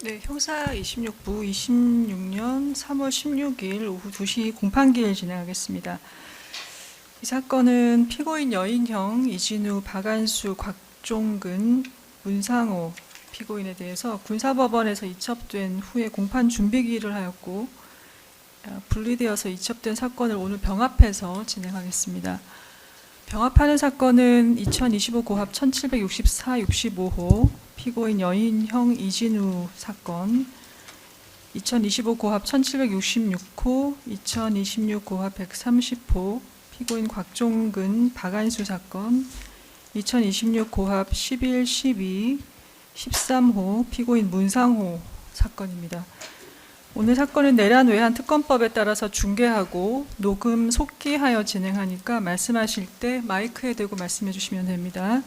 네, 형사 26부 26년 3월 16일 오후 2시 공판기일 진행하겠습니다. 이 사건은 피고인 여인형, 이진우, 박안수, 곽종근, 문상호 피고인에 대해서 군사법원에서 이첩된 후에 공판 준비기일을 하였고 분리되어서 이첩된 사건을 오늘 병합해서 진행하겠습니다. 병합하는 사건은 2025 고합 1764, 65호 피고인 여인형 이진우 사건, 2025 고합 1766호, 2026 고합 130호 피고인 곽종근 박안수 사건, 2026 고합 11, 12, 13호 피고인 문상호 사건입니다. 오늘 사건은 내란 외환 특검법에 따라서 중계하고 녹음 속기하여 진행하니까 말씀하실 때 마이크에 대고 말씀해 주시면 됩니다.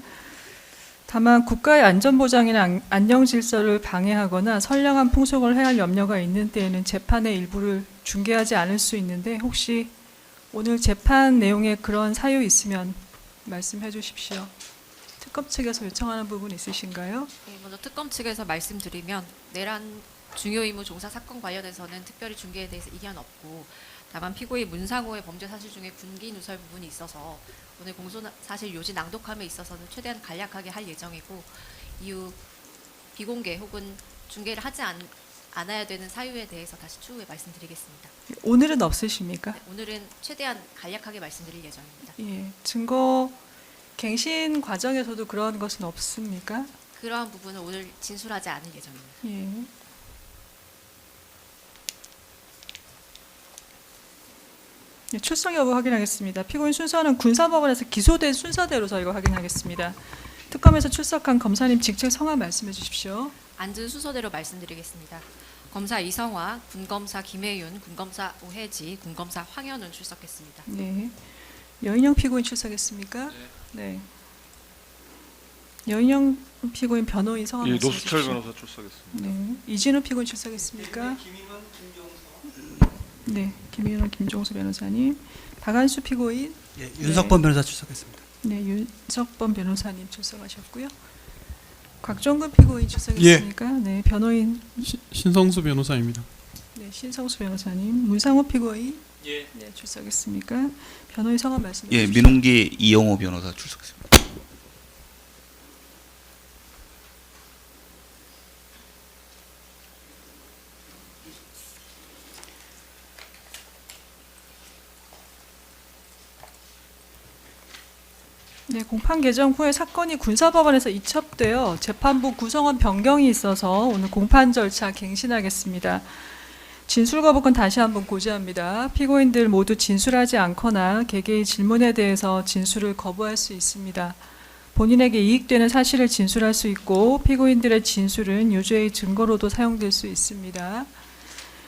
다만 국가의 안전보장이나 안녕질서를 방해하거나 선량한 풍속을 해할 염려가 있는 때에는 재판의 일부를 중계하지 않을 수 있는데 혹시 오늘 재판 내용에 그런 사유 있으면 말씀해 주십시오. 특검 측에서 요청하는 부분 있으신가요? 네, 먼저 특검 측에서 말씀드리면 내란 중요 임무 종사 사건 관련해서는 특별히 중계에 대해서 이견 없고 다만 피고인 문상호의 범죄 사실 중에 군기 누설 부분이 있어서 오늘 공소 사실 요지 낭독함에 있어서는 최대한 간략하게 할 예정이고 이후 비공개 혹은 중계를 하지 않아야 되는 사유에 대해서 다시 추후에 말씀드리겠습니다. 오늘은 없으십니까? 네, 오늘은 최대한 간략하게 말씀드릴 예정입니다. 예, 증거 갱신 과정에서도 그런 것은 없습니까? 그러한 부분은 오늘 진술하지 않을 예정입니다. 예. 네, 출석 여부 확인하겠습니다. 피고인 순서는 군사법원에서 기소된 순서대로 저희가 확인하겠습니다. 특검에서 출석한 검사님 직책 성함 말씀해 주십시오. 앉은 순서대로 말씀드리겠습니다. 검사 이성화, 군검사 김혜윤, 군검사 오혜지, 군검사 황현훈 출석했습니다. 네. 여인형 피고인 출석했습니까? 네. 여인형 피고인 변호인 성함 예, 말씀해 노수철 주십시오. 변호사 출석했습니다. 네. 이진우 피고인 출석했습니까? 네. 김인원, 김종수 변호사님. 박안수 피고인. 예, 윤석범 변호사 출석했습니다. 네, 윤석범 변호사님 출석하셨고요. 곽종근 피고인 출석했습니까? 네, 변호인. 신성수 변호사입니다. 네, 신성수 변호사님. 문상호 피고인. 예. 네, 출석했습니까? 변호인 성함 말씀해 예, 주십시오. 민홍기 이영호 변호사 출석했습니다. 네, 공판 개정 후에 사건이 군사법원에서 이첩되어 재판부 구성원 변경이 있어서 오늘 공판 절차 갱신하겠습니다. 진술 거부권 다시 한번 고지합니다. 피고인들 모두 진술하지 않거나 개개의 질문에 대해서 진술을 거부할 수 있습니다. 본인에게 이익되는 사실을 진술할 수 있고 피고인들의 진술은 유죄의 증거로도 사용될 수 있습니다.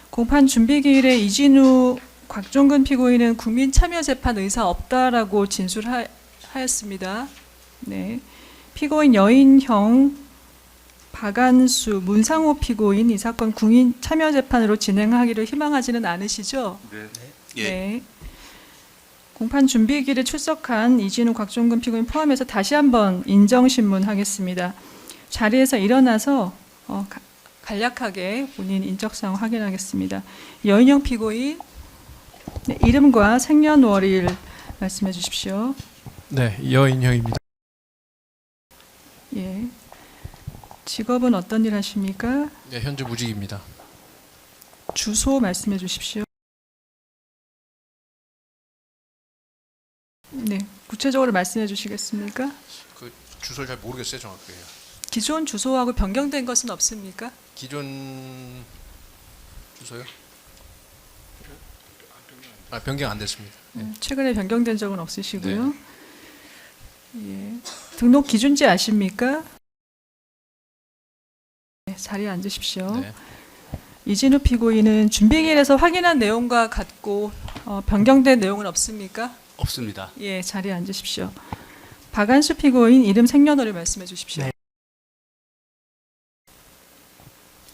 공판 준비 기일에 이진우, 곽종근 피고인은 국민참여재판 의사 없다라고 진술하였습니다. 네. 피고인 여인형, 박안수, 문상호 피고인 이 사건 국민 참여 재판으로 진행하기를 희망하지는 않으시죠? 네. 예. 네. 공판 준비기일에 출석한 이진우, 곽종근 피고인 포함해서 다시 한번 인정신문 하겠습니다. 자리에서 일어나서 간략하게 본인 인적사항 확인하겠습니다. 여인형 피고인 네, 이름과 생년월일 말씀해 주십시오. 네, 여인형입니다. 예. 직업은 어떤 일 하십니까? 네, 현재 무직입니다. 주소 말씀해 주십시오. 네, 구체적으로 말씀해 주시겠습니까? 그 주소를 잘 모르겠어요, 정확하게. 기존 주소하고 변경된 것은 없습니까? 기존 주소요? 아, 변경 안 됐습니다. 네. 최근에 변경된 적은 없으시고요. 예. 등록 기준지 아십니까? 네, 자리에 앉으십시오. 네. 이진우 피고인은 준비기일에서 확인한 내용과 같고 변경된 내용은 없습니까? 없습니다. 예, 자리에 앉으십시오. 박안수 피고인 이름 생년월일 말씀해 주십시오. 네.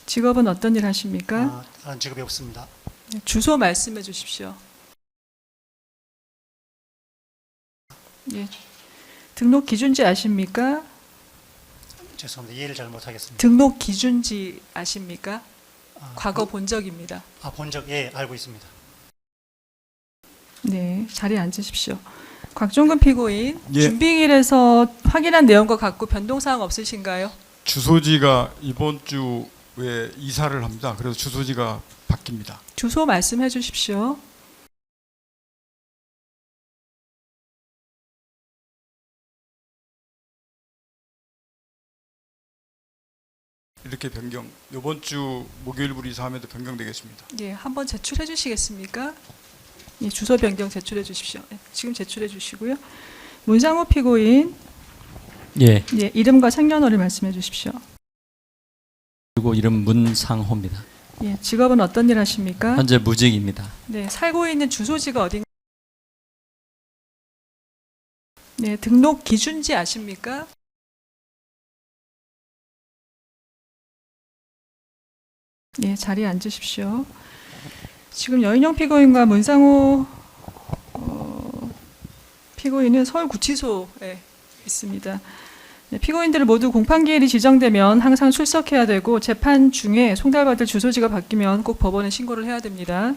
직업은 어떤 일 하십니까? 다른 직업이 없습니다. 네, 주소 말씀해 주십시오. 예. 등록 기준지 아십니까? 죄송합니다. 이해를 잘 못하겠습니다. 등록 기준지 아십니까? 아, 과거 본적입니다. 본 적, 예, 알고 있습니다. 네, 자리에 앉으십시오. 곽종근 피고인, 예. 준비일에서 확인한 내용과 같고 변동사항 없으신가요? 주소지가 이번 주에 이사를 합니다. 그래서 주소지가 바뀝니다. 주소 말씀해 주십시오. 이렇게 변경. 이번 주 목요일부로 이사하면 변경되겠습니다. 예, 한번 제출해 주시겠습니까? 예, 주소 변경 제출해 주십시오. 예, 지금 제출해 주시고요. 문상호 피고인, 예, 예, 이름과 생년월일 말씀해 주십시오. 그리고 이름 문상호입니다. 예, 직업은 어떤 일 하십니까? 현재 무직입니다. 네, 살고 있는 주소지가 어딘가? 네, 등록 기준지 아십니까? 예, 자리에 앉으십시오. 지금 여인영 피고인과 문상호 피고인은 서울구치소에 있습니다. 네, 피고인들을 모두 공판기일이 지정되면 항상 출석해야 되고 재판 중에 송달받을 주소지가 바뀌면 꼭 법원에 신고를 해야 됩니다.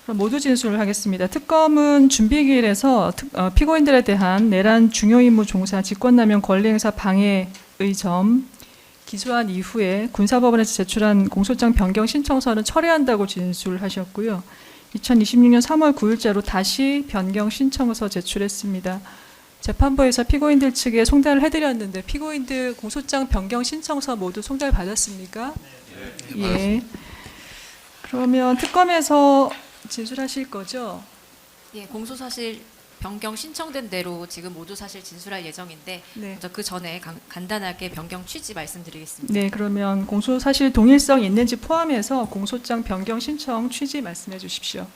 그럼 모두 진술을 하겠습니다. 특검은 준비기일에서 피고인들에 대한 내란 중요임무 종사 직권남용 권리행사 방해의 점 기소한 이후에 군사법원에서 제출한 공소장 변경 신청서는 철회한다고 진술하셨고요. 2026년 3월 9일자로 다시 변경 신청서 제출했습니다. 재판부에서 피고인들 측에 송달을 해드렸는데 피고인들 공소장 변경 신청서 모두 송달 받았습니까? 네. 예. 그러면 특검에서 진술하실 거죠? 예, 공소사실 변경 신청된 대로 지금 모두 사실 진술할 예정인데 네. 먼저 그 전에 간단하게 변경 취지 말씀드리겠습니다. 네, 그러면 공소 사실 동일성이 있는지 포함해서 공소장 변경 신청 취지 말씀해 주십시오.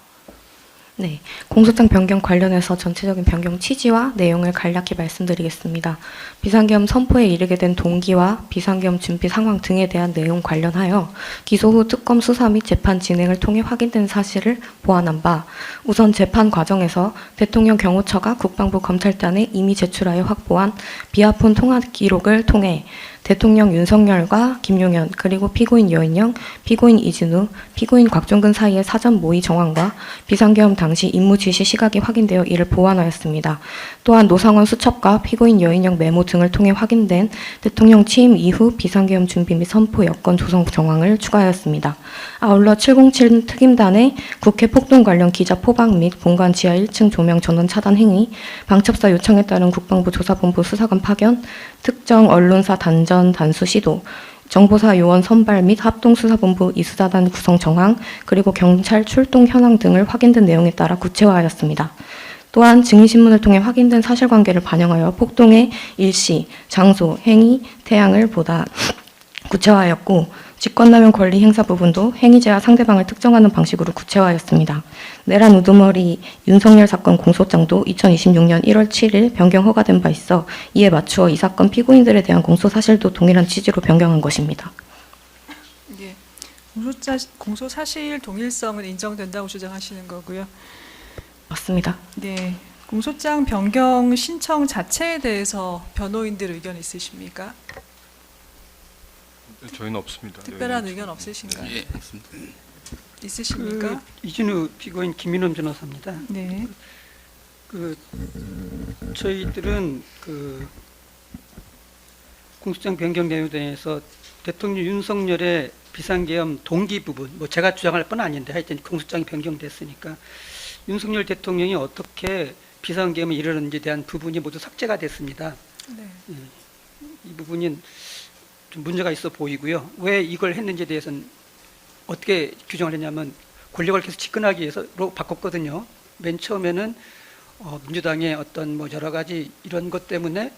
네, 공소장 변경 관련해서 전체적인 변경 취지와 내용을 간략히 말씀드리겠습니다. 비상계엄 선포에 이르게 된 동기와 비상계엄 준비 상황 등에 대한 내용 관련하여 기소 후 특검 수사 및 재판 진행을 통해 확인된 사실을 보완한 바 우선 재판 과정에서 대통령 경호처가 국방부 검찰단에 이미 제출하여 확보한 비아폰 통화 기록을 통해 대통령 윤석열과 김용현 그리고 피고인 여인영, 피고인 이진우, 피고인 곽종근 사이의 사전 모의 정황과 비상계엄 당시 임무 지시 시각이 확인되어 이를 보완하였습니다. 또한 노상원 수첩과 피고인 여인영 메모 등을 통해 확인된 대통령 취임 이후 비상계엄 준비 및 선포 여건 조성 정황을 추가하였습니다. 아울러 707 특임단의 국회 폭동 관련 기자 포박 및 본관 지하 1층 조명 전원 차단 행위, 방첩사 요청에 따른 국방부 조사본부 수사관 파견, 특정 언론사 단전 단수 시도, 정보사 요원 선발 및 합동수사본부 이수사단 구성 정황, 그리고 경찰 출동 현황 등을 확인된 내용에 따라 구체화하였습니다. 또한 증인신문을 통해 확인된 사실관계를 반영하여 폭동의 일시, 장소, 행위, 태양을 보다 구체화하였고 직권남용 권리 행사 부분도 행위자와 상대방을 특정하는 방식으로 구체화하였습니다. 내란 우두머리 윤석열 사건 공소장도 2026년 1월 7일 변경 허가된 바 있어 이에 맞추어 이 사건 피고인들에 대한 공소 사실도 동일한 취지로 변경한 것입니다. 예. 공소 사실 동일성은 인정된다고 주장하시는 거고요. 맞습니다. 네. 공소장 변경 신청 자체에 대해서 변호인들 의견 있으십니까? 저희는 없습니다. 특별한 의견 없으신가요? 예, 없습니다. 있으십니까? 이진우 피고인 김민원 변호사입니다. 네. 저희들은 공소장 변경 내용에 대해서 대통령 윤석열의 비상계엄 동기 부분, 뭐 제가 주장할 건 아닌데 하여튼 공소장이 변경됐으니까 윤석열 대통령이 어떻게 비상계엄에 이르는지에 대한 부분이 모두 삭제가 됐습니다. 네. 이 부분이 좀 문제가 있어 보이고요. 왜 이걸 했는지에 대해서는 어떻게 규정을 했냐면 권력을 계속 집권하기 위해서로 바꿨거든요. 맨 처음에는 민주당의 어떤 뭐 여러 가지 이런 것 때문에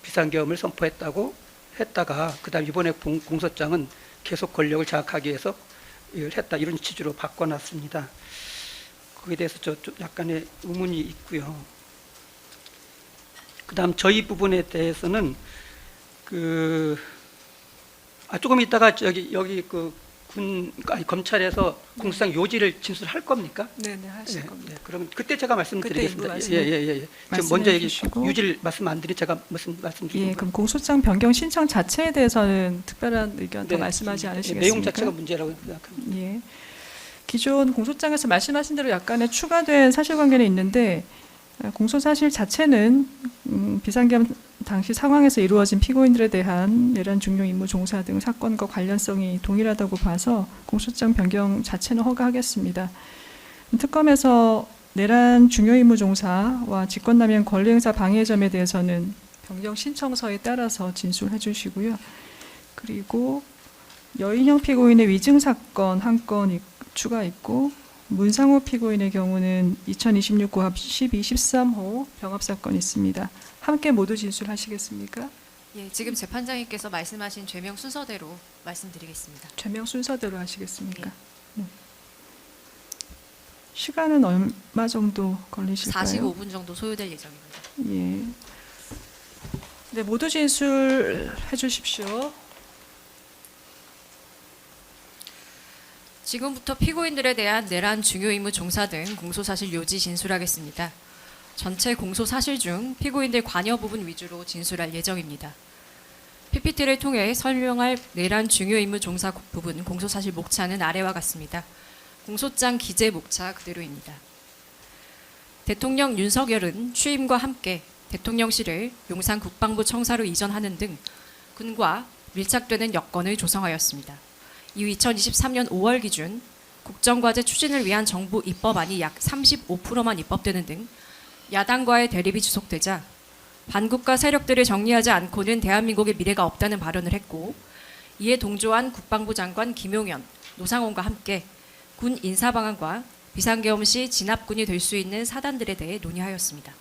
비상계엄을 선포했다고 했다가 그다음 이번에 공소장은 계속 권력을 장악하기 위해서 이걸 했다 이런 취지로 바꿔놨습니다. 거기에 대해서 좀 약간의 의문이 있고요. 그다음 저희 부분에 대해서는 조금 있다가 여기 검찰에서 공소장 요지를 진술할 겁니까? 네네 하실 예, 겁니다. 예. 그럼 그때 제가 말씀드리겠습니다. 그때 예예예. 지금 먼저 얘기 유지를 말씀 안 드리 제가 말씀 드린 예, 거예요. 그럼 공소장 변경 신청 자체에 대해서는 특별한 의견 더 네, 말씀하지 않으시겠습니까? 내용 자체가 문제라고 생각합니다. 예. 기존 공소장에서 말씀하신 대로 약간의 추가된 사실관계는 있는데 공소 사실 자체는 비상계엄 당시 상황에서 이루어진 피고인들에 대한 내란 중요 임무 종사 등 사건과 관련성이 동일하다고 봐서 공소장 변경 자체는 허가하겠습니다. 특검에서 내란 중요 임무 종사와 직권남용 권리행사 방해 점에 대해서는 변경 신청서에 따라서 진술해 주시고요. 그리고 여인형 피고인의 위증 사건 한 건 추가 있고 문상호 피고인의 경우는 2026 고합 12, 13호 병합 사건이 있습니다. 함께 모두 진술하시겠습니까? 예, 지금 재판장님께서 말씀하신 죄명 순서대로 말씀드리겠습니다. 죄명 순서대로 하시겠습니까? 네. 시간은 얼마 정도 걸리실까요? 45분 정도 소요될 예정입니다. 예. 네, 모두 진술해 주십시오. 지금부터 피고인들에 대한 내란 중요 임무 종사 등 공소사실 요지 진술하겠습니다. 전체 공소사실 중 피고인들 관여 부분 위주로 진술할 예정입니다. PPT를 통해 설명할 내란 중요 임무 종사 부분 공소사실 목차는 아래와 같습니다. 공소장 기재 목차 그대로입니다. 대통령 윤석열은 취임과 함께 대통령실을 용산 국방부 청사로 이전하는 등 군과 밀착되는 여건을 조성하였습니다. 이후 2023년 5월 기준 국정과제 추진을 위한 정부 입법안이 약 35%만 입법되는 등 야당과의 대립이 지속되자 반국가 세력들을 정리하지 않고는 대한민국의 미래가 없다는 발언을 했고, 이에 동조한 국방부 장관 김용현, 노상원과 함께 군 인사 방안과 비상계엄 시 진압군이 될 수 있는 사단들에 대해 논의하였습니다.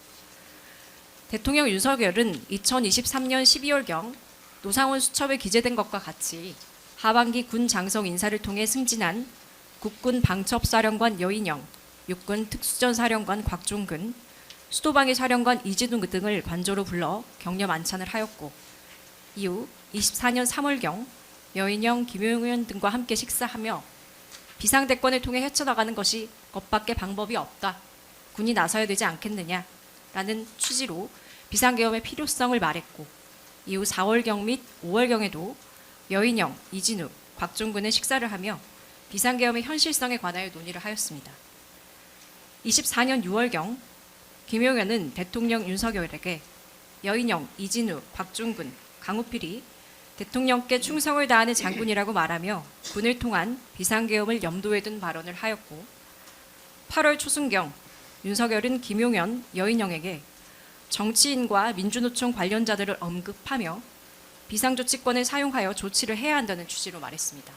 대통령 윤석열은 2023년 12월경 노상원 수첩에 기재된 것과 같이 하반기 군 장성 인사를 통해 승진한 국군 방첩사령관 여인영, 육군 특수전사령관 곽종근, 수도방위 사령관 이진우 등을 관저로 불러 격려 만찬을 하였고, 이후 24년 3월경 여인영, 김용현 등과 함께 식사하며 비상대권을 통해 헤쳐나가는 것이 것밖에 방법이 없다, 군이 나서야 되지 않겠느냐라는 취지로 비상계엄의 필요성을 말했고, 이후 4월경 및 5월경에도 여인영, 이진우, 곽종근은 식사를 하며 비상계엄의 현실성에 관하여 논의를 하였습니다. 24년 6월경 김용현은 대통령 윤석열에게 여인영, 이진우, 곽종근, 강우필이 대통령께 충성을 다하는 장군이라고 말하며 군을 통한 비상계엄을 염두에 둔 발언을 하였고, 8월 초순경 윤석열은 김용현, 여인영에게 정치인과 민주노총 관련자들을 언급하며 비상조치권을 사용하여 조치를 해야 한다는 취지로 말했습니다.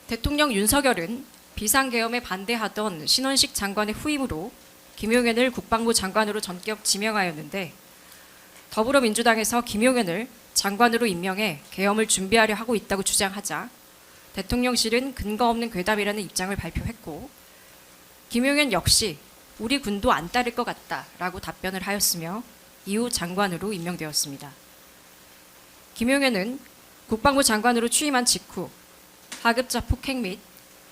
대통령 윤석열은 비상계엄에 반대하던 신원식 장관의 후임으로 김용현을 국방부 장관으로 전격 지명하였는데, 더불어민주당에서 김용현을 장관으로 임명해 계엄을 준비하려 하고 있다고 주장하자 대통령실은 근거 없는 괴담이라는 입장을 발표했고, 김용현 역시 우리 군도 안 따를 것 같다라고 답변을 하였으며 이후 장관으로 임명되었습니다. 김용현은 국방부 장관으로 취임한 직후 하급자 폭행 및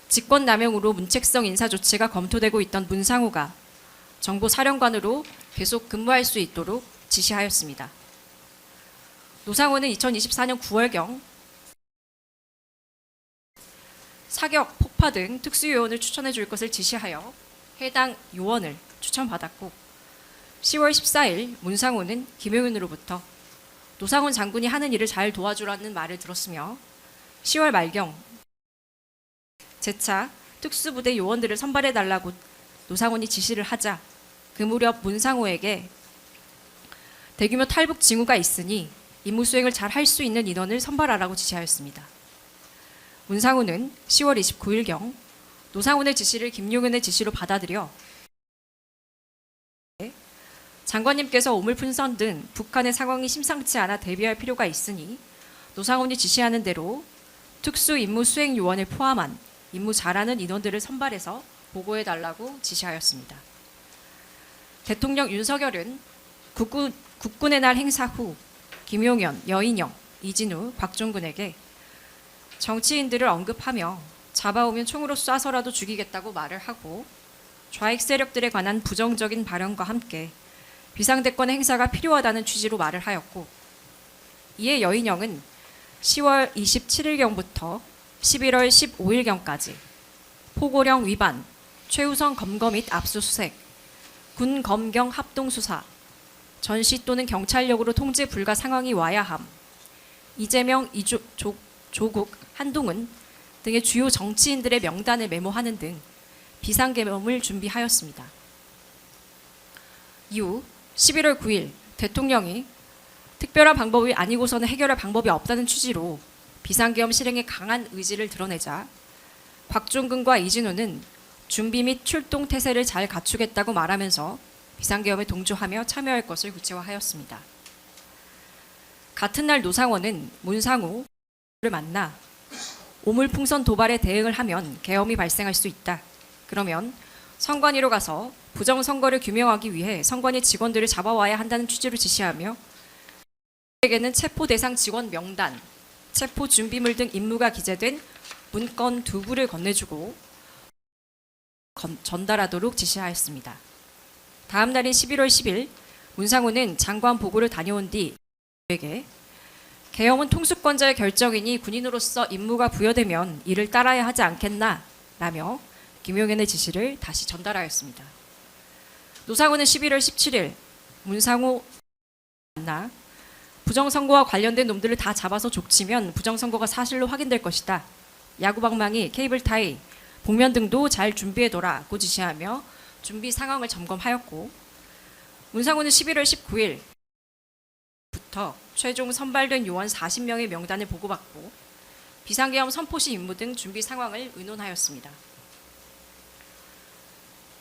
직권남용으로 문책성 인사조치가 검토되고 있던 문상호가 정보사령관으로 계속 근무할 수 있도록 지시하였습니다. 노상호는 2024년 9월경 사격, 폭파 등 특수요원을 추천해 줄 것을 지시하여 해당 요원을 추천받았고, 10월 14일 문상호는 김용현으로부터 노상원 장군이 하는 일을 잘 도와주라는 말을 들었으며, 10월 말경 재차 특수부대 요원들을 선발해달라고 노상원이 지시를 하자 그 무렵 문상호에게 대규모 탈북 징후가 있으니 임무 수행을 잘 할 수 있는 인원을 선발하라고 지시하였습니다. 문상호는 10월 29일경 노상원의 지시를 김용현의 지시로 받아들여 장관님께서 오물풍선 등 북한의 상황이 심상치 않아 대비할 필요가 있으니 노상원이 지시하는 대로 특수 임무 수행 요원을 포함한 임무 잘하는 인원들을 선발해서 보고해달라고 지시하였습니다. 대통령 윤석열은 국군의 날 행사 후 김용현, 여인영, 이진우, 곽종근에게 정치인들을 언급하며 잡아오면 총으로 쏴서라도 죽이겠다고 말을 하고 좌익 세력들에 관한 부정적인 발언과 함께 비상대권 행사가 필요하다는 취지로 말을 하였고, 이에 여인영은 10월 27일경부터 11월 15일경까지 포고령 위반, 최우선 검거 및 압수수색, 군 검경 합동수사, 전시 또는 경찰력으로 통제 불가 상황이 와야 함, 이재명, 조국, 한동훈 등의 주요 정치인들의 명단을 메모하는 등 비상계엄을 준비하였습니다. 이후 11월 9일 대통령이 특별한 방법이 아니고서는 해결할 방법이 없다는 취지로 비상계엄 실행에 강한 의지를 드러내자 곽종근과 이진우는 준비 및 출동 태세를 잘 갖추겠다고 말하면서 비상계엄에 동조하며 참여할 것을 구체화하였습니다. 같은 날 노상원은 문상호를 만나 오물풍선 도발에 대응을 하면 계엄이 발생할 수 있다. 그러면 선관위로 가서 부정선거를 규명하기 위해 선관위 직원들을 잡아와야 한다는 취지로 지시하며 에게는 체포 대상 직원 명단, 체포 준비물 등 임무가 기재된 문건 2부를 건네주고 전달하도록 지시하였습니다. 다음 날인 11월 10일 문상호는 장관 보고를 다녀온 뒤 에게 계엄은 통수권자의 결정이니 군인으로서 임무가 부여되면 이를 따라야 하지 않겠나 라며 김용현의 지시를 다시 전달하였습니다. 노상호는 11월 17일 문상호 만나 부정선거와 관련된 놈들을 다 잡아서 족치면 부정선거가 사실로 확인될 것이다. 야구방망이, 케이블타이, 복면 등도 잘 준비해둬라고 지시하며 준비 상황을 점검하였고, 문상호는 11월 19일부터 최종 선발된 요원 40명의 명단을 보고받고 비상계엄 선포 시 임무 등 준비 상황을 의논하였습니다.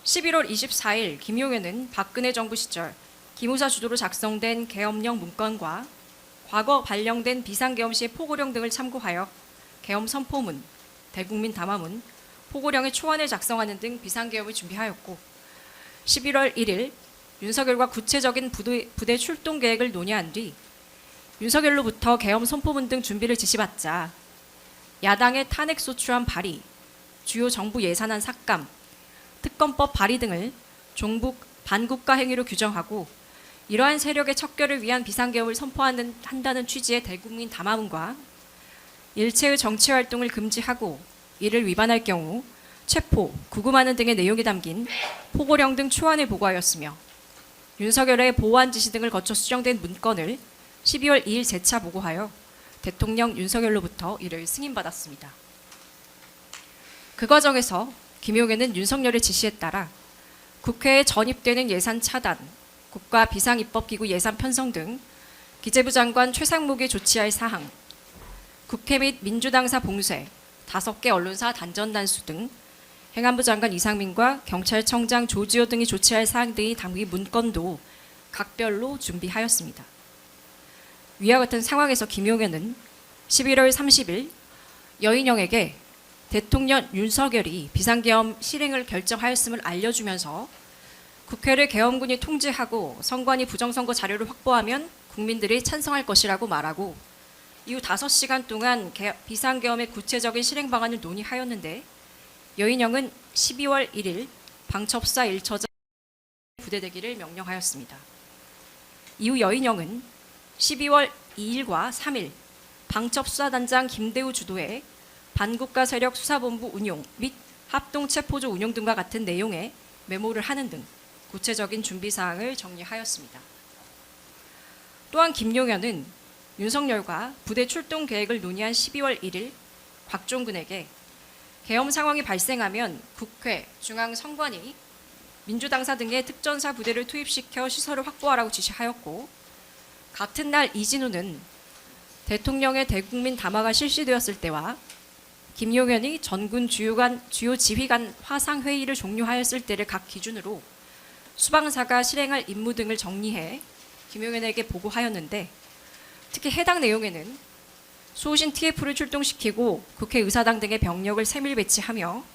11월 24일 김용현은 박근혜 정부 시절 기무사 주도로 작성된 계엄령 문건과 과거 발령된 비상계엄 시의 포고령 등을 참고하여 계엄 선포문, 대국민 담화문, 포고령의 초안을 작성하는 등 비상계엄을 준비하였고, 11월 1일 윤석열과 구체적인 부대 출동 계획을 논의한 뒤 윤석열로부터 계엄 선포문 등 준비를 지시받자 야당의 탄핵 소추안 발의, 주요 정부 예산안 삭감, 특검법 발의 등을 종북 반국가 행위로 규정하고 이러한 세력의 척결을 위한 비상계엄을 선포한다는 취지의 대국민 담화문과 일체의 정치활동을 금지하고 이를 위반할 경우 체포, 구금하는 등의 내용이 담긴 포고령 등 초안을 보고하였으며 윤석열의 보완 지시 등을 거쳐 수정된 문건을 12월 2일 재차 보고하여 대통령 윤석열로부터 이를 승인받았습니다. 그 과정에서 김용현은 윤석열의 지시에 따라 국회에 전입되는 예산 차단, 국가 비상입법기구 예산 편성 등 기재부 장관 최상목이 조치할 사항, 국회 및 민주당사 봉쇄, 5개 언론사 단전 단수 등 행안부 장관 이상민과 경찰청장 조지호 등이 조치할 사항 등이 담긴 문건도 각별로 준비하였습니다. 위와 같은 상황에서 김용현은 11월 30일 여인영에게 대통령 윤석열이 비상계엄 실행을 결정하였음을 알려주면서 국회를 계엄군이 통제하고 선관위 부정선거 자료를 확보하면 국민들이 찬성할 것이라고 말하고 이후 5시간 동안 비상계엄의 구체적인 실행 방안을 논의하였는데 여인영은 12월 1일 방첩사 1처장 부대대기를 명령하였습니다. 이후 여인영은 12월 2일과 3일 방첩수사단장 김대우 주도의 반국가 세력 수사본부 운용 및 합동체포조 운용 등과 같은 내용의 메모를 하는 등 구체적인 준비사항을 정리하였습니다. 또한 김용현은 윤석열과 부대 출동 계획을 논의한 12월 1일 곽종근에게 계엄 상황이 발생하면 국회, 중앙선관위, 민주당사 등의 특전사 부대를 투입시켜 시설을 확보하라고 지시하였고, 같은 날 이진우는 대통령의 대국민 담화가 실시되었을 때와 김용현이 전군 주요 지휘관 화상회의를 종료하였을 때를 각 기준으로 수방사가 실행할 임무 등을 정리해 김용현에게 보고하였는데, 특히 해당 내용에는 수호신 TF를 출동시키고 국회의사당 등의 병력을 세밀 배치하며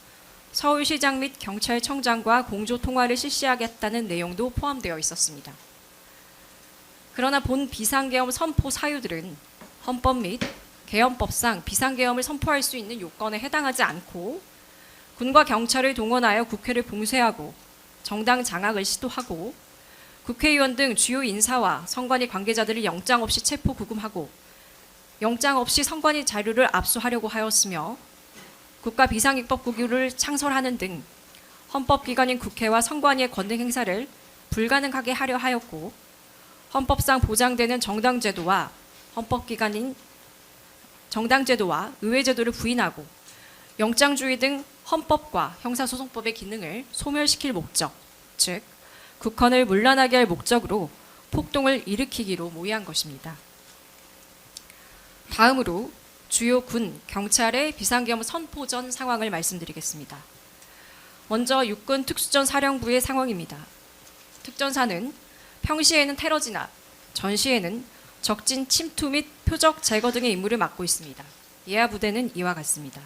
서울시장 및 경찰청장과 공조 통화를 실시하겠다는 내용도 포함되어 있었습니다. 그러나 본 비상계엄 선포 사유들은 헌법 및 계엄법상 비상계엄을 선포할 수 있는 요건에 해당하지 않고 군과 경찰을 동원하여 국회를 봉쇄하고 정당 장악을 시도하고 국회의원 등 주요 인사와 선관위 관계자들을 영장 없이 체포 구금하고 영장 없이 선관위 자료를 압수하려고 하였으며 국가 비상입법국유를 창설하는 등 헌법기관인 국회와 선관위의 권능 행사를 불가능하게 하려 하였고 헌법상 보장되는 정당제도와 헌법기관인 정당제도와 의회제도를 부인하고 영장주의 등 헌법과 형사소송법의 기능을 소멸시킬 목적, 즉 국헌을 문란하게 할 목적으로 폭동을 일으키기로 모의한 것입니다. 다음으로 주요 군, 경찰의 비상계엄 선포 전 상황을 말씀드리겠습니다. 먼저 육군 특수전사령부의 상황입니다. 특전사는 평시에는 테러 진압, 전시에는 적진 침투 및 표적 제거 등의 임무를 맡고 있습니다. 예하 부대는 이와 같습니다.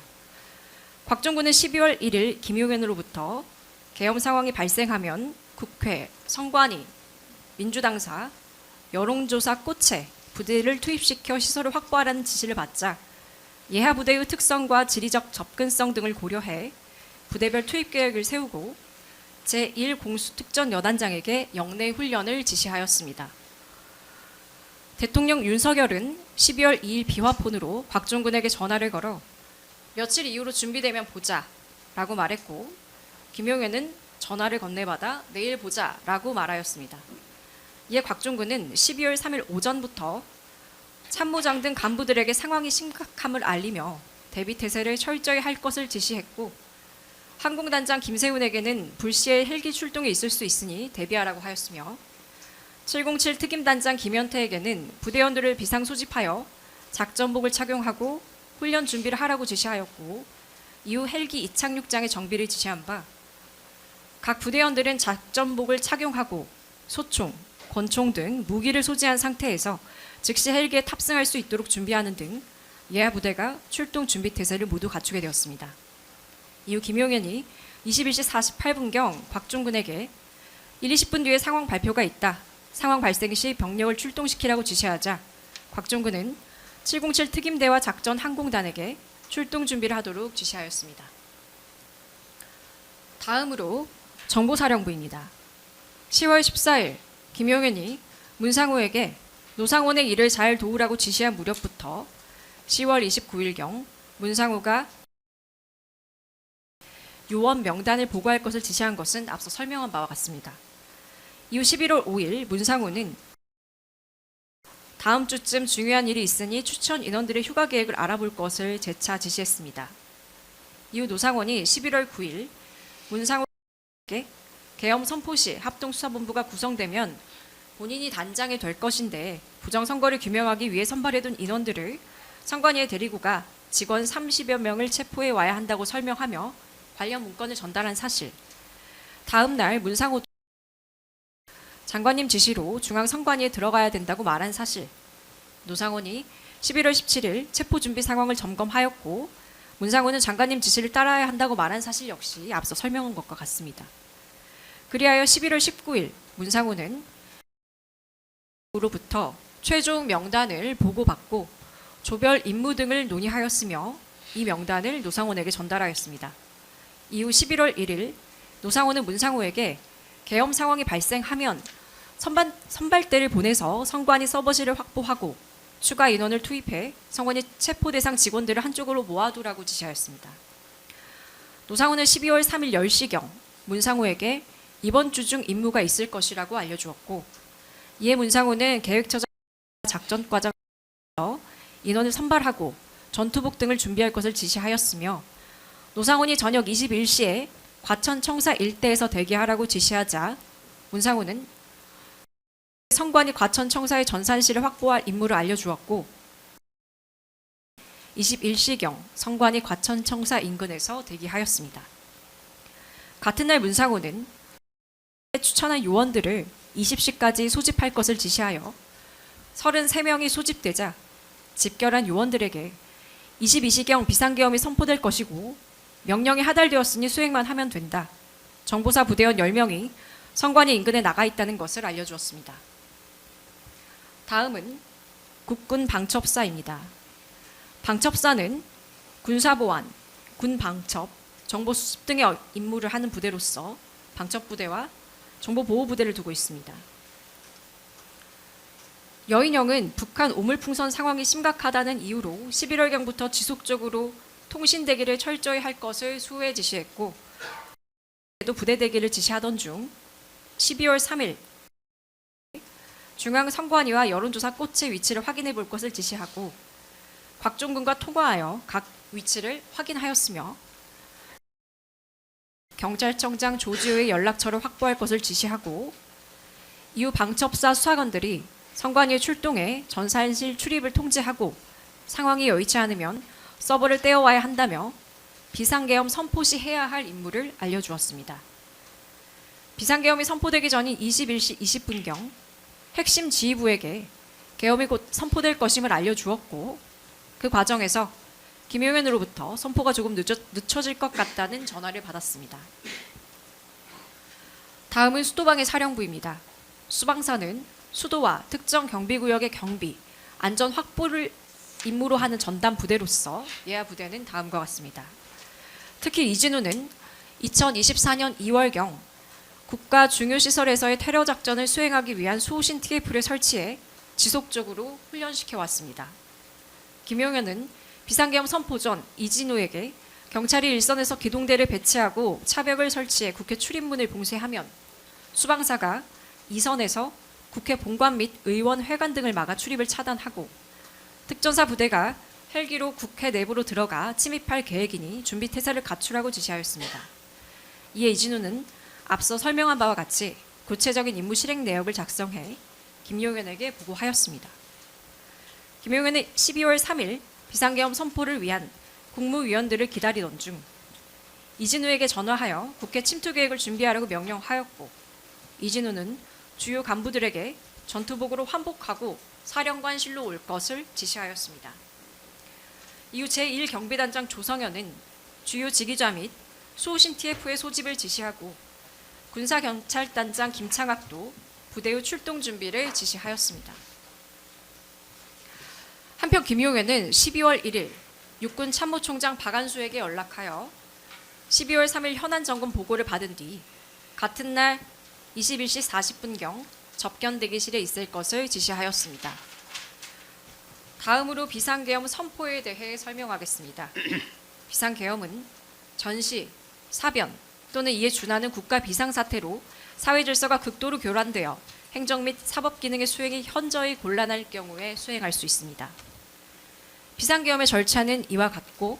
곽종군은 12월 1일 김용현으로부터 계엄 상황이 발생하면 국회, 선관위, 민주당사, 여론조사 꽃에 부대를 투입시켜 시설을 확보하라는 지시를 받자 예하 부대의 특성과 지리적 접근성 등을 고려해 부대별 투입 계획을 세우고 제1공수특전여단장에게 영내 훈련을 지시하였습니다. 대통령 윤석열은 12월 2일 비화폰으로 곽종군에게 전화를 걸어 며칠 이후로 준비되면 보자 라고 말했고 김용현은 전화를 건네받아 내일 보자 라고 말하였습니다. 이에 곽종군은 12월 3일 오전부터 참모장 등 간부들에게 상황이 심각함을 알리며 대비태세를 철저히 할 것을 지시했고 항공단장 김세훈에게는 불시에 헬기 출동이 있을 수 있으니 대비하라고 하였으며 707 특임단장 김현태에게는 부대원들을 비상 소집하여 작전복을 착용하고 훈련 준비를 하라고 지시하였고 이후 헬기 이착륙장의 정비를 지시한 바 각 부대원들은 작전복을 착용하고 소총, 권총 등 무기를 소지한 상태에서 즉시 헬기에 탑승할 수 있도록 준비하는 등 예하 부대가 출동 준비 태세를 모두 갖추게 되었습니다. 이후 김용현이 21시 48분경 곽종군에게 1, 20분 뒤에 상황 발표가 있다. 상황 발생 시 병력을 출동시키라고 지시하자 곽종군은 707 특임대와 작전 항공단에게 출동 준비를 하도록 지시하였습니다. 다음으로 정보사령부입니다. 10월 14일 김용현이 문상호에게 노상원의 일을 잘 도우라고 지시한 무렵부터 10월 29일경 문상호가 요원 명단을 보고할 것을 지시한 것은 앞서 설명한 바와 같습니다. 이후 11월 5일 문상호는 다음 주쯤 중요한 일이 있으니 추천 인원들의 휴가 계획을 알아볼 것을 재차 지시했습니다. 이후 노상원이 11월 9일 문상호에게 계엄 선포 시 합동수사본부가 구성되면 본인이 단장이 될 것인데 부정선거를 규명하기 위해 선발해둔 인원들을 선관위에 데리고 가 직원 30여 명을 체포해 와야 한다고 설명하며 관련 문건을 전달한 사실, 다음 날 문상호 장관님 지시로 중앙선관위에 들어가야 된다고 말한 사실, 노상원이 11월 17일 체포 준비 상황을 점검하였고 문상호는 장관님 지시를 따라야 한다고 말한 사실 역시 앞서 설명한 것과 같습니다. 그리하여 11월 19일 문상호는 로부터 최종 명단을 보고받고 조별 임무 등을 논의하였으며 이 명단을 노상원에게 전달하였습니다. 이후 11월 1일 노상원은 문상호에게 계엄 상황이 발생하면 선발대를 보내서 선관위 서버실을 확보하고 추가 인원을 투입해 선관위 체포 대상 직원들을 한쪽으로 모아두라고 지시하였습니다. 노상호는 12월 3일 10시경 문상호에게 이번 주 중 임무가 있을 것이라고 알려주었고 이에 문상호는 계획처장 작전과장에서 인원을 선발하고 전투복 등을 준비할 것을 지시하였으며 노상원이 저녁 21시에 과천청사 일대에서 대기하라고 지시하자 문상호는 선관위 과천청사의 전산실을 확보할 임무를 알려주었고 21시경 선관위 과천청사 인근에서 대기하였습니다. 같은 날 문상호는 추천한 요원들을 20시까지 소집할 것을 지시하여 33명이 소집되자 집결한 요원들에게 22시경 비상계엄이 선포될 것이고 명령이 하달되었으니 수행만 하면 된다. 정보사 부대원 10명이 선관위 인근에 나가 있다는 것을 알려주었습니다. 다음은 국군 방첩사입니다. 방첩사는 군사보안, 군방첩, 정보수집 등의 임무를 하는 부대로서 방첩부대와 정보보호부대를 두고 있습니다. 여인형은 북한 오물풍선 상황이 심각하다는 이유로 11월경부터 지속적으로 통신 대기를 철저히 할 것을 수호에 지시했고 또 부대 대기를 지시하던 중 12월 3일 중앙선관위와 여론조사 꽃의 위치를 확인해 볼 것을 지시하고 곽종군과 통화하여 각 위치를 확인하였으며 경찰청장 조지호의 연락처를 확보할 것을 지시하고 이후 방첩사 수사관들이 선관위에 출동해 전산실 출입을 통제하고 상황이 여의치 않으면 서버를 떼어와야 한다며 비상계엄 선포 시 해야 할 임무를 알려주었습니다. 비상계엄이 선포되기 전인 21시 20분경 핵심 지휘부에게 계엄이 곧 선포될 것임을 알려주었고 그 과정에서 김용현으로부터 선포가 조금 늦춰질 것 같다는 전화를 받았습니다. 다음은 수도방의 사령부입니다. 수방사는 수도와 특정 경비구역의 경비, 안전 확보를 임무로 하는 전담 부대로서 예하 부대는 다음과 같습니다. 특히 이진우는 2024년 2월경 국가 중요시설에서의 테러 작전을 수행하기 위한 수호신 TF를 설치해 지속적으로 훈련시켜 왔습니다. 김용현은 비상계엄 선포 전 이진우에게 경찰이 일선에서 기동대를 배치하고 차벽을 설치해 국회 출입문을 봉쇄하면 수방사가 2선에서 국회 본관 및 의원 회관 등을 막아 출입을 차단하고 특전사 부대가 헬기로 국회 내부로 들어가 침입할 계획이니 준비 태세를 갖추라고 지시하였습니다. 이에 이진우는 앞서 설명한 바와 같이 구체적인 임무 실행 내역을 작성해 김용현에게 보고하였습니다. 김용현은 12월 3일 비상계엄 선포를 위한 국무위원들을 기다리던 중 이진우에게 전화하여 국회 침투 계획을 준비하라고 명령하였고 이진우는 주요 간부들에게 전투복으로 환복하고 사령관실로 올 것을 지시하였습니다. 이후 제1경비단장 조성현은 주요 지휘자 및 수호신 TF의 소집을 지시하고 군사경찰단장 김창학도 부대의 출동 준비를 지시하였습니다. 한편 김용현은 12월 1일 육군 참모총장 박안수에게 연락하여 12월 3일 현안 점검 보고를 받은 뒤 같은 날 21시 40분경 접견 대기실에 있을 것을 지시하였습니다. 다음으로 비상계엄 선포에 대해 설명하겠습니다. 비상계엄은 전시, 사변 또는 이에 준하는 국가 비상사태로 사회 질서가 극도로 교란되어 행정 및 사법 기능의 수행이 현저히 곤란할 경우에 수행할 수 있습니다. 비상계엄의 절차는 이와 같고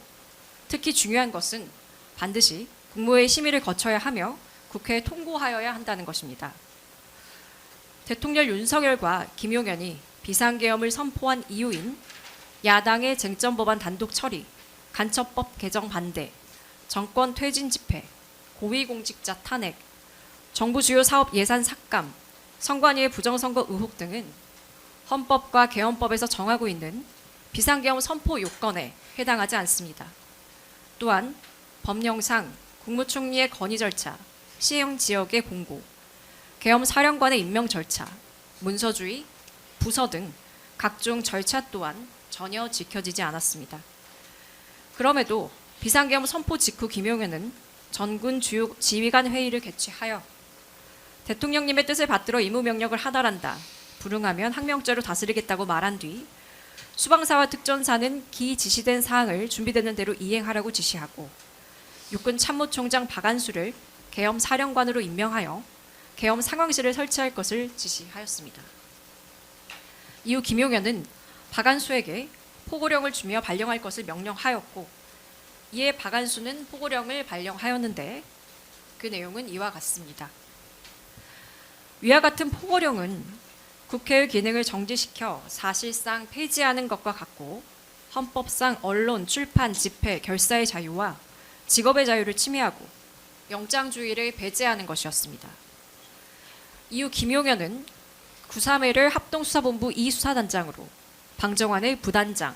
특히 중요한 것은 반드시 국무회의 심의를 거쳐야 하며 국회에 통고하여야 한다는 것입니다. 대통령 윤석열과 김용현이 비상계엄을 선포한 이유인 야당의 쟁점 법안 단독 처리, 간첩법 개정 반대, 정권 퇴진 집회, 고위공직자 탄핵, 정부 주요 사업 예산 삭감, 선관위의 부정선거 의혹 등은 헌법과 계엄법에서 정하고 있는 비상계엄 선포 요건에 해당하지 않습니다. 또한 법령상 국무총리의 건의 절차, 시행 지역의 공고, 계엄 사령관의 임명 절차, 문서주의, 부서 등 각종 절차 또한 전혀 지켜지지 않았습니다. 그럼에도 비상계엄 선포 직후 김용현은 전군 주요 지휘관 회의를 개최하여 대통령님의 뜻을 받들어 임무명령을 하달한다. 불응하면 항명죄로 다스리겠다고 말한 뒤 수방사와 특전사는 기 지시된 사항을 준비되는 대로 이행하라고 지시하고 육군 참모총장 박안수를 계엄 사령관으로 임명하여 계엄 상황실을 설치할 것을 지시하였습니다. 이후 김용현은 박안수에게 포고령을 주며 발령할 것을 명령하였고 이에 박안수는 포고령을 발령하였는데 그 내용은 이와 같습니다. 위와 같은 포고령은 국회의 기능을 정지시켜 사실상 폐지하는 것과 같고 헌법상 언론, 출판, 집회, 결사의 자유와 직업의 자유를 침해하고 영장주의를 배제하는 것이었습니다. 이후 김용현은 931을 합동수사본부 2수사단장으로 방정환을 부단장,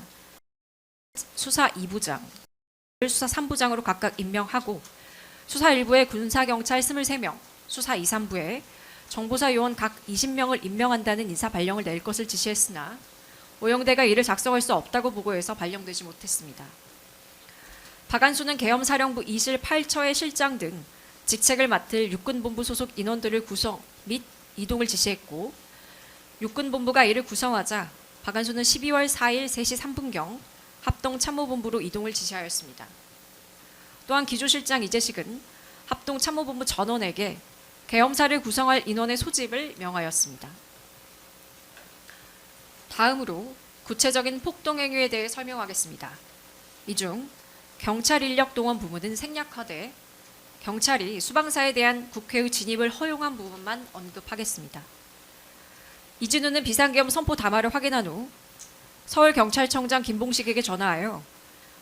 수사 2부장, 수사 3부장으로 각각 임명하고 수사 1부에 군사경찰 23명, 수사 2, 3부에 정보사 요원 각 20명을 임명한다는 인사 발령을 낼 것을 지시했으나 오영대가 이를 작성할 수 없다고 보고해서 발령되지 못했습니다. 박안수는 계엄사령부 2실 8처의 실장 등 직책을 맡을 육군본부 소속 인원들을 구성 및 이동을 지시했고 육군본부가 이를 구성하자 박안수는 12월 4일 3시 3분경 합동참모본부로 이동을 지시하였습니다. 또한 기조실장 이재식은 합동참모본부 전원에게 계엄사를 구성할 인원의 소집을 명하였습니다. 다음으로 구체적인 폭동행위에 대해 설명하겠습니다. 이 중 경찰 인력 동원 부분은 생략하되 경찰이 수방사에 대한 국회의 진입을 허용한 부분만 언급하겠습니다. 이진우는 비상계엄 선포 담화를 확인한 후 서울경찰청장 김봉식에게 전화하여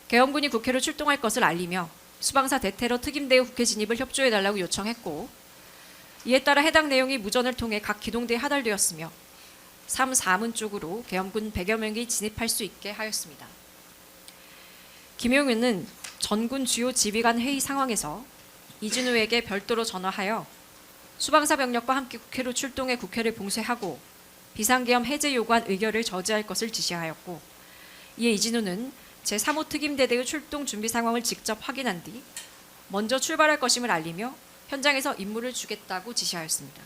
계엄군이 국회로 출동할 것을 알리며 수방사 대테러 특임대의 국회 진입을 협조해달라고 요청했고 이에 따라 해당 내용이 무전을 통해 각 기동대에 하달되었으며 3, 4문 쪽으로 계엄군 100여 명이 진입할 수 있게 하였습니다. 김용윤은 전군 주요 지휘관 회의 상황에서 이진우에게 별도로 전화하여 수방사 병력과 함께 국회로 출동해 국회를 봉쇄하고 비상계엄 해제 요구한 의결을 저지할 것을 지시하였고 이에 이진우는 제3호 특임대대의 출동 준비 상황을 직접 확인한 뒤 먼저 출발할 것임을 알리며 현장에서 임무를 주겠다고 지시하였습니다.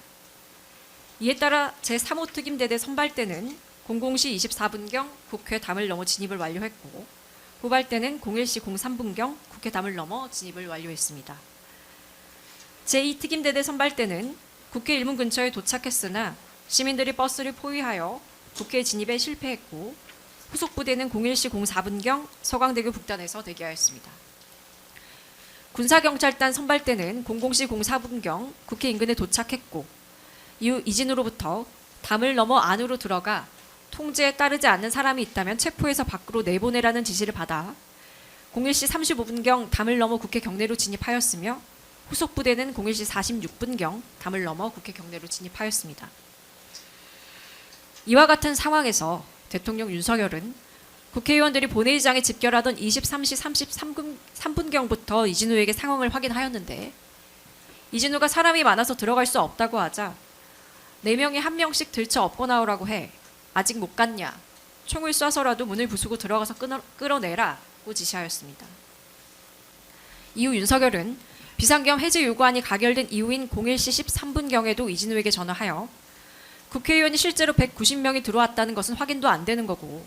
이에 따라 제3호 특임대대 선발대는 00시 24분경 국회 담을 넘어 진입을 완료했고 후발대는 01시 03분경 국회 담을 넘어 진입을 완료했습니다. 제2특임대대 선발대는 국회 일문 근처에 도착했으나 시민들이 버스를 포위하여 국회 진입에 실패했고 후속 부대는 01시 04분경 서강대교 북단에서 대기하였습니다. 군사경찰단 선발대는 00시 04분경 국회 인근에 도착했고 이후 이진우로부터 담을 넘어 안으로 들어가 통제에 따르지 않는 사람이 있다면 체포해서 밖으로 내보내라는 지시를 받아 01시 35분경 담을 넘어 국회 경내로 진입하였으며 후속 부대는 01시 46분경 담을 넘어 국회 경내로 진입하였습니다. 이와 같은 상황에서 대통령 윤석열은 국회의원들이 본회의장에 집결하던 23시 33분경부터 이진우에게 상황을 확인하였는데 이진우가 사람이 많아서 들어갈 수 없다고 하자 4명이 1명씩 들쳐 업고 나오라고 해 아직 못 갔냐 총을 쏴서라도 문을 부수고 들어가서 끌어내라고 지시하였습니다. 이후 윤석열은 비상계엄 해제 요구안이 가결된 이후인 01시 13분경에도 이진우에게 전화하여 국회의원이 실제로 190명이 들어왔다는 것은 확인도 안 되는 거고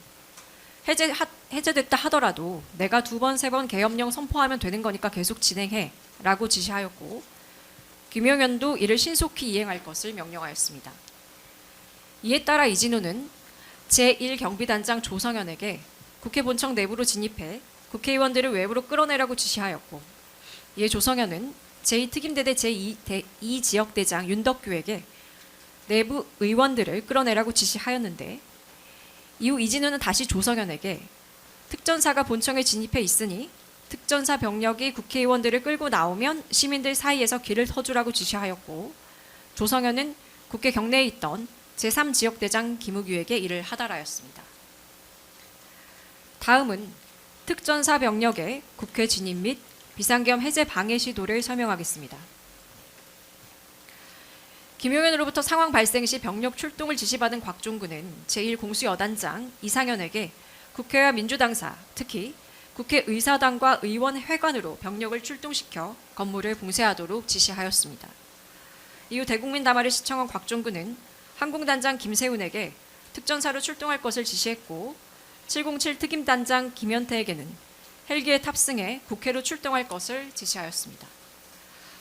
해제됐다 하더라도 내가 2번, 3번 계엄령 선포하면 되는 거니까 계속 진행해 라고 지시하였고 김용현도 이를 신속히 이행할 것을 명령하였습니다. 이에 따라 이진우는 제1경비단장 조성현에게 국회 본청 내부로 진입해 국회의원들을 외부로 끌어내라고 지시하였고 이에 조성현은 제2특임대대 제2지역대장 윤덕규에게 내부 의원들을 끌어내라고 지시하였는데 이후 이진우는 다시 조성현에게 특전사가 본청에 진입해 있으니 특전사 병력이 국회의원들을 끌고 나오면 시민들 사이에서 길을 터주라고 지시하였고 조성현은 국회 경내에 있던 제3지역대장 김우규에게 이를 하달하였습니다. 다음은 특전사 병력의 국회 진입 및 비상계엄 해제 방해 시도를 설명하겠습니다. 김용현으로부터 상황 발생 시 병력 출동을 지시받은 곽종근은 제1공수여단장 이상현에게 국회와 민주당사, 특히 국회의사당과 의원회관으로 병력을 출동시켜 건물을 봉쇄하도록 지시하였습니다. 이후 대국민 담화를 시청한 곽종근은 항공단장 김세훈에게 특전사로 출동할 것을 지시했고 707 특임단장 김현태에게는 헬기에 탑승해 국회로 출동할 것을 지시하였습니다.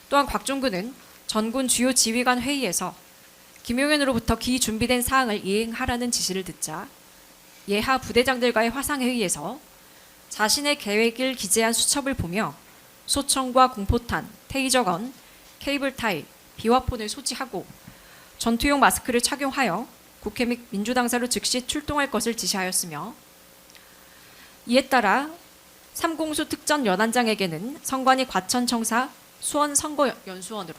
또한 곽종근은 전군 주요 지휘관 회의에서 김용현으로부터 기준비된 사항을 이행하라는 지시를 듣자 예하 부대장들과의 화상회의에서 자신의 계획을 기재한 수첩을 보며 소총과 공포탄, 테이저건, 케이블 타이, 비화폰을 소지하고 전투용 마스크를 착용하여 국회 및 민주당사로 즉시 출동할 것을 지시하였으며 이에 따라 삼공수 특전 연안장에게는 성관이 과천청사 수원 선거연수원으로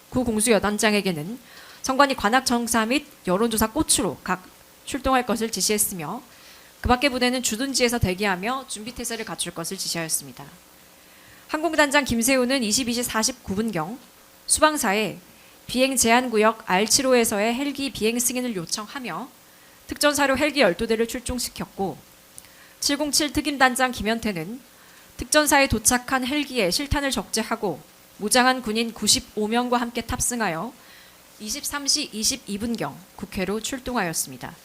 구공수 여단장에게는 성관이 관악청사 및 여론조사 꽃으로 각 출동할 것을 지시했으며 그 밖의 부대는 주둔지에서 대기하며 준비태세를 갖출 것을 지시하였습니다. 항공단장 김세훈은 22시 49분경 수방사에 비행 제한구역 R75에서의 헬기 비행 승인을 요청하며 특전사료 헬기 12대를 출동시켰고 707 특임단장 김현태는 특전사에 도착한 헬기에 실탄을 적재하고 무장한 군인 95명과 함께 탑승하여 23시 22분경 국회로 출동하였습니다.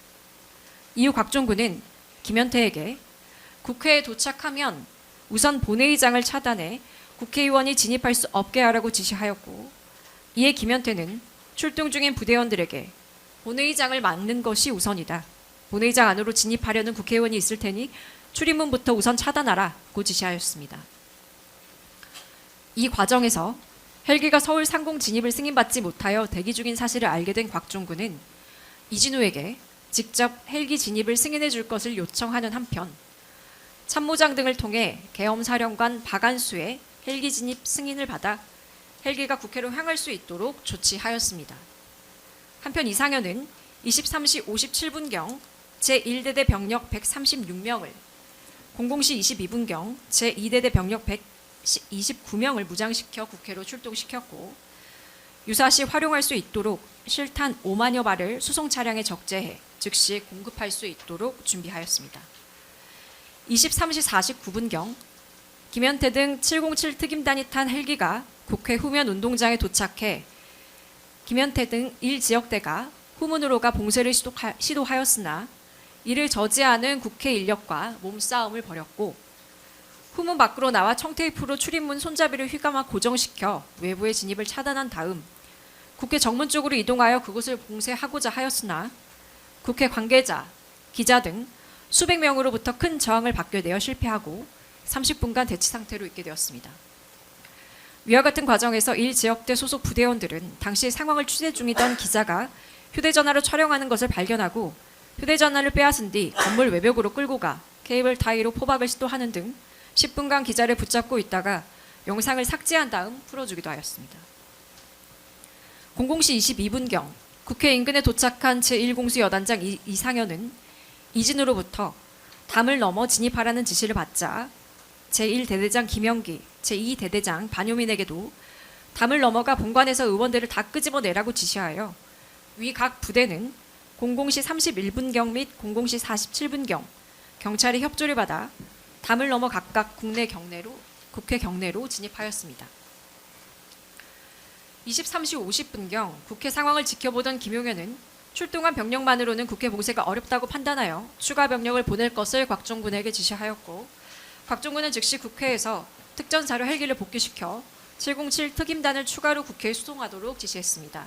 이후 곽종군은 김현태에게 국회에 도착하면 우선 본회의장을 차단해 국회의원이 진입할 수 없게 하라고 지시하였고, 이에 김현태는 출동 중인 부대원들에게 본회의장을 막는 것이 우선이다. 본회의장 안으로 진입하려는 국회의원이 있을 테니 출입문부터 우선 차단하라고 지시하였습니다. 이 과정에서 헬기가 서울 상공 진입을 승인받지 못하여 대기 중인 사실을 알게 된 곽종군은 이진우에게 직접 헬기 진입을 승인해 줄 것을 요청하는 한편 참모장 등을 통해 계엄사령관 박안수의 헬기 진입 승인을 받아 헬기가 국회로 향할 수 있도록 조치하였습니다. 한편 이상현은 23시 57분경 제1대대 병력 136명을 00시 22분경 제2대대 병력 129명을 무장시켜 국회로 출동시켰고, 유사시 활용할 수 있도록 실탄 5만여 발을 수송 차량에 적재해 즉시 공급할 수 있도록 준비하였습니다. 23시 49분경 김현태 등 707 특임단이 탄 헬기가 국회 후면 운동장에 도착해 김현태 등 1지역대가 후문으로 가 봉쇄를 시도하였으나 이를 저지하는 국회 인력과 몸싸움을 벌였고, 후문 밖으로 나와 청테이프로 출입문 손잡이를 휘감아 고정시켜 외부의 진입을 차단한 다음 국회 정문 쪽으로 이동하여 그곳을 봉쇄하고자 하였으나 국회 관계자, 기자 등 수백 명으로부터 큰 저항을 받게 되어 실패하고 30분간 대치 상태로 있게 되었습니다. 위와 같은 과정에서 1지역대 소속 부대원들은 당시 상황을 취재 중이던 기자가 휴대전화로 촬영하는 것을 발견하고 휴대전화를 빼앗은 뒤 건물 외벽으로 끌고 가 케이블 타이로 포박을 시도하는 등 10분간 기자를 붙잡고 있다가 영상을 삭제한 다음 풀어주기도 하였습니다. 00시 22분경 국회 인근에 도착한 제1공수 여단장 이상현은 이진우로부터 담을 넘어 진입하라는 지시를 받자 제1대대장 김영기, 제2대대장 반효민에게도 담을 넘어가 본관에서 의원들을 다 끄집어내라고 지시하여 위 각 부대는 00시 31분경 및 00시 47분경 경찰의 협조를 받아 담을 넘어 각각 국회 경내로 진입하였습니다. 23시 50분경 국회 상황을 지켜보던 김용현은 출동한 병력만으로는 국회 봉쇄가 어렵다고 판단하여 추가 병력을 보낼 것을 곽종군에게 지시하였고, 곽종군은 즉시 국회에서 특전사료 헬기를 복귀시켜 707 특임단을 추가로 국회에 수송하도록 지시했습니다.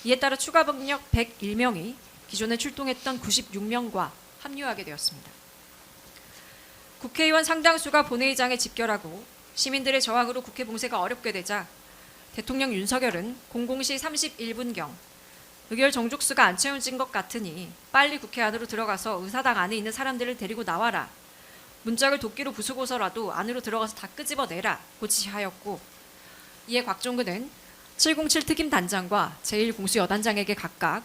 이에 따라 추가 병력 101명이 기존에 출동했던 96명과 합류하게 되었습니다. 국회의원 상당수가 본회의장에 집결하고 시민들의 저항으로 국회 봉쇄가 어렵게 되자 대통령 윤석열은 00시 31분경 의결 정족수가 안 채워진 것 같으니 빨리 국회 안으로 들어가서 의사당 안에 있는 사람들을 데리고 나와라. 문짝을 도끼로 부수고서라도 안으로 들어가서 다 끄집어내라고 지시하였고, 이에 곽종근은 707 특임단장과 제1공수 여단장에게 각각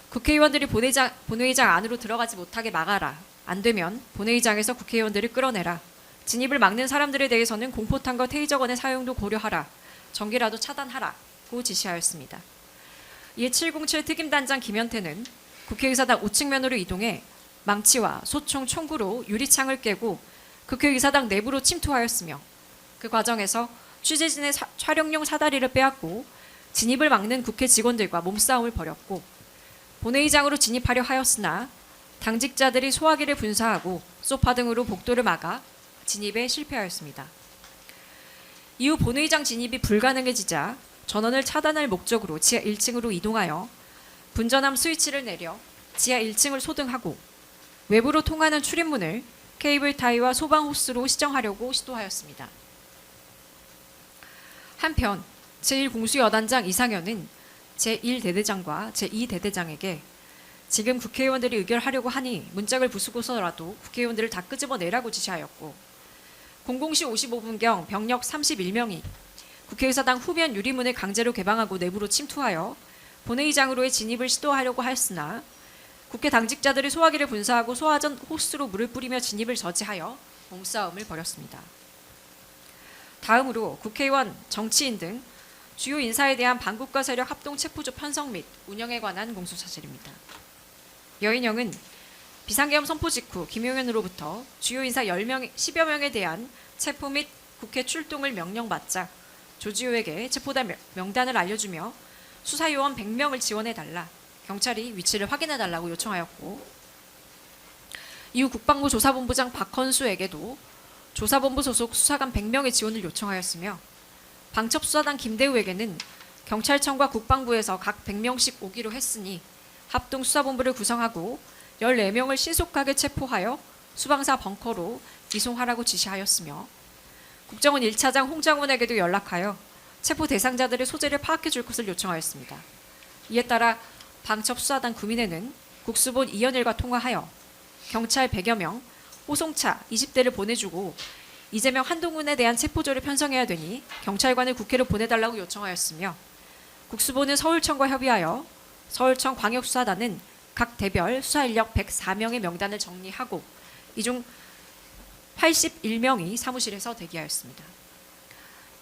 국회의원들이 본회의장 안으로 들어가지 못하게 막아라. 안 되면 본회의장에서 국회의원들을 끌어내라. 진입을 막는 사람들에 대해서는 공포탄과 테이저건의 사용도 고려하라. 전기라도 차단하라고 지시하였습니다. 이에 707 특임단장 김현태는 국회의사당 우측면으로 이동해 망치와 소총, 총구로 유리창을 깨고 국회의사당 내부로 침투하였으며, 그 과정에서 취재진의 촬영용 사다리를 빼앗고 진입을 막는 국회 직원들과 몸싸움을 벌였고, 본회의장으로 진입하려 하였으나 당직자들이 소화기를 분사하고 소파 등으로 복도를 막아 진입에 실패하였습니다. 이후 본회의장 진입이 불가능해지자 전원을 차단할 목적으로 지하 1층으로 이동하여 분전함 스위치를 내려 지하 1층을 소등하고 외부로 통하는 출입문을 케이블 타이와 소방 호스로 시정하려고 시도하였습니다. 한편 제1공수여단장 이상현은 제1대대장과 제2대대장에게 지금 국회의원들이 의결하려고 하니 문짝을 부수고서라도 국회의원들을 다 끄집어내라고 지시하였고, 00시 55분경 병력 31명이 국회의사당 후면 유리문을 강제로 개방하고 내부로 침투하여 본회의장으로의 진입을 시도하려고 하였으나 국회 당직자들이 소화기를 분사하고 소화전 호스로 물을 뿌리며 진입을 저지하여 몸싸움을 벌였습니다. 다음으로 국회의원, 정치인 등 주요 인사에 대한 반국가 세력 합동 체포조 편성 및 운영에 관한 공소사실입니다. 여인영은 비상계엄 선포 직후 김용현으로부터 주요 인사 10여 명에 대한 체포 및 국회 출동을 명령받자 조지호에게 체포단 명단을 알려주며 수사요원 100명을 지원해달라, 경찰이 위치를 확인해달라고 요청하였고, 이후 국방부 조사본부장 박헌수에게도 조사본부 소속 수사관 100명의 지원을 요청하였으며, 방첩수사단 김대우에게는 경찰청과 국방부에서 각 100명씩 오기로 했으니 합동수사본부를 구성하고 14명을 신속하게 체포하여 수방사 벙커로 이송하라고 지시하였으며, 국정원 1차장 홍장훈에게도 연락하여 체포 대상자들의 소재를 파악해 줄 것을 요청하였습니다. 이에 따라 방첩수사단 구민회는 국수본 이현일과 통화하여 경찰 100여 명, 호송차 20대를 보내주고 이재명 한동훈에 대한 체포조를 편성해야 되니 경찰관을 국회로 보내달라고 요청하였으며, 국수본은 서울청과 협의하여 서울청 광역수사단은 각 대별 수사인력 104명의 명단을 정리하고 이 중 81명이 사무실에서 대기하였습니다.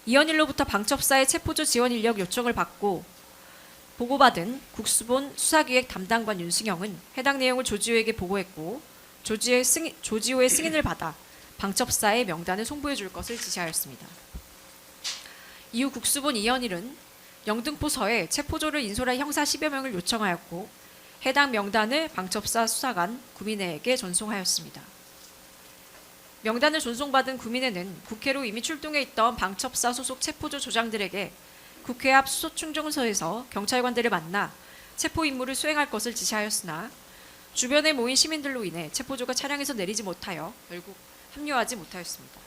이현일로부터 방첩사의 체포조 지원 인력 요청을 받고 보고받은 국수본 수사기획 담당관 윤승영은 해당 내용을 조지호에게 보고했고, 조지호의 승인을 받아 방첩사의 명단을 송부해 줄 것을 지시하였습니다. 이후 국수본 이현일은 영등포서에 체포조를 인솔할 형사 10여 명을 요청하였고, 해당 명단을 방첩사 수사관 구민회에게 전송하였습니다. 명단을 전송받은 구민회는 국회로 이미 출동해 있던 방첩사 소속 체포조 조장들에게 국회 앞 수소충정소에서 경찰관들을 만나 체포 임무를 수행할 것을 지시하였으나 주변에 모인 시민들로 인해 체포조가 차량에서 내리지 못하여 결국 합류하지 못하였습니다.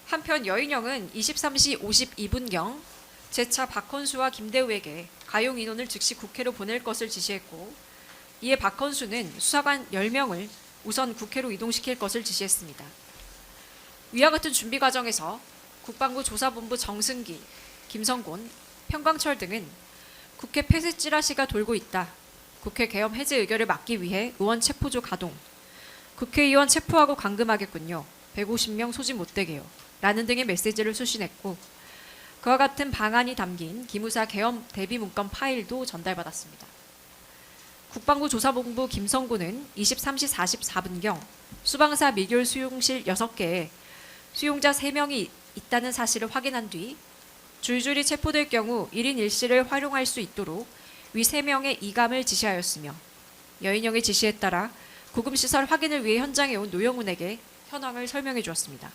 한편 여인영은 23시 52분경 재차 박헌수와 김대우에게 가용 인원을 즉시 국회로 보낼 것을 지시했고, 이에 박헌수는 수사관 10명을 우선 국회로 이동시킬 것을 지시했습니다. 위와 같은 준비 과정에서 국방부 조사본부 정승기, 김성곤, 평광철 등은 국회 폐쇄 찌라시가 돌고 있다, 국회 계엄 해제 의결을 막기 위해 의원 체포조 가동, 국회의원 체포하고 감금하겠군요, 150명 소집 못되게요 라는 등의 메시지를 수신했고, 그와 같은 방안이 담긴 기무사 계엄 대비 문건 파일도 전달받았습니다. 국방부 조사본부 김성곤은 23시 44분경 수방사 미결 수용실 6개에 수용자 3명이 있다는 사실을 확인한 뒤 줄줄이 체포될 경우 1인 1실을 활용할 수 있도록 위 3명의 이감을 지시하였으며, 여인영의 지시에 따라 구금시설 확인을 위해 현장에 온 노영훈에게 현황을 설명해 주었습니다.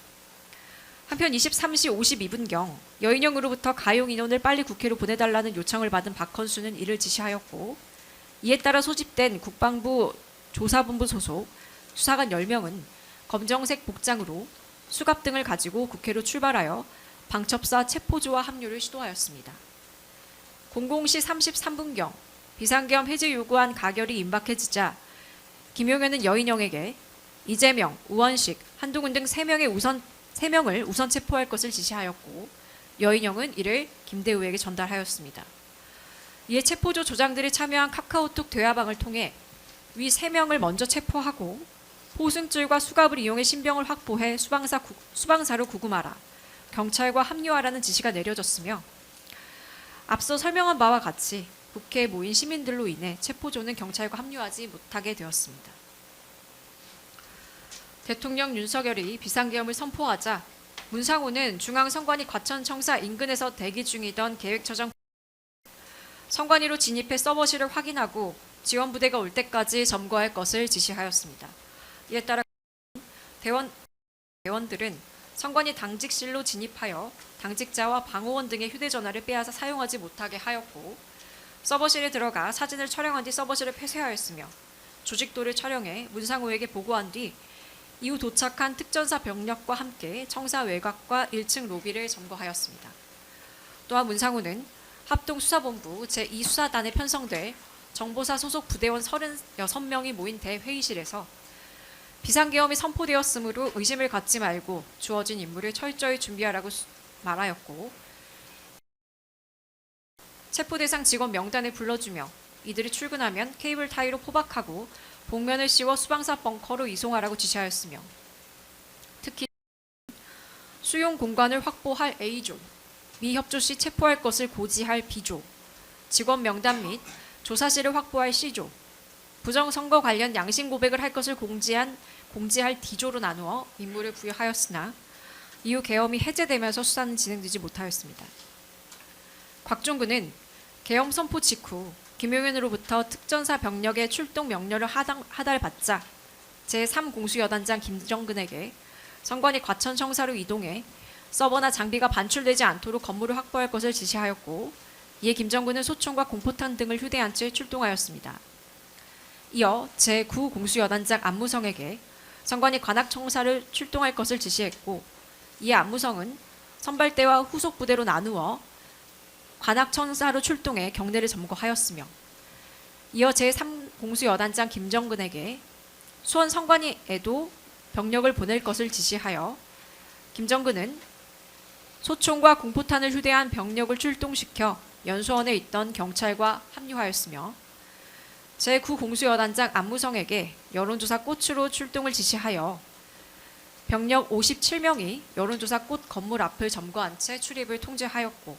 한편 23시 52분경 여인영으로부터 가용 인원을 빨리 국회로 보내달라는 요청을 받은 박헌수는 이를 지시하였고, 이에 따라 소집된 국방부 조사본부 소속 수사관 10명은 검정색 복장으로 수갑 등을 가지고 국회로 출발하여 방첩사 체포조와 합류를 시도하였습니다. 00시 33분경 비상계엄 해제 요구안 가결이 임박해지자 김용현은 여인영에게 이재명, 우원식, 한동훈 등 3명을 우선 체포할 것을 지시하였고, 여인영은 이를 김대우에게 전달하였습니다. 이에 체포조 조장들이 참여한 카카오톡 대화방을 통해 위 3명을 먼저 체포하고 호승줄과 수갑을 이용해 신병을 확보해 수방사로 구금하라, 경찰과 합류하라는 지시가 내려졌으며, 앞서 설명한 바와 같이 국회에 모인 시민들로 인해 체포조는 경찰과 합류하지 못하게 되었습니다. 대통령 윤석열이 비상계엄을 선포하자 문상호는 중앙선관위 과천청사 인근에서 대기 중이던 계획처장 선관위로 진입해 서버실을 확인하고 지원부대가 올 때까지 점거할 것을 지시하였습니다. 이에 따라 대원들은 선관위 당직실로 진입하여 당직자와 방호원 등의 휴대전화를 빼앗아 사용하지 못하게 하였고, 서버실에 들어가 사진을 촬영한 뒤 서버실을 폐쇄하였으며, 조직도를 촬영해 문상호에게 보고한 뒤 이후 도착한 특전사 병력과 함께 청사 외곽과 1층 로비를 점거하였습니다. 또한 문상호는 합동수사본부 제2수사단에 편성돼 정보사 소속 부대원 36명이 모인 대회의실에서 비상계엄이 선포되었으므로 의심을 갖지 말고 주어진 임무를 철저히 준비하라고 말하였고, 체포 대상 직원 명단을 불러주며 이들이 출근하면 케이블 타이로 포박하고 복면을 씌워 수방사 벙커로 이송하라고 지시하였으며, 특히 수용 공간을 확보할 A조, 미협조 시 체포할 것을 고지할 B조, 직원 명단 및 조사실을 확보할 C조, 부정선거 관련 양심 고백을 할 것을 공지할 D조로 나누어 임무를 부여하였으나 이후 계엄이 해제되면서 수사는 진행되지 못하였습니다. 곽종근은 계엄 선포 직후 김용현으로부터 특전사 병력의 출동 명령을 하달받자 제3공수여단장 김정근에게 선관위 과천 청사로 이동해 서버나 장비가 반출되지 않도록 건물을 확보할 것을 지시하였고, 이에 김정근은 소총과 공포탄 등을 휴대한 채 출동하였습니다. 이어 제9공수여단장 안무성에게 선관위 관악청사를 출동할 것을 지시했고, 이에 안무성은 선발대와 후속 부대로 나누어 관악청사로 출동해 경내를 점거하였으며, 이어 제3공수여단장 김정근에게 수원 선관위에도 병력을 보낼 것을 지시하여 김정근은 소총과 공포탄을 휴대한 병력을 출동시켜 연수원에 있던 경찰과 합류하였으며, 제9공수여단장 안무성에게 여론조사 꽃으로 출동을 지시하여 병력 57명이 여론조사 꽃 건물 앞을 점거한 채 출입을 통제하였고,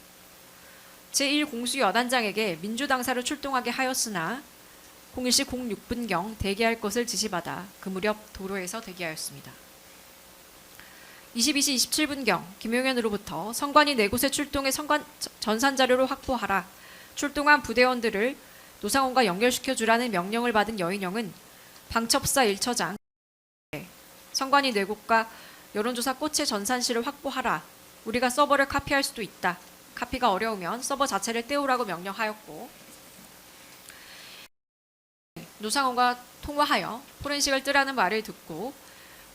제1공수여단장에게 민주당사로 출동하게 하였으나 01시 06분경 대기할 것을 지시받아 그 무렵 도로에서 대기하였습니다. 22시 27분경 김용현으로부터 선관위 4곳에 출동해 전산자료를 확보하라, 출동한 부대원들을 노상원과 연결시켜주라는 명령을 받은 여인영은 방첩사 1처장 선관위 4곳과 여론조사 꽃의 전산실을 확보하라, 우리가 서버를 카피할 수도 있다, 카피가 어려우면 서버 자체를 떼우라고 명령하였고, 노상원과 통화하여 포렌식을 뜨라는 말을 듣고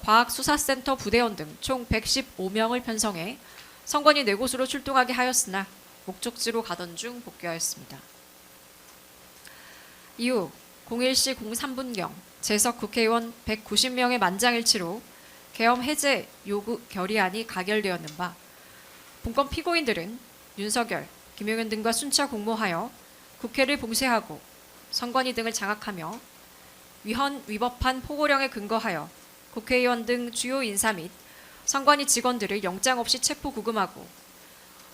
과학수사센터 부대원 등 총 115명을 편성해 선관위 4곳으로 출동하게 하였으나 목적지로 가던 중 복귀하였습니다. 이후 01시 03분경 재석 국회의원 190명의 만장일치로 계엄 해제 요구 결의안이 가결되었는 바, 본건 피고인들은 윤석열, 김용현 등과 순차 공모하여 국회를 봉쇄하고 선관위 등을 장악하며 위법한 포고령에 근거하여 국회의원 등 주요 인사 및 선관위 직원들을 영장 없이 체포 구금하고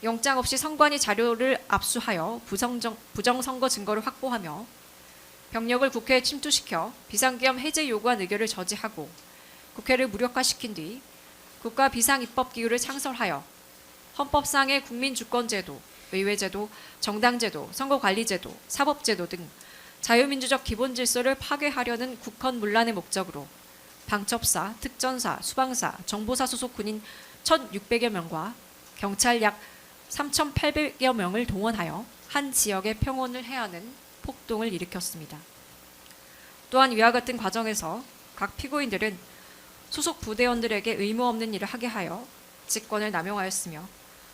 영장 없이 선관위 자료를 압수하여 부정선거 증거를 확보하며 병력을 국회에 침투시켜 비상계엄 해제 요구안 의결을 저지하고 국회를 무력화시킨 뒤 국가 비상입법기구를 창설하여 헌법상의 국민주권제도, 의회제도, 정당제도, 선거관리제도, 사법제도 등 자유민주적 기본질서를 파괴하려는 국헌문란의 목적으로 방첩사, 특전사, 수방사, 정보사 소속 군인 1,600여 명과 경찰 약 3,800여 명을 동원하여 한 지역의 평온을 해하는 폭동을 일으켰습니다. 또한 위와 같은 과정에서 각 피고인들은 소속 부대원들에게 의무 없는 일을 하게 하여 직권을 남용하였으며,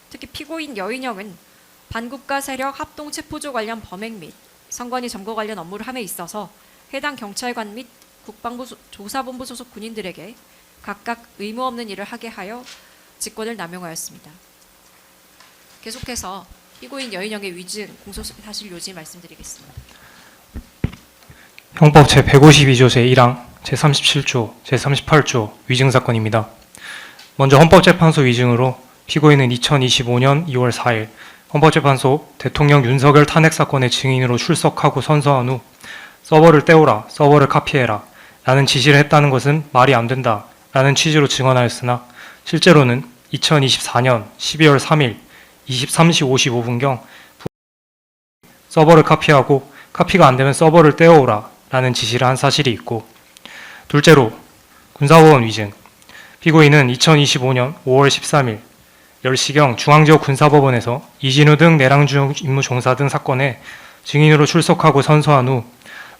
특히 피고인 여인영은 반국가 세력 합동 체포조 관련 범행 및 선관위 점거 관련 업무를 함에 있어서 해당 경찰관 및 국방부 조사본부 소속 군인들에게 각각 의무 없는 일을 하게 하여 직권을 남용하였습니다. 계속해서 피고인 여인영의 위증 공소사실 요지 말씀드리겠습니다. 형법 제152조 제1항, 제37조, 제38조 위증 사건입니다. 먼저 헌법재판소 위증으로 피고인은 2025년 2월 4일 헌법재판소 대통령 윤석열 탄핵 사건의 증인으로 출석하고 선서한 후 서버를 떼오라, 서버를 카피해라 라는 지시를 했다는 것은 말이 안 된다 라는 취지로 증언하였으나, 실제로는 2024년 12월 3일 23시 55분경 서버를 카피하고 카피가 안 되면 서버를 떼어오라 라는 지시를 한 사실이 있고, 둘째로 군사법원 위증. 피고인은 2025년 5월 13일 10시경 중앙지역 군사법원에서 이진우 등 내랑 임무 종사 등 사건에 증인으로 출석하고 선서한 후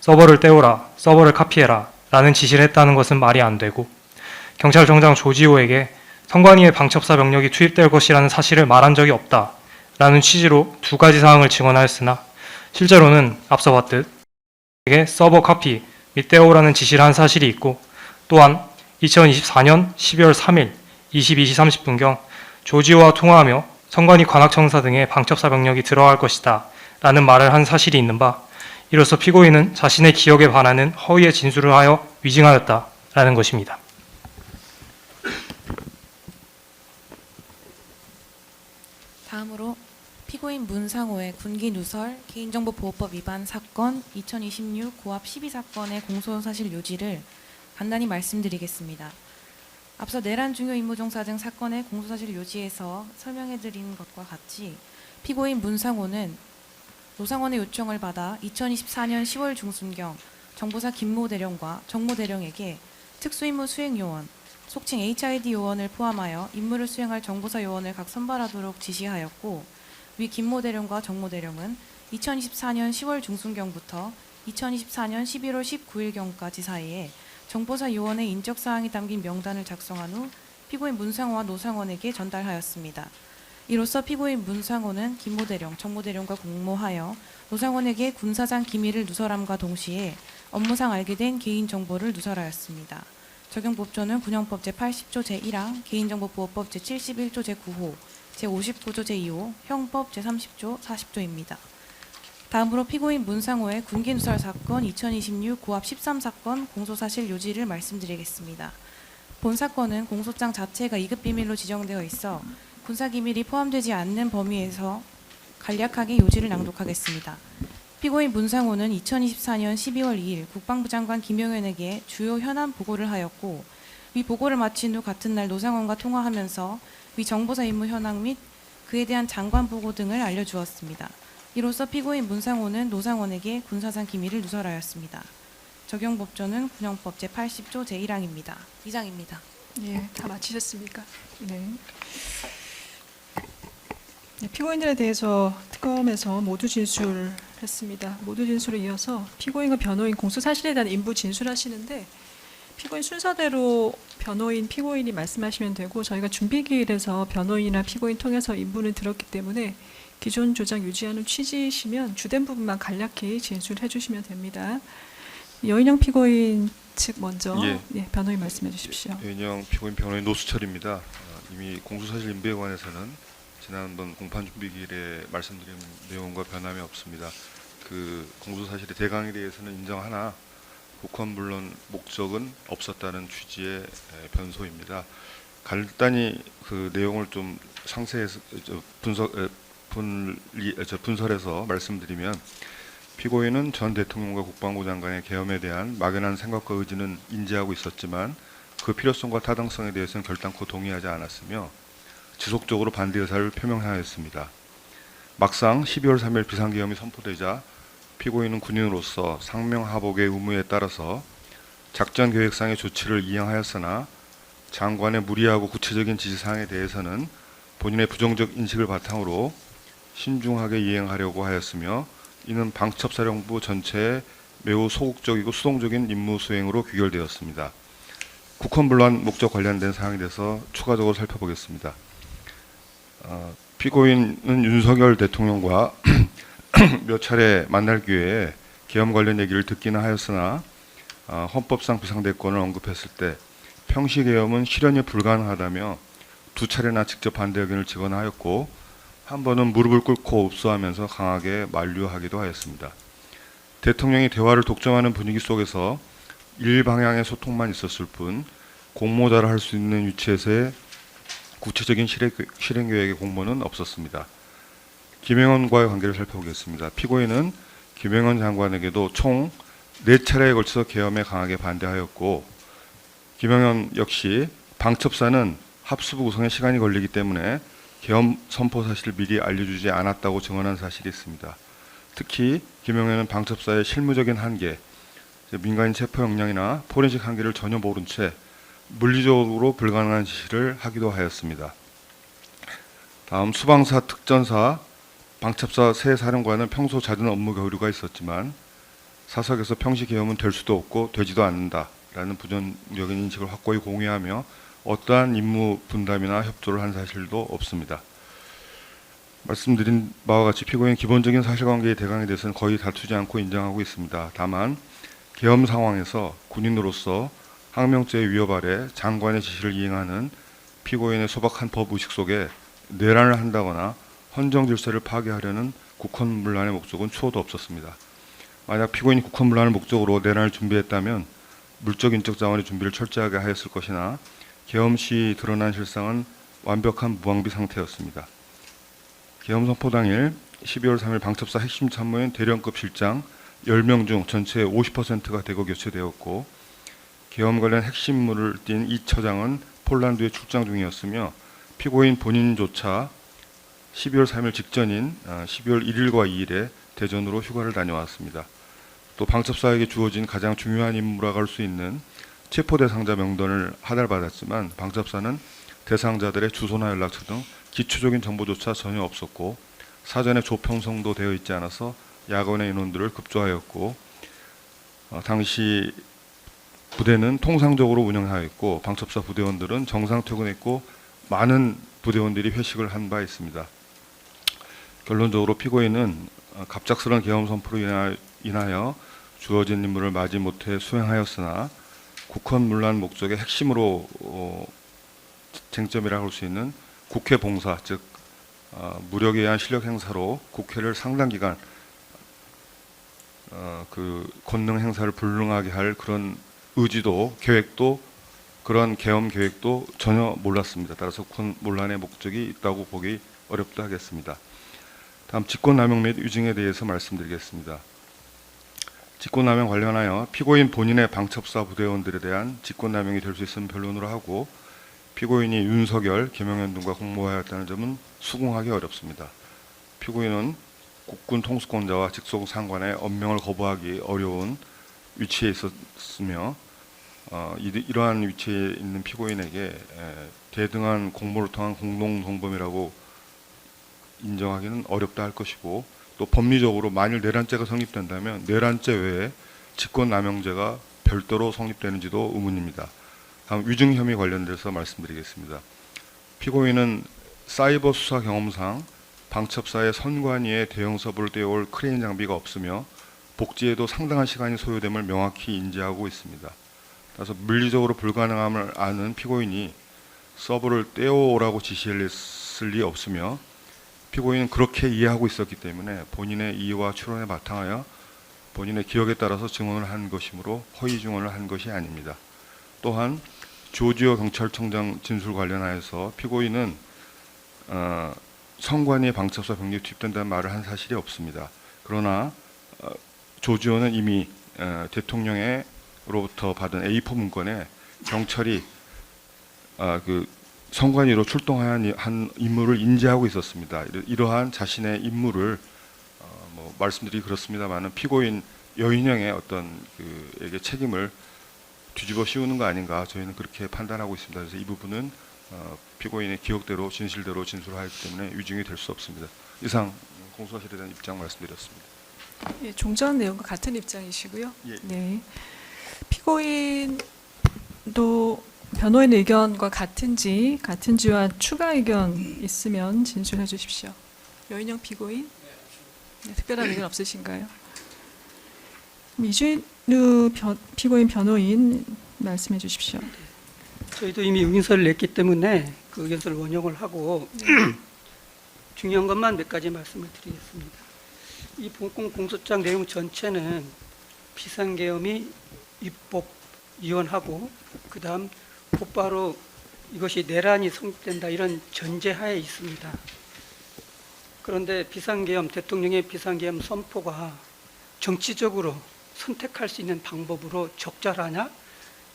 서버를 떼오라, 서버를 카피해라 라는 지시를 했다는 것은 말이 안 되고, 경찰청장 조지호에게 선관위에 방첩사 병력이 투입될 것이라는 사실을 말한 적이 없다 라는 취지로 두 가지 사항을 증언하였으나, 실제로는 앞서 봤듯 에게 서버 카피 및 떼오라는 지시를 한 사실이 있고, 또한 2024년 12월 3일 22시 30분경 조지호와 통화하며 선관위 관악청사 등의 방첩사 병력이 들어갈 것이다 라는 말을 한 사실이 있는 바, 이로써 피고인은 자신의 기억에 반하는 허위의 진술을 하여 위증하였다 라는 것입니다. 다음으로 피고인 문상호의 군기 누설 개인정보보호법 위반 사건 2026 고압 12사건의 공소사실 요지를 간단히 말씀드리겠습니다. 앞서 내란 중요 임무 종사 등 사건의 공소사실 요지에서 설명해드린 것과 같이 피고인 문상호는 노상원의 요청을 받아 2024년 10월 중순경 정보사 김모 대령과 정모 대령에게 특수임무 수행 요원, 속칭 HID 요원을 포함하여 임무를 수행할 정보사 요원을 각 선발하도록 지시하였고, 위 김모 대령과 정모 대령은 2024년 10월 중순경부터 2024년 11월 19일경까지 사이에 정보사 요원의 인적사항이 담긴 명단을 작성한 후 피고인 문상호와 노상원에게 전달하였습니다. 이로써 피고인 문상호는 김모 대령, 정모 대령과 공모하여 노상원에게 군사상 기밀을 누설함과 동시에 업무상 알게 된 개인정보를 누설하였습니다. 적용법조는 군형법 제80조 제1항, 개인정보보호법 제71조 제9호, 제59조 제2호, 형법 제30조 40조입니다. 다음으로 피고인 문상호의 군기누설 사건 2026 고압 13사건 공소사실 요지를 말씀드리겠습니다. 본 사건은 공소장 자체가 2급 비밀로 지정되어 있어 군사기밀이 포함되지 않는 범위에서 간략하게 요지를 낭독하겠습니다. 피고인 문상호는 2024년 12월 2일 국방부 장관 김용현에게 주요 현안 보고를 하였고, 위 보고를 마친 후 같은 날 노상원과 통화하면서 위 정보사 임무 현황 및 그에 대한 장관 보고 등을 알려주었습니다. 이로써 피고인 문상호는 노상원에게 군사상 기밀을 누설하였습니다. 적용법조는 군형법 제80조 제1항입니다. 이상입니다. 예, 다 마치셨습니까? 네. 네, 피고인들에 대해서 특검에서 모두 진술했습니다. 모두 진술에 이어서 피고인과 변호인 공소사실에 대한 인부 진술하시는데, 피고인 순서대로 변호인, 피고인이 말씀하시면 되고, 저희가 준비기일에서 변호인이나 피고인 통해서 인부는 들었기 때문에 기존 조작 유지하는 취지이시면 주된 부분만 간략히 진술해 주시면 됩니다. 여인영 피고인 측 먼저 변호인 말씀해 주십시오. 여인영 피고인 변호인 노수철입니다. 이미 공소사실 인부에 관해서는 지난번 공판준비기일에 말씀드린 내용과 변함이 없습니다. 그 공소사실의 대강에 대해서는 인정하나 국헌 물론 목적은 없었다는 취지의 변소입니다. 간단히 그 내용을 좀 상세해서 분설해서 말씀드리면, 피고인은 전 대통령과 국방부 장관의 계엄에 대한 막연한 생각과 의지는 인지하고 있었지만 그 필요성과 타당성에 대해서는 결단코 동의하지 않았으며 지속적으로 반대 의사를 표명하였습니다. 막상 12월 3일 비상계엄이 선포되자 피고인은 군인으로서 상명하복의 의무에 따라서 작전 계획상의 조치를 이행하였으나 장관의 무리하고 구체적인 지시사항에 대해서는 본인의 부정적 인식을 바탕으로 신중하게 이행하려고 하였으며, 이는 방첩사령부 전체의 매우 소극적이고 수동적인 임무 수행으로 귀결되었습니다. 국헌불란 목적 관련된 사항에 대해서 추가적으로 살펴보겠습니다. 피고인은 윤석열 대통령과 몇 차례 만날 기회에 계엄 관련 얘기를 듣기는 하였으나 헌법상 비상대권을 언급했을 때 평시 계엄은 실현이 불가능하다며 2차례나 직접 반대 의견을 지거나 하였고, 한 번은 무릎을 꿇고 읍소하면서 강하게 만류하기도 하였습니다. 대통령이 대화를 독점하는 분위기 속에서 일방향의 소통만 있었을 뿐 공모자를 할 수 있는 위치에서의 구체적인 실행 계획의 공모는 없었습니다. 김영헌과의 관계를 살펴보겠습니다. 피고인은 김영헌 장관에게도 총 4차례에 걸쳐서 계엄에 강하게 반대하였고, 김영헌 역시 방첩사는 합수부 구성에 시간이 걸리기 때문에 계엄 선포 사실을 미리 알려주지 않았다고 증언한 사실이 있습니다. 특히 김영헌은 방첩사의 실무적인 한계, 민간인 체포 역량이나 포렌식 한계를 전혀 모른 채 물리적으로 불가능한 지시를 하기도 하였습니다. 다음 수방사, 특전사, 방첩사 세 사령관은 평소 잦은 업무 교류가 있었지만 사석에서 평시 계엄은 될 수도 없고 되지도 않는다라는 부정적인 인식을 확고히 공유하며 어떠한 임무 분담이나 협조를 한 사실도 없습니다. 말씀드린 바와 같이 피고인 기본적인 사실관계의 대강에 대해서는 거의 다투지 않고 인정하고 있습니다. 다만 계엄 상황에서 군인으로서 항명죄의 위협 아래 장관의 지시를 이행하는 피고인의 소박한 법의식 속에 내란을 한다거나 헌정 질서를 파괴하려는 국헌문란의 목적은 추호도 없었습니다. 만약 피고인이 국헌문란을 목적으로 내란을 준비했다면 물적 인적 자원의 준비를 철저하게 하였을 것이나 계엄 시 드러난 실상은 완벽한 무방비 상태였습니다. 계엄 선포 당일 12월 3일 방첩사 핵심 참모인 대령급 실장 10명 중 전체의 50%가 대거 교체되었고 계엄 관련 핵심 임무를 띈 이 처장은 폴란드에 출장 중이었으며 피고인 본인조차 12월 3일 직전인 12월 1일과 2일에 대전으로 휴가를 다녀왔습니다. 또 방첩사에게 주어진 가장 중요한 임무라고 할 수 있는 체포 대상자 명단을 하달받았지만 방첩사는 대상자들의 주소나 연락처 등 기초적인 정보조차 전혀 없었고 사전에 조편성도 되어 있지 않아서 야간의 인원들을 급조하였고 당시 부대는 통상적으로 운영하였고 방첩사 부대원들은 정상 퇴근했고 많은 부대원들이 회식을 한 바 있습니다. 결론적으로 피고인은 갑작스러운 계엄 선포로 인하여 주어진 임무를 마지못해 수행하였으나 국헌문란 목적의 핵심으로 쟁점이라고 할 수 있는 국회 봉사, 즉 무력에 의한 실력 행사로 국회를 상당 기간 그 권능 행사를 불능하게 할 그런 의지도 계획도 그런 계엄 계획도 전혀 몰랐습니다. 따라서 국헌문란의 목적이 있다고 보기 어렵다 하겠습니다. 다음 직권남용 및 위증에 대해서 말씀드리겠습니다. 직권남용 관련하여 피고인 본인의 방첩사 부대원들에 대한 직권남용이 될 수 있으면 변론으로 하고 피고인이 윤석열, 김영현 등과 공모하였다는 점은 수긍하기 어렵습니다. 피고인은 국군 통수권자와 직속 상관의 엄명을 거부하기 어려운 위치에 있었으며 이러한 위치에 있는 피고인에게 대등한 공모를 통한 공동성범이라고 인정하기는 어렵다 할 것이고 또 법리적으로 만일 내란죄가 성립된다면 내란죄 외에 직권남용죄가 별도로 성립되는지도 의문입니다. 다음 위증 혐의 관련돼서 말씀드리겠습니다. 피고인은 사이버 수사 경험상 방첩사의 선관위에 대형 서버를 떼어올 크레인 장비가 없으며 복지에도 상당한 시간이 소요됨을 명확히 인지하고 있습니다. 따라서 물리적으로 불가능함을 아는 피고인이 서버를 떼어오라고 지시했을 리 없으며 피고인은 그렇게 이해하고 있었기 때문에 본인의 이해와 추론에 바탕하여 본인의 기억에 따라서 증언을 한 것이므로 허위 증언을 한 것이 아닙니다. 또한 조지호 경찰청장 진술 관련하여서 피고인은 선관위 방첩사 병력이 투입된다는 말을 한 사실이 없습니다. 그러나 조지호는 이미 대통령으로부터 받은 A4 문건에 경찰이 그 선관위로 출동한 임무를 인지하고 있었습니다. 이러한 자신의 임무를 말씀드리기 그렇습니다만은 피고인 여인영의 어떤 그에게 책임을 뒤집어 씌우는 거 아닌가 저희는 그렇게 판단하고 있습니다. 그래서 이 부분은 피고인의 기억대로 진실대로 진술하였기 때문에 위증이 될 수 없습니다. 이상 공소사실에 대한 입장 말씀드렸습니다. 예, 종전 내용과 같은 입장이시고요. 예. 네. 피고인도 변호인 의견과 같은지와 추가 의견 있으면 진술해 주십시오. 여인영 피고인? 네, 특별한 의견 없으신가요? 이준우 피고인 변호인 말씀해 주십시오. 저희도 이미 의견서를 냈기 때문에 그 의견서를 원용을 하고 중요한 것만 몇 가지 말씀을 드리겠습니다. 이 공소장 내용 전체는 비상계엄이 입법위원하고 그 다음 곧바로 이것이 내란이 성립된다 이런 전제하에 있습니다. 그런데 비상계엄, 대통령의 비상계엄 선포가 정치적으로 선택할 수 있는 방법으로 적절하냐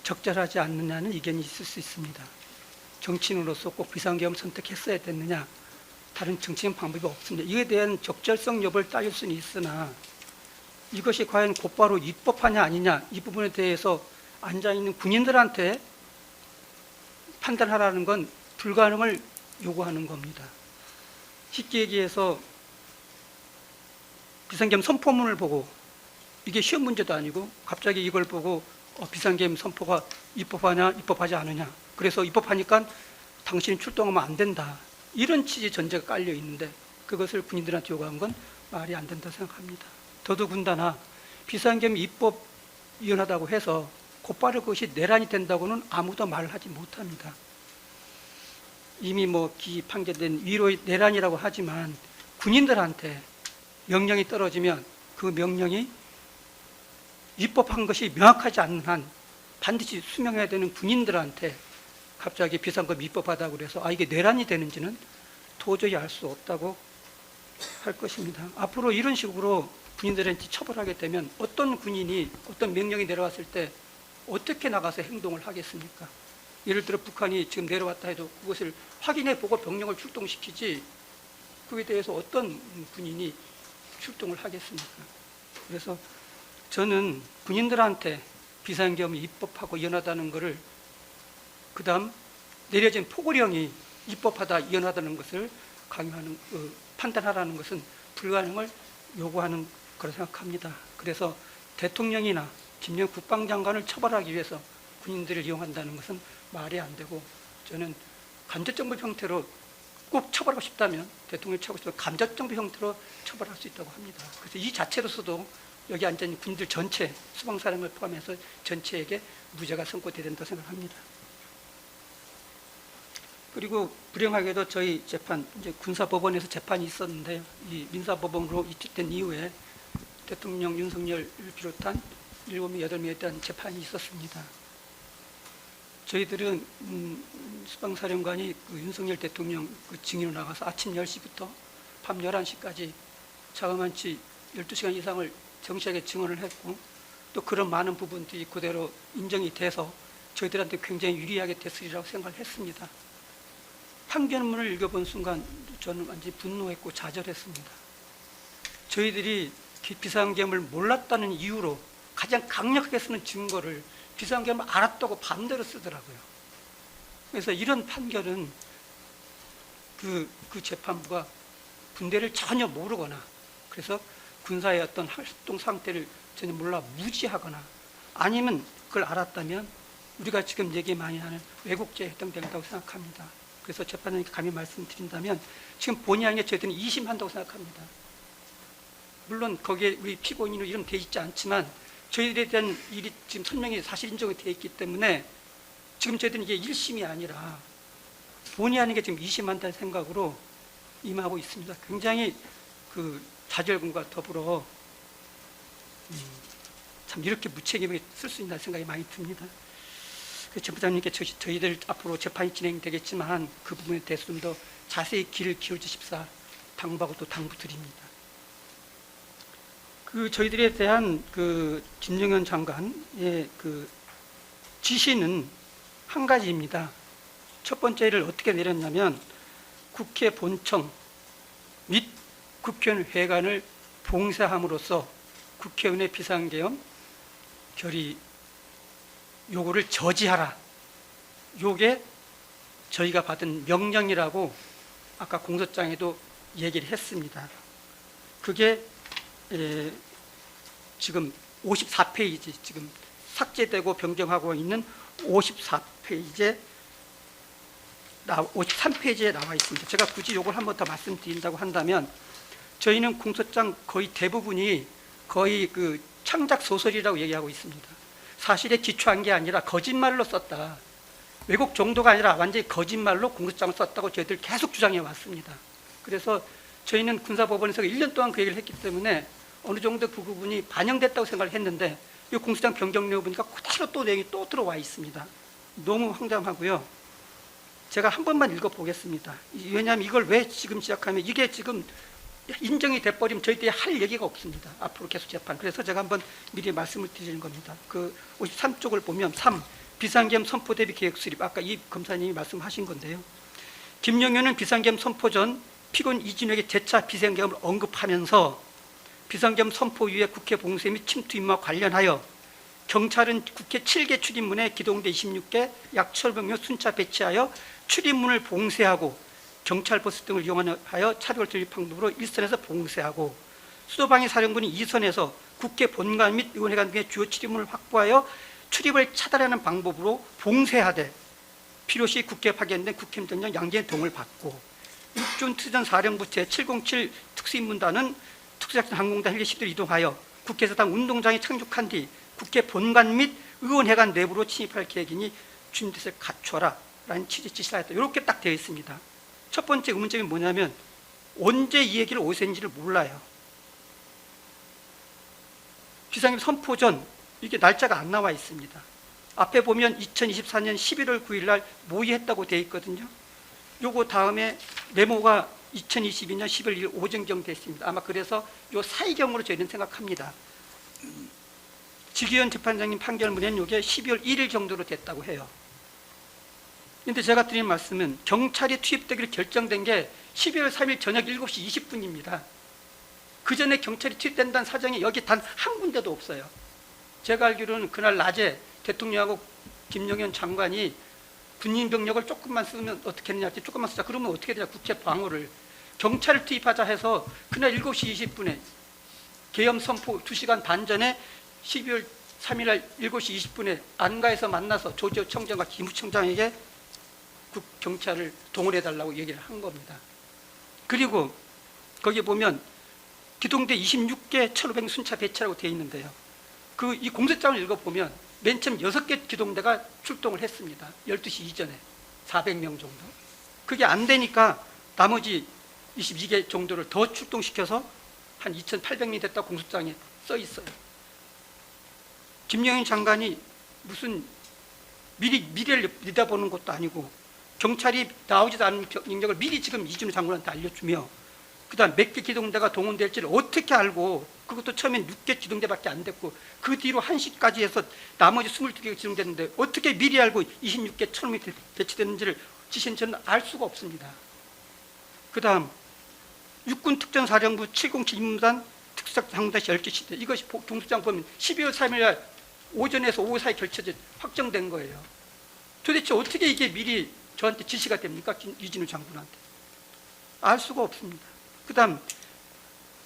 적절하지 않느냐는 이견이 있을 수 있습니다. 정치인으로서 꼭 비상계엄 선택했어야 됐느냐 다른 정치적 방법이 없습니다. 이에 대한 적절성 여부를 따질 수는 있으나 이것이 과연 곧바로 입법하냐 아니냐 이 부분에 대해서 앉아있는 군인들한테 판단하라는 건 불가능을 요구하는 겁니다. 쉽게 얘기해서 비상계엄 선포문을 보고 이게 쉬운 문제도 아니고 갑자기 이걸 보고 비상계엄 선포가 입법하냐 입법하지 않느냐 그래서 입법하니까 당신이 출동하면 안 된다 이런 취지 전제가 깔려 있는데 그것을 군인들한테 요구한 건 말이 안 된다고 생각합니다. 더더군다나 비상계엄 입법위원하다고 해서 곧바로 그것이 내란이 된다고는 아무도 말을 하지 못합니다. 이미 판결된 위로의 내란이라고 하지만 군인들한테 명령이 떨어지면 그 명령이 입법한 것이 명확하지 않는 한 반드시 수명해야 되는 군인들한테 갑자기 비상계엄 입법하다고 그래서 이게 내란이 되는지는 도저히 알 수 없다고 할 것입니다. 앞으로 이런 식으로 군인들한테 처벌하게 되면 어떤 군인이 어떤 명령이 내려왔을 때 어떻게 나가서 행동을 하겠습니까? 예를 들어 북한이 지금 내려왔다 해도 그것을 확인해 보고 병력을 출동시키지 그에 대해서 어떤 군인이 출동을 하겠습니까? 그래서 저는 군인들한테 비상계엄이 입법하고 연하다는 것을 그다음 내려진 포고령이 입법하다 연하다는 것을 강요하는 판단하라는 것은 불가능을 요구하는 거라 생각합니다. 그래서 대통령이나 김정은 국방장관을 처벌하기 위해서 군인들을 이용한다는 것은 말이 안 되고 저는 간접정부 형태로 꼭 처벌하고 싶다면 대통령을 처벌하고 싶다면 간접정부 형태로 처벌할 수 있다고 합니다. 그래서 이 자체로서도 여기 앉아있는 군인들 전체 수방사령을 포함해서 전체에게 무죄가 선고돼야 된다고 생각합니다. 그리고 불행하게도 저희 재판 이제 군사법원에서 재판이 있었는데요. 이 민사법원으로 이직된 이후에 대통령 윤석열을 비롯한 7명, 8명에 대한 재판이 있었습니다. 저희들은 수방사령관이 그 윤석열 대통령 그 증인으로 나가서 아침 10시부터 밤 11시까지 자그마치 12시간 이상을 정시하게 증언을 했고 또 그런 많은 부분들이 그대로 인정이 돼서 저희들한테 굉장히 유리하게 됐으리라고 생각을 했습니다. 판결문을 읽어본 순간 저는 완전히 분노했고 좌절했습니다. 저희들이 비상계엄을 몰랐다는 이유로 가장 강력하게 쓰는 증거를 비상계엄을 알았다고 반대로 쓰더라고요. 그래서 이런 판결은 그 재판부가 군대를 전혀 모르거나 그래서 군사의 어떤 활동 상태를 전혀 몰라 무지하거나 아니면 그걸 알았다면 우리가 지금 얘기 많이 하는 왜곡죄에 해당된다고 생각합니다. 그래서 재판장님께 감히 말씀드린다면 지금 본의 아니게 저희들은 2심한다고 생각합니다. 물론 거기에 우리 피고인으로 이름 돼 있지 않지만 저희들에 대한 일이 지금 설명이 사실 인정이 되어 있기 때문에 지금 저희들은 이게 1심이 아니라 본의 아니게 지금 2심한다는 생각으로 임하고 있습니다. 굉장히 그 좌절감과 더불어 참 이렇게 무책임하게 쓸 수 있나 생각이 많이 듭니다. 재판장님께 저희들 앞으로 재판이 진행되겠지만 그 부분에 대해서 좀 더 자세히 귀를 기울여 주십사 당부하고 또 당부드립니다. 그 저희들에 대한 그 김정은 장관의 그 지시는 한 가지입니다. 첫 번째를 어떻게 내렸냐면 국회 본청 및 국회의원 회관을 봉쇄함으로써 국회의원의 비상계엄 결의 요구를 저지하라. 요게 저희가 받은 명령이라고 아까 공소장에도 얘기를 했습니다. 그게 지금 54페이지 지금 삭제되고 변경하고 있는 53페이지에 53페이지에 나와 있습니다. 제가 굳이 요걸 한 번 더 말씀드린다고 한다면 저희는 공소장 거의 대부분이 거의 그 창작 소설이라고 얘기하고 있습니다. 사실에 기초한 게 아니라 거짓말로 썼다. 왜곡 정도가 아니라 완전히 거짓말로 공소장을 썼다고 저희들 계속 주장해 왔습니다. 그래서 저희는 군사법원에서 1년 동안 그 얘기를 했기 때문에 어느 정도 그 부분이 반영됐다고 생각을 했는데 이 공소장 변경 내용 보니까 그대로 또 내용이 또 들어와 있습니다. 너무 황당하고요. 제가 한 번만 읽어보겠습니다. 왜냐하면 이걸 왜 지금 시작하면 이게 지금 인정이 돼버리면 저희들이 할 얘기가 없습니다. 앞으로 계속 재판. 그래서 제가 한번 미리 말씀을 드리는 겁니다. 그 53쪽을 보면 3. 비상계엄 선포 대비 계획 수립. 아까 이 검사님이 말씀하신 건데요. 김영현은 비상계엄 선포 전 피고인 이진욱의 재차 비상계엄을 언급하면서 비상계엄 선포 이후에 국회 봉쇄 및 침투 임무와 관련하여 경찰은 국회 7개 출입문에 기동대 26개 약 1,200명 순차 배치하여 출입문을 봉쇄하고 경찰 버스 등을 이용하여 차벽을 돌릴 방법으로 1선에서 봉쇄하고 수도방위 사령부는 2선에서 국회 본관 및 의원회관 등의 주요 출입문을 확보하여 출입을 차단하는 방법으로 봉쇄하되 필요시 국회에 파견된 국회의원장 양재의 동을 받고 육군특전 사령부 제707 특수임무단은 특수작전 항공단 헬기 10대로 이동하여 국회에서 당 운동장에 착륙한 뒤 국회 본관 및 의원회관 내부로 침입할 계획이니 준비를 갖춰라 라는 취지 지시를 하였다. 이렇게 딱 되어 있습니다. 첫 번째 의문점이 뭐냐면 언제 이 얘기를 어디서 했는지를 몰라요. 비상계엄 선포 전 이게 날짜가 안 나와 있습니다. 앞에 보면 2024년 11월 9일 날 모의했다고 되어 있거든요. 요거 다음에 메모가 2022년 11월 1일 오전경 됐습니다. 아마 그래서 요 사이경으로 저희는 생각합니다. 지기현 재판장님 판결문에는 이게 12월 1일 정도로 됐다고 해요. 그런데 제가 드린 말씀은 경찰이 투입되기로 결정된 게 12월 3일 저녁 7시 20분입니다. 그 전에 경찰이 투입된다는 사정이 여기 단 한 군데도 없어요. 제가 알기로는 그날 낮에 대통령하고 김용현 장관이 군인 병력을 조금만 쓰면 어떻게 했느냐, 조금만 쓰자 그러면 어떻게 되냐, 국제 방어를 경찰을 투입하자 해서 그날 7시 20분에 계엄 선포 2시간 반 전에 12월 3일 날 7시 20분에 안가에서 만나서 조지호 청장과 기무청장에게 경찰을 동원해달라고 얘기를 한 겁니다. 그리고 거기 보면 기동대 26개 1500 순차 배치라고 되어 있는데요. 이 공소장을 읽어보면 맨 처음 6개 기동대가 출동을 했습니다. 12시 이전에 400명 정도. 그게 안 되니까 나머지 22개 정도를 더 출동시켜서 한 2800명이 됐다고 공소장에 써 있어요. 김영인 장관이 무슨 미래를 내다보는 것도 아니고 경찰이 나오지도 않은 능력을 미리 지금 이준호 장관한테 알려주며 그다음 몇 개 기동대가 동원될지를 어떻게 알고, 그것도 처음엔 6개 기동대밖에 안 됐고 그 뒤로 1시까지 해서 나머지 22개가 지정됐는데 어떻게 미리 알고 26개 1000명이 배치됐는지를 지시는 저는 알 수가 없습니다. 그다음 육군특전사령부 707 임무단 특수작전상무단시 10개 시대, 이것이 공소장 보면 12월 3일 날 오전에서 오후 사이 결쳐져 확정된 거예요. 도대체 어떻게 이게 미리 저한테 지시가 됩니까? 이진우 장군한테. 알 수가 없습니다. 그 다음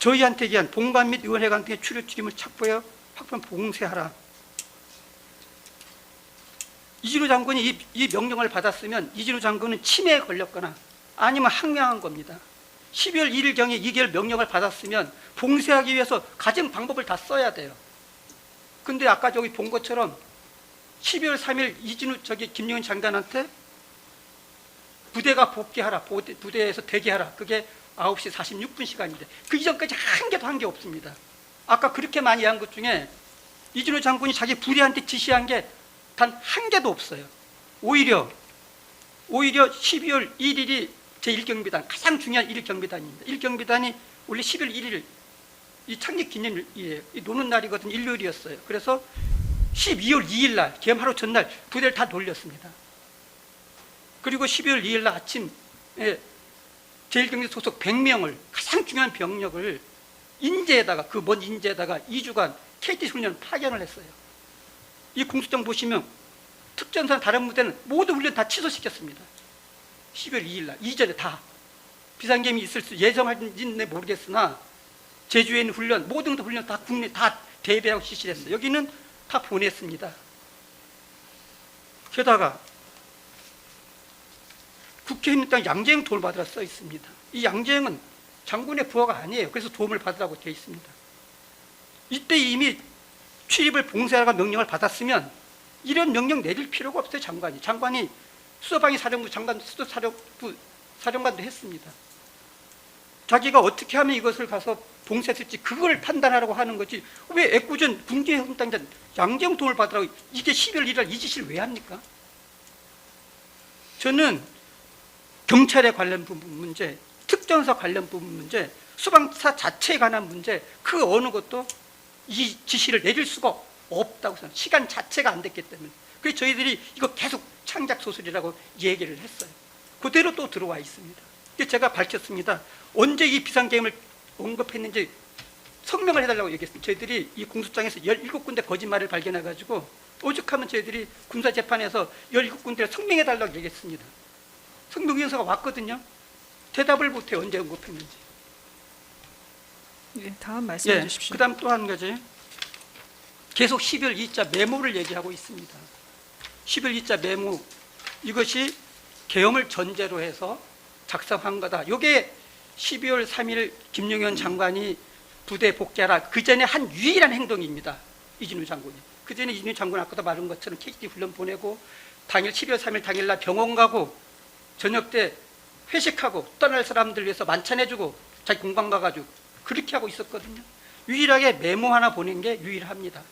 저희한테 기한 본관 및 의원회관 등의 추료 출입을 착보해 확보한 봉쇄하라. 이진우 장군이 이 명령을 받았으면 이진우 장군은 침해에 걸렸거나 아니면 항명한 겁니다. 12월 1일경에 이결 명령을 받았으면 봉쇄하기 위해서 가진 방법을 다 써야 돼요. 근데 아까 저기 본 것처럼 12월 3일 이진우 김용현 장관한테 부대가 복귀하라, 부대에서 대기하라. 그게 9시 46분 시간인데 그 이전까지 한 개도 한 게 없습니다. 아까 그렇게 많이 한 것 중에 이준호 장군이 자기 부대한테 지시한 게 단 한 개도 없어요. 오히려 12월 1일이 제1경비단 가장 중요한 1경비단입니다. 1경비단이 원래 11월 1일 이 창립 기념일이에요. 이 노는 날이거든. 일요일이었어요. 그래서 12월 2일 날 계엄 하루 전날 부대를 다 돌렸습니다. 그리고 12월 2일 날 아침에 제1경비 소속 100명을 가장 중요한 병력을 인제에다가 그 먼 인제에다가 2주간 KT 훈련 파견을 했어요. 이 공소장 보시면 특전사 다른 무대는 모두 훈련 다 취소시켰습니다. 12월 2일 날 이전에 다 비상계엄이 있을 수 예정한지는 모르겠으나 제주에 있는 훈련 모든 훈련 다 국내 다 대비하고 실시를 했어요. 여기는 다 보냈습니다. 게다가 국회의원 양재영 도움을 받으라 써 있습니다. 이 양재영은 장군의 부하가 아니에요. 그래서 도움을 받으라고 되어 있습니다. 이때 이미 출입을 봉쇄하라고 명령을 받았으면 이런 명령 내릴 필요가 없어요. 장관이 수서방위 사령부 장관, 수도사령부 사령관도 했습니다. 자기가 어떻게 하면 이것을 가서 봉쇄했을지 그걸 판단하라고 하는 거지 왜 애꿎은 군기의 헌당자 양재영 도움을 받으라고 이게 12월 1일 이 지시를 왜 합니까? 저는 경찰에 관련 부분 문제, 특전사 관련 부분 문제, 수방사 자체에 관한 문제 그 어느 것도 이 지시를 내릴 수가 없다고 생각합니다. 시간 자체가 안 됐기 때문에. 그래서 저희들이 이거 계속 창작 소설이라고 얘기를 했어요. 그대로 또 들어와 있습니다. 제가 밝혔습니다. 언제 이 비상계엄을 언급했는지 성명을 해달라고 얘기했습니다. 저희들이 이 공소장에서 17군데 거짓말을 발견해가지고 오죽하면 저희들이 군사재판에서 17군데를 성명해달라고 얘기했습니다. 성명위원서가 왔거든요. 대답을 못해요. 언제 언급했는지. 예, 다음 말씀해 주십시오. 그 다음 또 한 가지. 계속 12월 2자 메모를 얘기하고 있습니다. 12월 2자 메모, 이것이 계엄을 전제로 해서 작성한 거다. 이게 12월 3일 김용현 장관이 부대 복귀하라 그 전에 한 유일한 행동입니다. 이진우 장군이. 그 전에 이진우 장군 아까도 말한 것처럼 KT 훈련 보내고 당일 12월 3일 당일날 병원 가고 저녁 때 회식하고 떠날 사람들 위해서 만찬해주고 자기 공방 가가지고 그렇게 하고 있었거든요. 유일하게 메모 하나 보낸 게 유일합니다.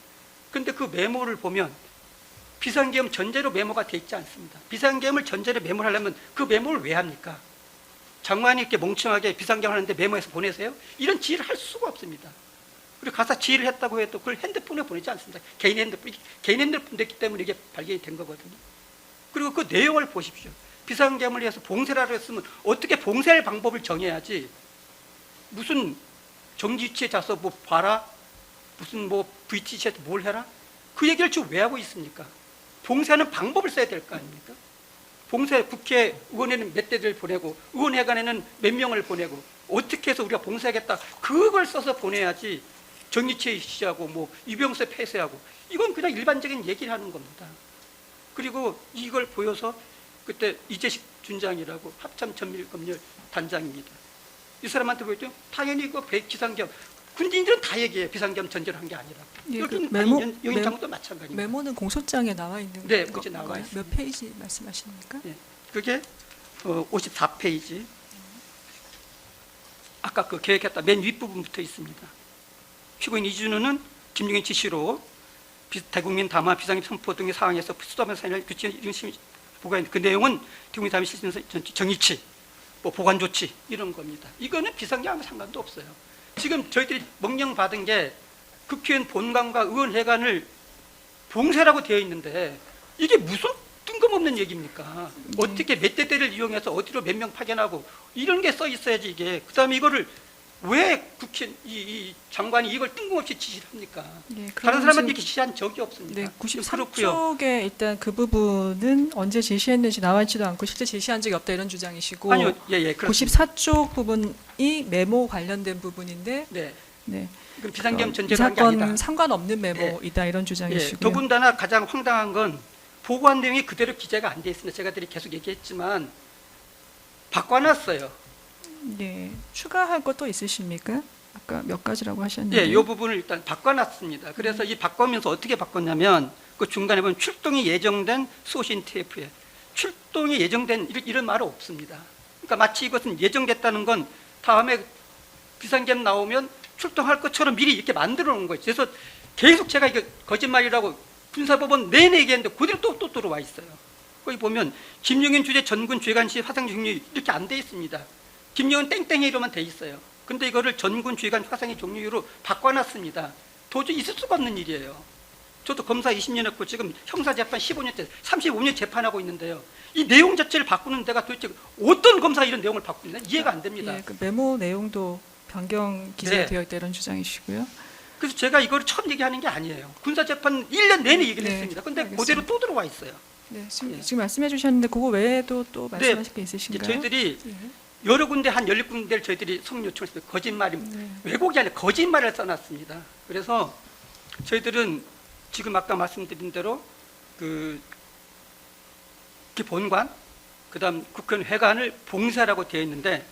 근데 그 메모를 보면 비상계엄 전제로 메모가 돼 있지 않습니다. 비상계엄을 전제로 메모를 하려면 그 메모를 왜 합니까? 장관이 이렇게 멍청하게 비상경을 하는데 메모해서 보내세요? 이런 지휘를 할 수가 없습니다. 그리고 가서 지휘를 했다고 해도 그걸 핸드폰에 보내지 않습니다. 개인 핸드폰 됐기 때문에 이게 발견이 된 거거든요. 그리고 그 내용을 보십시오. 비상계엄을 위해서 봉쇄라고 했으면 어떻게 봉쇄할 방법을 정해야지, 무슨 정지치에 자서 뭐 봐라, 무슨 뭐 VTC에서 뭘 해라, 그 얘기를 지금 왜 하고 있습니까? 봉쇄하는 방법을 써야 될 거 아닙니까? 봉쇄, 국회의원에는 몇 대를 보내고 의원회관에는 몇 명을 보내고 어떻게 해서 우리가 봉쇄하겠다, 그걸 써서 보내야지 정유치에 시하고 뭐 유병세 폐쇄하고, 이건 그냥 일반적인 얘기를 하는 겁니다. 그리고 이걸 보여서 그때 이재식 준장이라고 합참전밀검열 단장입니다. 이 사람한테 보였죠? 당연히 이거 비상계엄, 군인들은 다 얘기해요. 비상계엄 전제를 한 게 아니라. 예, 여기는 그 영인장도 마찬가지입니다. 메모는 공소장에 나와 있는 네, 건가요? 그게 나와 있습니다. 몇 페이지 말씀하십니까? 예, 그게 54페이지. 아까 그 계획했다 맨 윗부분부터 있습니다. 피고인 이준우는 김용인 지시로 대국민 담화 비상계엄 선포 등의 상황에서 수도하면서 사인을 규칙 보고한 그 내용은 대국민 담화 실천 정의치, 뭐 보관 조치 이런 겁니다. 이거는 비상계엄과 상관도 없어요. 지금 저희들이 명령 받은 게 국회의원 본관과 의원회관을 봉쇄라고 되어 있는데 이게 무슨 뜬금없는 얘기입니까? 어떻게 몇 대를 이용해서 어디로 몇 명 파견하고 이런 게 써 있어야지 이게. 그다음에 이거를 왜 국회 이 장관이 이걸 뜬금없이 지시를 합니까? 예, 다른 사람한테 이렇게 지시한 적이 없습니다. 네, 그렇고요. 93쪽에 일단 그 부분은 언제 제시했는지 나와 있지도 않고 실제 제시한 적이 없다 이런 주장이시고, 아니요, 예, 그렇습니다. 94쪽 부분이 메모 관련된 부분인데, 네, 네, 그럼 비상계엄 이 전제로 한 게 아니다. 사건 상관없는 메모이다 이런 주장이시고요. 더군다나 가장 황당한 건 보고한 내용이 그대로 기재가 안 돼 있습니다. 제가 계속 얘기했지만 바꿔놨어요. 네, 추가할 것도 있으십니까? 아까 몇 가지라고 하셨는데. 예, 이 부분을 일단 바꿔놨습니다. 그래서 이 바꾸면서 어떻게 바꿨냐면 그 중간에 보면 출동이 예정된 소신 TF에 출동이 예정된 이런 말은 없습니다. 그러니까 마치 이것은 예정됐다는 건 다음에 비상계엄 나오면 출동할 것처럼 미리 이렇게 만들어 놓은 거예요. 그래서 계속 제가 이거 거짓말이라고 군사법원 내내 얘기했는데 그대로 또 들어와 있어요. 거기 보면 김용인 주재 전군 주의관시 화상 종류 이렇게 안 돼 있습니다. 김용인 땡땡이로만 돼 있어요. 근데 이거를 전군 주의관 화상의 종류로 바꿔놨습니다. 도저히 있을 수가 없는 일이에요. 저도 검사 20년 했고 지금 형사재판 15년째 35년 재판하고 있는데요. 이 내용 자체를 바꾸는 데가 도대체 어떤 검사가 이런 내용을 바꾸는 데 이해가 안 됩니다. 예, 그 메모 내용도 변경 기재되어 있다 이런 주장이시고요. 그래서 제가 이걸 처음 얘기하는 게 아니에요. 군사재판 1년 내내 얘기를 했습니다. 근데 알겠습니다. 그대로 또 들어와 있어요. 네, 지금 말씀해 주셨는데 그거 외에도 또 말씀하실 게 있으신가요? 저희들이 예. 여러 군데 한 10군데를 저희들이 성명 요청했습니다. 거짓말이 왜곡이 아니라 거짓말을 써놨습니다. 그래서 저희들은 지금 아까 말씀드린 대로 그 본관, 그다음 국회의원 회관을 봉쇄라고 되어 있는데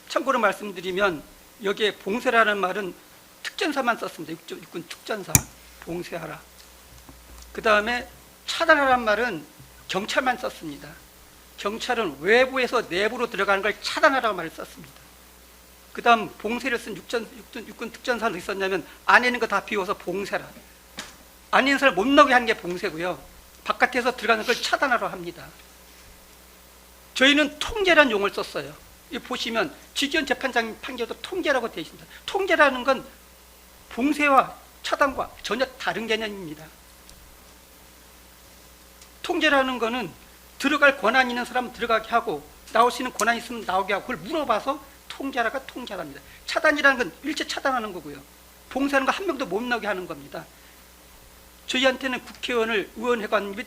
참고로 말씀드리면 여기에 봉쇄라는 말은 특전사만 썼습니다. 육군 특전사 봉쇄하라. 그 다음에 차단하라는 말은 경찰만 썼습니다. 경찰은 외부에서 내부로 들어가는 걸 차단하라고 말을 썼습니다. 그 다음 봉쇄를 쓴 육군 특전사는 어디 썼냐면 안에 있는 거 다 비워서 봉쇄라. 안에 있는 사람 못 나오게 하는 게 봉쇄고요. 바깥에서 들어가는 걸 차단하라고 합니다. 저희는 통제라는 용어를 썼어요. 이 보시면 지기현 재판장 판결도 통제라고 되어 있습니다. 통제라는 건 봉쇄와 차단과 전혀 다른 개념입니다. 통제라는 거는 들어갈 권한 있는 사람은 들어가게 하고 나올 수 있는 권한 있으면 나오게 하고 그걸 물어봐서 통제하라가 통제랍니다. 차단이라는 건 일체 차단하는 거고요. 봉쇄하는 거 한 명도 못 나오게 하는 겁니다. 저희한테는 국회의원을 의원회관 및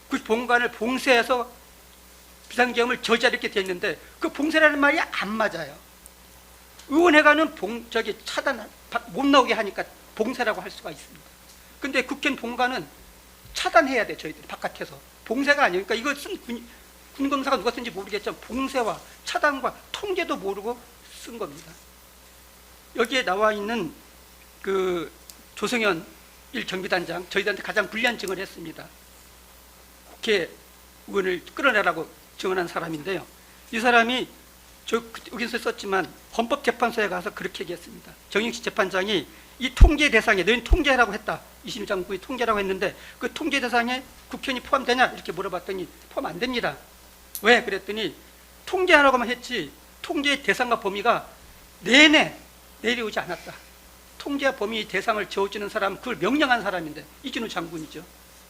그 본관을 봉쇄해서 비상계엄을 저지하라 이렇게 되어 있는데 그 봉쇄라는 말이 안 맞아요. 의원회관은 차단 못 나오게 하니까 봉쇄라고 할 수가 있습니다. 근데 국회의원 본관은 차단해야 돼. 저희들이 바깥에서 봉쇄가 아니에요. 그러니까 이거 쓴 군검사가 누가 쓴지 모르겠지만 봉쇄와 차단과 통제도 모르고 쓴 겁니다. 여기에 나와 있는 그 조성현 1경비단장 저희들한테 가장 불리한 증언을 했습니다. 국회의원을 끌어내라고 증언한 사람인데요. 이 사람이 여기서 썼지만 헌법재판소에 가서 그렇게 얘기했습니다. 정영식 재판장이 이 통제 대상에 너희는 통제라고 했다. 21장군이 통제라고 했는데 그 통제 대상에 국회의원이 포함되냐 이렇게 물어봤더니 포함 안 됩니다. 왜? 그랬더니 통제하라고만 했지 통제의 대상과 범위가 내내 내려오지 않았다. 통제와 범위 대상을 저어주는 사람, 그걸 명령한 사람인데 이준우 장군이죠.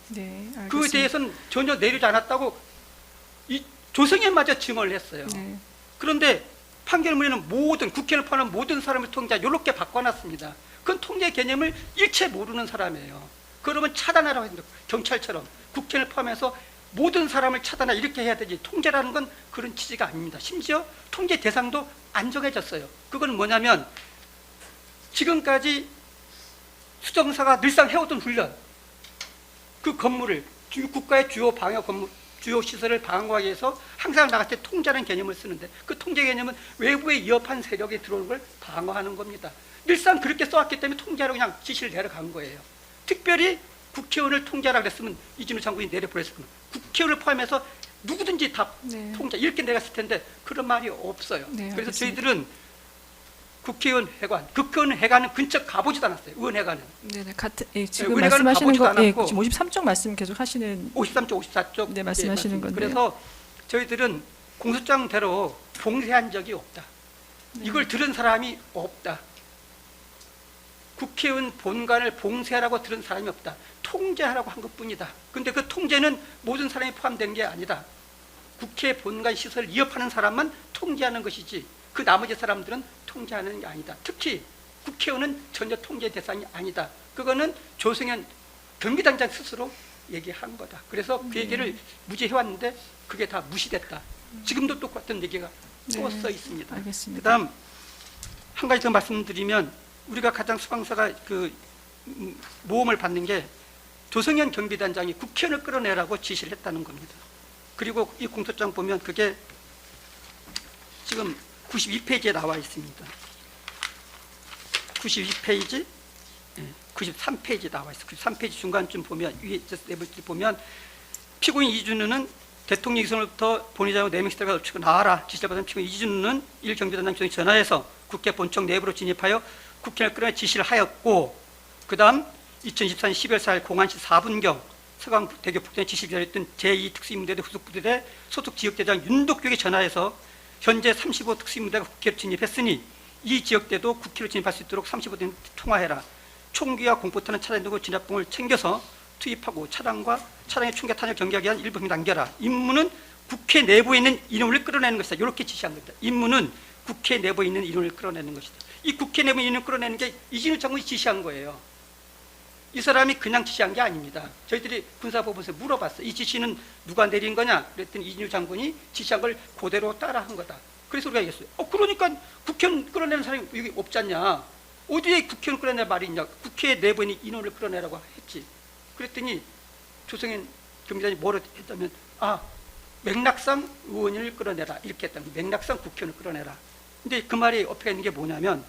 네, 알겠습니다. 그에 대해서는 전혀 내리지 않았다고 이 조성현마저 증언을 했어요. 네. 그런데 판결문에는 모든 국회를 포함한 모든 사람을 통제하 이렇게 바꿔놨습니다. 그건 통제 개념을 일체 모르는 사람이에요. 그러면 차단하라고 했는데 경찰처럼 국회를 포함해서 모든 사람을 차단하 이렇게 해야 되지 통제라는 건 그런 취지가 아닙니다. 심지어 통제 대상도 안 정해졌어요. 그건 뭐냐면 지금까지 수정사가 늘상 해오던 훈련, 그 건물을 국가의 주요 방역 건물, 주요 시설을 방어하기 위해서 항상 나갈 때 통제라는 개념을 쓰는데 그 통제 개념은 외부의 위협한 세력이 들어오는 걸 방어하는 겁니다. 늘상 그렇게 써왔기 때문에 통제하라고 그냥 지시를 내려간 거예요. 특별히 국회의원을 통제하라고 그랬으면 이준우 장군이 내려보냈을 겁니다. 국회의원을 포함해서 누구든지 다 네. 통제 이렇게 내렸을 텐데 그런 말이 없어요. 네, 그래서 알겠습니다. 저희들은 국회의원 회관, 국회의원 회관은 근처 가보지도 않았어요. 의원회관은. 네네, 같은 지금 의원회관은 말씀하시는 거, 가보지도 예, 않았고. 지금 53쪽 말씀 계속 하시는 53쪽, 54쪽. 네, 말씀하시는 건데요. 그래서 저희들은 공소장대로 봉쇄한 적이 없다. 네. 이걸 들은 사람이 없다. 국회의원 본관을 봉쇄하라고 들은 사람이 없다. 통제하라고 한 것뿐이다. 근데 그 통제는 모든 사람이 포함된 게 아니다. 국회 본관 시설을 위협하는 사람만 통제하는 것이지 그 나머지 사람들은 통제하는 게 아니다. 특히 국회의원은 전혀 통제 대상이 아니다. 그거는 조성현 경비단장 스스로 얘기한 거다. 그래서 그 얘기를 무죄해왔는데 그게 다 무시됐다. 지금도 똑같은 얘기가 또 써 있습니다. 알겠습니다. 그다음 한 가지 더 말씀드리면 우리가 가장 수방사가 그 모험을 받는 게 조성현 경비단장이 국회의원을 끌어내라고 지시를 했다는 겁니다. 그리고 이 공소장 보면 그게 지금 92페이지에 나와 있습니다. 92페이지, 93페이지에 나와 있어요. 93페이지 중간쯤 보면 위에 내부를 보면 피고인 이준우는 대통령 이선으로부터 본의장으로 4명 시대가 옳히고 나와라 지시를 받은 피고인 이준우는 일 경비단장 조정에 전화해서 국회 본청 내부로 진입하여 국회를 끌어내 지시를 하였고 그 다음 2024년 12월 4일 공안시 4분경 서강대교 북단에 지시를 기다렸던 제2특수임무대대 후속부대대 소속 지역대장 윤덕규에게 전화해서 현재 35 특수임무대가 국회로 진입했으니 이 지역대도 국회로 진입할 수 있도록 35대는 통화해라. 총기와 공포탄을 차량에 두고 진압봉을 챙겨서 투입하고 차량의 총기 탄을 경계하기 위한 일부 범위 남겨라. 임무는 국회 내부에 있는 인원을 끌어내는 것이다. 이렇게 지시한 겁니다. 임무는 국회 내부에 있는 인원을 끌어내는 것이다. 이 국회 내부에 인원을 끌어내는 게 이진우 장군이 지시한 거예요. 이 사람이 그냥 지시한 게 아닙니다. 저희들이 군사법원에서 물어봤어요. 이 지시는 누가 내린 거냐? 그랬더니 이진우 장군이 지시한 걸 그대로 따라한 거다. 그래서 우리가 얘기했어요. 그러니까 국회의원 끌어내는 사람이 여기 없지 않냐? 어디에 국회의원 끌어낼 말이 있냐? 국회 내부에 있는 인원을 끌어내라고 했지. 그랬더니 조성현 경비단이 뭐라 했다면 맥락상 의원을 끌어내라 이렇게 했다는 거예요. 맥락상 국회의원을 끌어내라. 근데 그 말이 엎여 있는 게 뭐냐면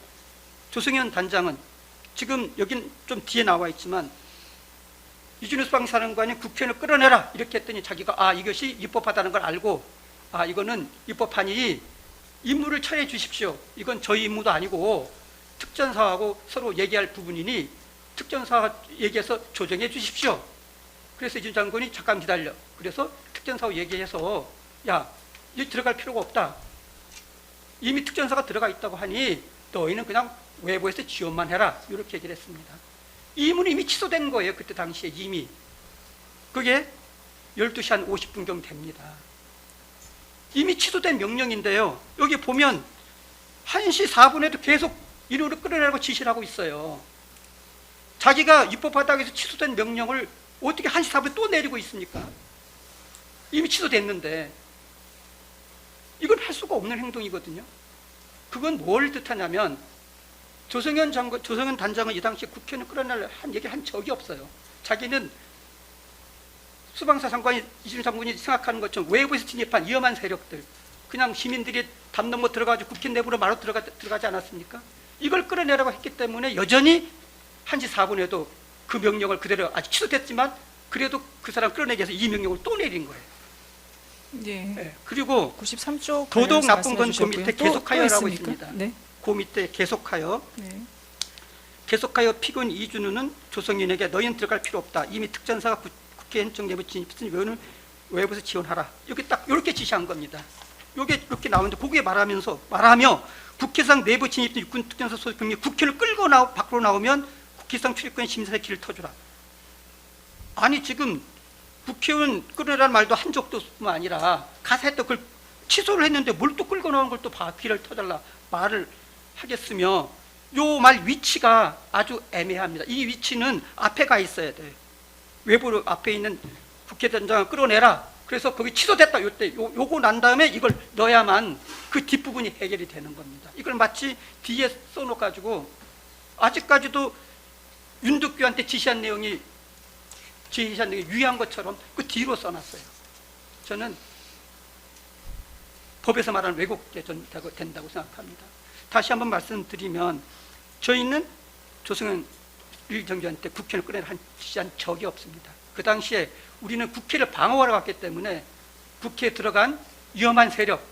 조성현 단장은 지금 여긴 좀 뒤에 나와 있지만 이준우 수방사령관이 국회의원을 끌어내라 이렇게 했더니 자기가 이것이 입법하다는 걸 알고 이거는 입법하니 임무를 처리해 주십시오. 이건 저희 임무도 아니고 특전사하고 서로 얘기할 부분이니 특전사 얘기해서 조정해 주십시오. 그래서 이준 장군이 잠깐 기다려. 그래서 특전사하고 얘기해서 여기 들어갈 필요가 없다. 이미 특전사가 들어가 있다고 하니 너희는 그냥 외부에서 지원만 해라. 이렇게 얘기를 했습니다. 이 임무는 이미 취소된 거예요. 그때 당시에 이미. 그게 12시 한 50분경 됩니다. 이미 취소된 명령인데요. 여기 보면 1시 4분에도 계속 인원을 끌어내라고 지시를 하고 있어요. 자기가 입법하다고 해서 취소된 명령을 어떻게 1시 4분에 또 내리고 있습니까? 이미 취소됐는데 이건 할 수가 없는 행동이거든요. 그건 뭘 뜻하냐면 조성현 단장은 이 당시 국회의원을 끌어내려 한 얘기 한 적이 없어요. 자기는 수방사 장관이 이준우 장군이 생각하는 것처럼 외부에서 진입한 위험한 세력들, 그냥 시민들이 담 넘어 들어가지고 국회 내부로 바로 들어가지 않았습니까? 이걸 끌어내라고 했기 때문에 여전히 1시 4분에도 그 명령을 그대로 아직 취소됐지만 그래도 그 사람 끌어내기 위해서 이 명령을 또 내린 거예요. 네. 그리고 93쪽 도덕 나쁜 건 그 밑에 계속하여라고 있습니다. 네. 그 밑에 계속하여. 네. 계속하여 피고인 이준우는 조성윤에게 너희는 들어갈 필요 없다. 이미 특전사가 국회 현청 내부 진입했으니 외부에서 지원하라. 이렇게 딱 이렇게 지시한 겁니다. 요게 이렇게 나오는데 거기에 말하며 국회상 내부 진입된 육군 특전사 소속 병력이 국회를 끌고 밖으로 나오면 국회상 출입권 심사의 길을 터주라. 아니 지금 국회의원 끌어내라는 말도 한 적도 뿐만 아니라 가서 했던 그걸 취소를 했는데 뭘 또 끌고 나온 걸 또 길을 터달라 말을 하겠으며 요 말 위치가 아주 애매합니다. 이 위치는 앞에 가 있어야 돼요. 외부로 앞에 있는 국회의장을 끌어내라. 그래서 거기 취소됐다. 요거 난 다음에 이걸 넣어야만 그 뒷부분이 해결이 되는 겁니다. 이걸 마치 뒤에 써놓아가지고 아직까지도 윤덕규한테 지시한 내용이 유의한 것처럼 그 뒤로 써놨어요. 저는 법에서 말하는 왜곡 된다고 생각합니다. 다시 한번 말씀드리면 저희는 조승현 일정주한테 국회를 끌어내라 지시한 적이 없습니다. 그 당시에 우리는 국회를 방어하러 갔기 때문에 국회에 들어간 위험한 세력,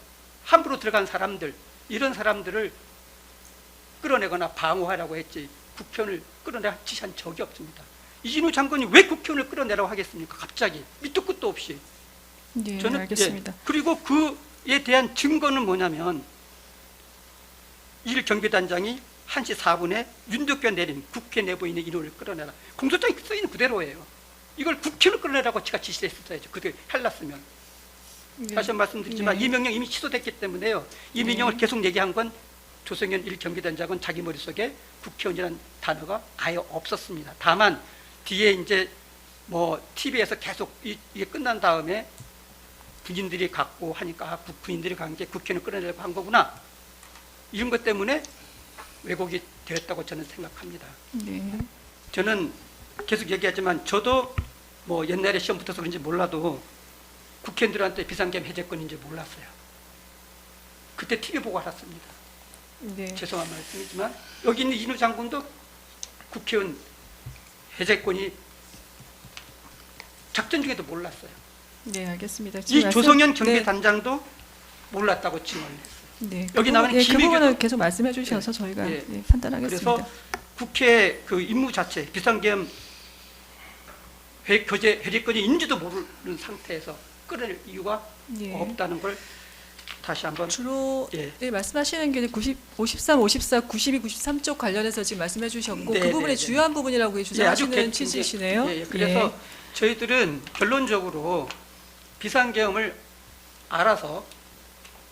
함부로 들어간 사람들, 이런 사람들을 끌어내거나 방어하라고 했지 국회의원을 끌어내라 지시한 적이 없습니다. 이진우 장관이 왜 국회의원을 끌어내라고 하겠습니까? 갑자기 밑도 끝도 없이. 네, 알겠습니다. 그리고 그에 대한 증거는 뭐냐면 1 경비단장이 1시 4분에 윤덕규가 내린 국회 내부에 있는 인원을 끌어내라. 공소장에 써있는 그대로예요. 이걸 국회를 끌어내라고 제가 지시를 했었어야죠. 그게 해놨으면. 네. 다시 한번 말씀드리지만 네. 이 명령 이미 취소됐기 때문에요. 이 명령을 계속 얘기한 건 조성현 1 경비단장은 자기 머릿속에 국회의원이라는 단어가 아예 없었습니다. 다만 뒤에 이제 뭐 TV에서 계속 이게 끝난 다음에 군인들이 갖고 하니까 군인들이 간 게 국회는 끌어내려고 한 거구나. 이런 것 때문에 왜곡이 되었다고 저는 생각합니다. 네. 저는 계속 얘기하지만 저도 뭐 옛날에 시험 붙어서 그런지 몰라도 국회의원들한테 비상계엄 해제권인지 몰랐어요. 그때 TV 보고 알았습니다. 네. 죄송한 말씀이지만 여기 있는 이진우 장군도 국회의원 해제권이 작전 중에도 몰랐어요. 네, 알겠습니다. 이 조성현 경비단장도 몰랐다고 증언을 했어요. 네. 여기 나가는 그 기밀 부분은 교도- 계속 말씀해 주셔서 저희가 예. 예, 판단하겠습니다. 그래서 국회 그 임무 자체 비상계엄 해제권이 있는지도 모르는 상태에서 끌어낼 이유가 예. 없다는 걸 다시 한번 주로 예. 네, 말씀하시는 게 53, 54, 92, 93쪽 관련해서 지금 말씀해 주셨고 네, 그 부분이 네, 네. 주요한 부분이라고 주장하시는 아주 취지시네요. 예, 예. 그래서 저희들은 결론적으로 비상계엄을 알아서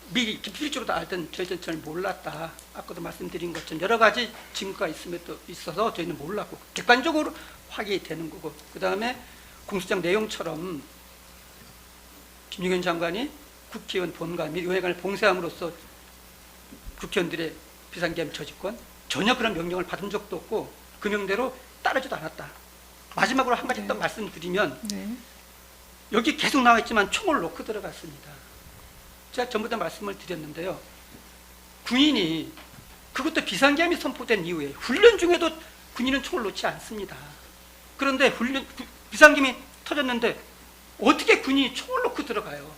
미리 기필적으로 알던 저희들은 잘 몰랐다. 아까도 말씀드린 것처럼 여러 가지 증거가 있음에도 있어서 저희는 몰랐고 객관적으로 확인이 되는 거고 그 다음에 공소장 내용처럼 김용현 장관이 국회의원 본관 및 의회관을 봉쇄함으로써 국회의원들의 비상계엄 저지권 전혀 그런 명령을 받은 적도 없고 그 명대로 따르지도 않았다. 마지막으로 한 가지 더 말씀드리면 네. 여기 계속 나와 있지만 총을 놓고 들어갔습니다. 제가 전부 다 말씀을 드렸는데요. 군인이 그것도 비상계엄이 선포된 이후에 훈련 중에도 군인은 총을 놓지 않습니다. 그런데 비상계엄이 터졌는데 어떻게 군인이 총을 놓고 들어가요?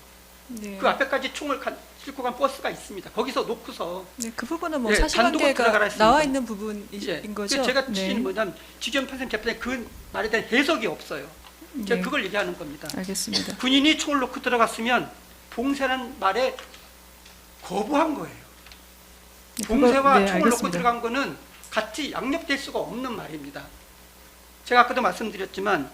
네. 그 앞에까지 총을 싣고 간 버스가 있습니다. 거기서 놓고서 네, 그 부분은 뭐 예, 단독으로 들어가라 사실관계가 했습니다. 나와 있는 부분인 예, 거죠. 제가 네. 취지는 뭐냐면 지금 판사님 재판에 그 말에 대한 해석이 없어요. 제가 네. 그걸 얘기하는 겁니다. 알겠습니다. 군인이 총을 놓고 들어갔으면 봉쇄라는 말에 거부한 거예요. 네, 봉쇄와 네, 총을 놓고 알겠습니다. 들어간 거는 같이 양립될 수가 없는 말입니다. 제가 아까도 말씀드렸지만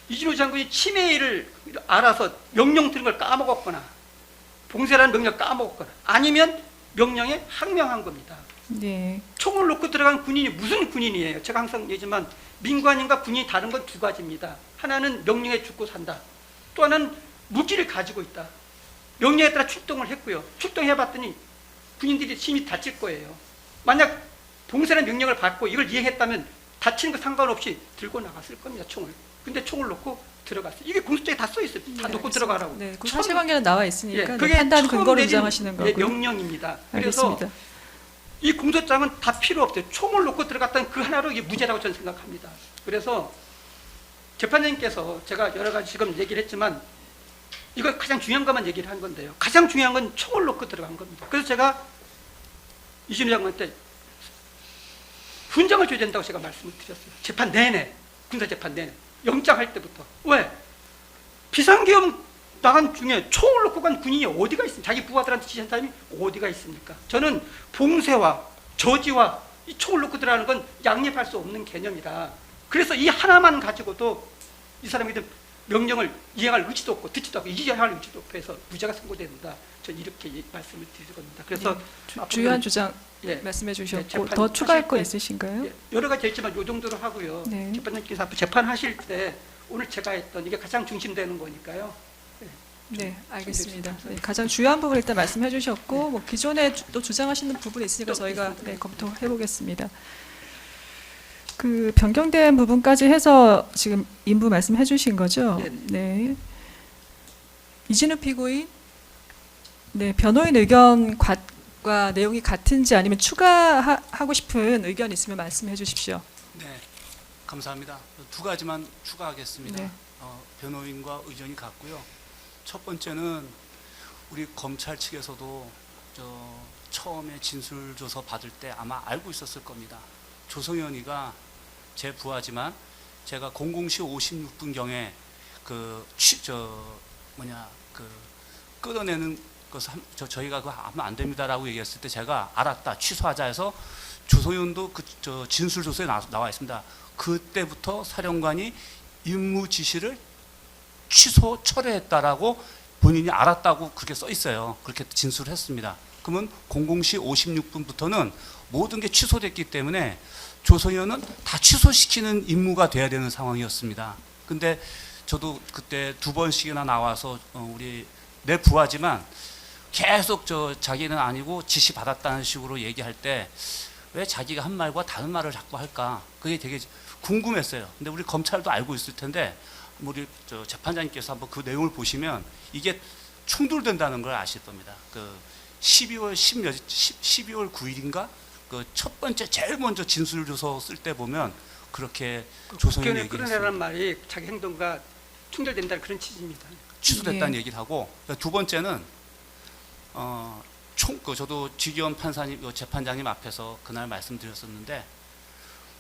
이진우 장군이 침해를 알아서 명령 들은 걸 까먹었거나 봉쇄라는 명령을 까먹었거나 아니면 명령에 항명한 겁니다. 네. 총을 놓고 들어간 군인이 무슨 군인이에요? 제가 항상 얘기지만 민관인과 군인이 다른 건 두 가지입니다. 하나는 명령에 죽고 산다. 또 하나는 무기를 가지고 있다. 명령에 따라 출동을 했고요. 출동해봤더니 군인들이 심히 다칠 거예요. 만약 봉쇄라는 명령을 받고 이걸 이행했다면 다치는 거 상관없이 들고 나갔을 겁니다. 총을. 근데 총을 놓고 들어갔어요. 이게 공소장에 다 써 있어요. 다 네, 놓고 알겠습니다. 들어가라고. 네, 그 처음- 사실관계는 나와 있으니까 예, 네, 그게 판단 처음 근거로 내린 주장하시는 거고요. 명령입니다. 그래서 알겠습니다. 이 공소장은 다 필요 없어요. 총을 놓고 들어갔다는 그 하나로 이게 무죄라고 저는 생각합니다. 그래서 재판장님께서 제가 여러 가지 지금 얘기를 했지만 이거 가장 중요한 것만 얘기를 한 건데요. 가장 중요한 건 총을 놓고 들어간 겁니다. 그래서 제가 이진우 장관한테 훈장을 줘야 된다고 제가 말씀을 드렸어요. 재판 내내, 군사재판 내내. 영장할 때부터. 왜? 비상계엄 나간 중에 총을 놓고 간 군인이 어디가 있습니까? 자기 부하들한테 지시한 사람이 어디가 있습니까? 저는 봉쇄와 저지와 이 총을 놓고 들어가는 건 양립할 수 없는 개념이다. 그래서 이 하나만 가지고도 이 사람에게 명령을 이행할 의지도 없고 듣지도 않고 이행할 의지도 없고 해서 무죄가 선고된다. 저는 이렇게 말씀을 드릴 겁니다. 그래서 주요한 주장 예, 말씀해 주셨고 재판 더 추가할 거 하실 때 있으신가요? 예, 여러 가지 있지만 요 정도로 하고요. 네. 재판장님께서 앞으로 재판하실 때 오늘 제가 했던 이게 가장 중심되는 거니까요. 네, 알겠습니다. 네, 가장 주요한 부분 일단 말씀해 주셨고 뭐 기존에 또 주장하시는 부분이 있으니까 저희가 검토해 보겠습니다. 그 변경된 부분까지 해서 지금 인부 말씀해 주신 거죠? 네. 이진우 피고인, 네, 변호인 의견과 내용이 같은지 아니면 추가하고 싶은 의견 있으면 말씀해 주십시오. 네, 감사합니다. 두 가지만 추가하겠습니다. 네. 변호인과 의견이 같고요. 첫 번째는 우리 검찰 측에서도 처음에 진술조서 받을 때 아마 알고 있었을 겁니다. 조성현이가 제 부하지만 제가 00시 56분경에 끌어내는 것을 저희가 그거 하면 안 됩니다라고 얘기했을 때 제가 알았다, 취소하자 해서 조성현도 진술조서에 나와 있습니다. 그때부터 사령관이 임무 지시를 취소 철회했다라고 본인이 알았다고 그렇게 써 있어요. 그렇게 진술을 했습니다. 그러면 00시 56분부터는 모든 게 취소됐기 때문에 조성현은 다 취소시키는 임무가 돼야 되는 상황이었습니다. 근데 저도 그때 2번씩이나 나와서 우리 내 부하지만 계속 자기는 아니고 지시 받았다는 식으로 얘기할 때 왜 자기가 한 말과 다른 말을 자꾸 할까? 그게 되게 궁금했어요. 근데 우리 검찰도 알고 있을 텐데 우리 재판장님께서 한번 그 내용을 보시면 이게 충돌된다는 걸 아실 겁니다. 12월 9일인가 그 첫 번째 제일 먼저 진술조서 쓸 때 보면 그렇게 조성현이 얘기했습니다. 끌어내라는 말이 자기 행동과 충돌된다는 그런 취지입니다. 취소됐다는 예. 얘기를 하고 두 번째는 저도 지기현 판사님 재판장님 앞에서 그날 말씀드렸었는데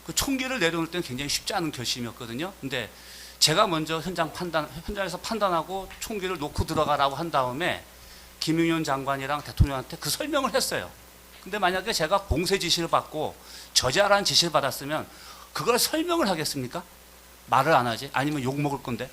그 총기를 내려놓을 때는 굉장히 쉽지 않은 결심이었거든요. 근데 제가 먼저 현장에서 판단하고 총기를 놓고 들어가라고 한 다음에 김용현 장관이랑 대통령한테 그 설명을 했어요. 근데 만약에 제가 봉쇄 지시를 받고 저지하라는 지시를 받았으면 그걸 설명을 하겠습니까? 말을 안 하지? 아니면 욕 먹을 건데?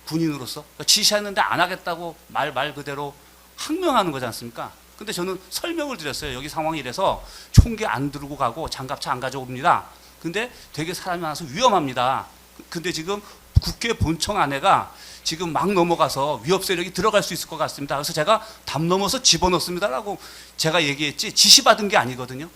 군인으로서 지시했는데 안 하겠다고 말 그대로 항명하는 거지 않습니까? 근데 저는 설명을 드렸어요. 여기 상황이 이래서 총기 안 들고 가고 장갑차 안 가져옵니다. 근데 되게 사람이 많아서 위험합니다. 근데 지금 국회 본청 안에가 지금 막 넘어가서 위협 세력이 들어갈 수 있을 것 같습니다. 그래서 제가 담 넘어서 집어넣습니다라고 제가 얘기했지 지시받은 게 아니거든요.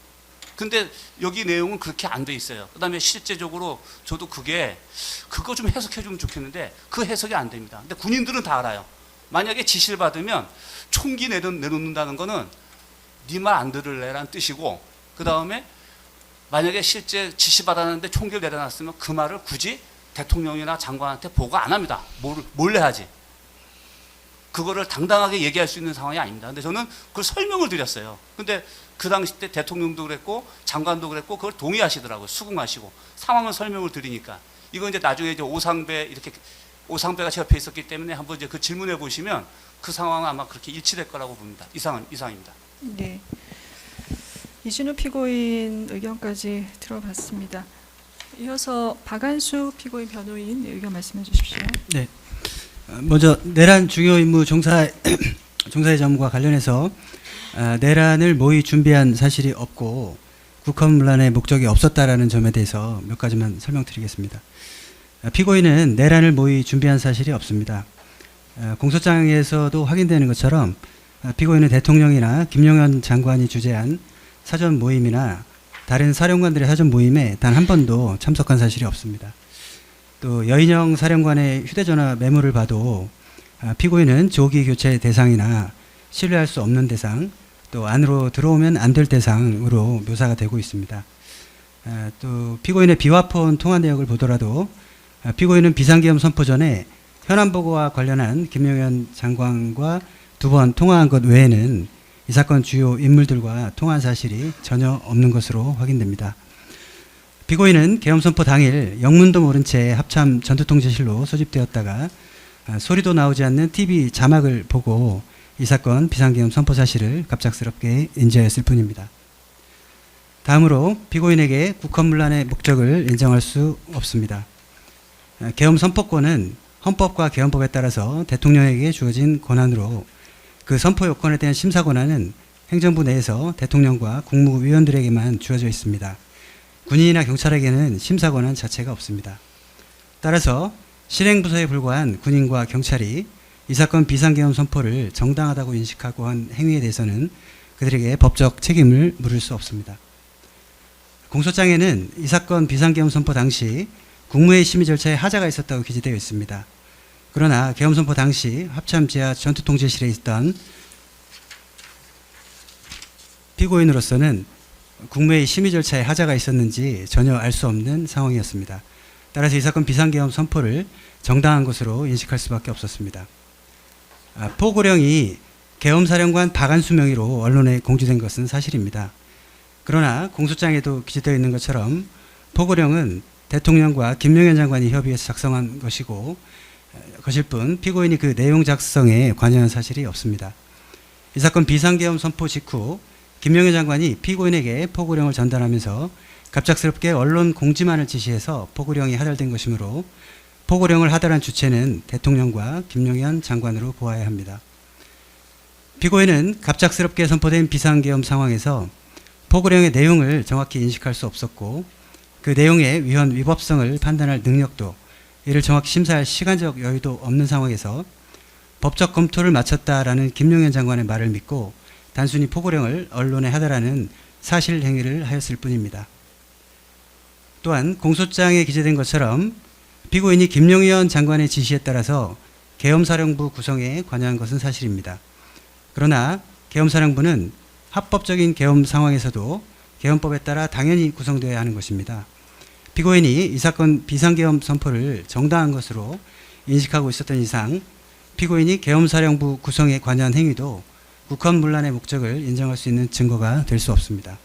근데 여기 내용은 그렇게 안 돼 있어요. 그다음에 실제적으로 저도 그거 좀 해석해 주면 좋겠는데 그 해석이 안 됩니다. 근데 군인들은 다 알아요. 만약에 지시를 받으면 총기 내놓는다는 거는 네 말 안 들을래라는 뜻이고 그다음에 만약에 실제 지시 받았는데 총기를 내려놨으면 그 말을 굳이 대통령이나 장관한테 보고 안 합니다. 몰래 하지. 그거를 당당하게 얘기할 수 있는 상황이 아닙니다. 근데 저는 그걸 설명을 드렸어요. 근데 그 당시 때 대통령도 그랬고 장관도 그랬고 그걸 동의하시더라고요. 수긍하시고 상황을 설명을 드리니까 이거 이제 나중에 이제 오상배가 제 옆에 있었기 때문에 한번 이제 그 질문해 보시면 그 상황은 아마 그렇게 일치될 거라고 봅니다. 이상입니다. 네. 이진우 피고인 의견까지 들어봤습니다. 이어서 박한수 피고인 변호인 의견 말씀해 주십시오. 네. 먼저 내란 중요 임무 종사의 점과 관련해서 내란을 모의 준비한 사실이 없고 국헌문란의 목적이 없었다라는 점에 대해서 몇 가지만 설명드리겠습니다. 피고인은 내란을 모의 준비한 사실이 없습니다. 공소장에서도 확인되는 것처럼 피고인은 대통령이나 김용현 장관이 주재한 사전 모임이나 다른 사령관들의 사전 모임에 단 한 번도 참석한 사실이 없습니다. 또 여인영 사령관의 휴대전화 메모를 봐도 피고인은 조기 교체 대상이나 신뢰할 수 없는 대상, 또 안으로 들어오면 안 될 대상으로 묘사가 되고 있습니다. 또 피고인의 비화폰 통화 내역을 보더라도 피고인은 비상계엄 선포 전에 현안보고와 관련한 김용현 장관과 2번 통화한 것 외에는 이 사건 주요 인물들과 통화한 사실이 전혀 없는 것으로 확인됩니다. 피고인은 계엄 선포 당일 영문도 모른 채 합참 전투통제실로 소집되었다가 소리도 나오지 않는 TV 자막을 보고 이 사건 비상계엄 선포 사실을 갑작스럽게 인지하였을 뿐입니다. 다음으로 피고인에게 국헌문란의 목적을 인정할 수 없습니다. 계엄 선포권은 헌법과 계엄법에 따라서 대통령에게 주어진 권한으로 그 선포 요건에 대한 심사 권한은 행정부 내에서 대통령과 국무위원들에게만 주어져 있습니다. 군인이나 경찰에게는 심사 권한 자체가 없습니다. 따라서 실행부서에 불과한 군인과 경찰이 이 사건 비상계엄 선포를 정당하다고 인식하고 한 행위에 대해서는 그들에게 법적 책임을 물을 수 없습니다. 공소장에는 이 사건 비상계엄 선포 당시 국무회의 심의 절차에 하자가 있었다고 기재되어 있습니다. 그러나 계엄 선포 당시 합참 지하 전투통제실에 있던 피고인으로서는 국무회의 심의 절차에 하자가 있었는지 전혀 알 수 없는 상황이었습니다. 따라서 이 사건 비상계엄 선포를 정당한 것으로 인식할 수밖에 없었습니다. 포고령이 계엄사령관 박안수 명의로 언론에 공지된 것은 사실입니다. 그러나 공소장에도 기재되어 있는 것처럼 포고령은 대통령과 김명현 장관이 협의해서 작성한 것일 뿐 피고인이 그 내용 작성에 관여한 사실이 없습니다. 이 사건 비상계엄 선포 직후 김명현 장관이 피고인에게 포고령을 전달하면서 갑작스럽게 언론 공지만을 지시해서 포고령이 하달된 것이므로 포고령을 하달한 주체는 대통령과 김명현 장관으로 보아야 합니다. 피고인은 갑작스럽게 선포된 비상계엄 상황에서 포고령의 내용을 정확히 인식할 수 없었고 그 내용의 위헌 위법성을 판단할 능력도 이를 정확히 심사할 시간적 여유도 없는 상황에서 법적 검토를 마쳤다라는 김용현 장관의 말을 믿고 단순히 포고령을 언론에 하달하는 사실 행위를 하였을 뿐입니다. 또한 공소장에 기재된 것처럼 피고인이 김용현 장관의 지시에 따라서 계엄사령부 구성에 관여한 것은 사실입니다. 그러나 계엄사령부는 합법적인 계엄 상황에서도 계엄법에 따라 당연히 구성되어야 하는 것입니다. 피고인이 이 사건 비상계엄 선포를 정당한 것으로 인식하고 있었던 이상 피고인이 계엄사령부 구성에 관여한 행위도 국헌문란의 목적을 인정할 수 있는 증거가 될 수 없습니다.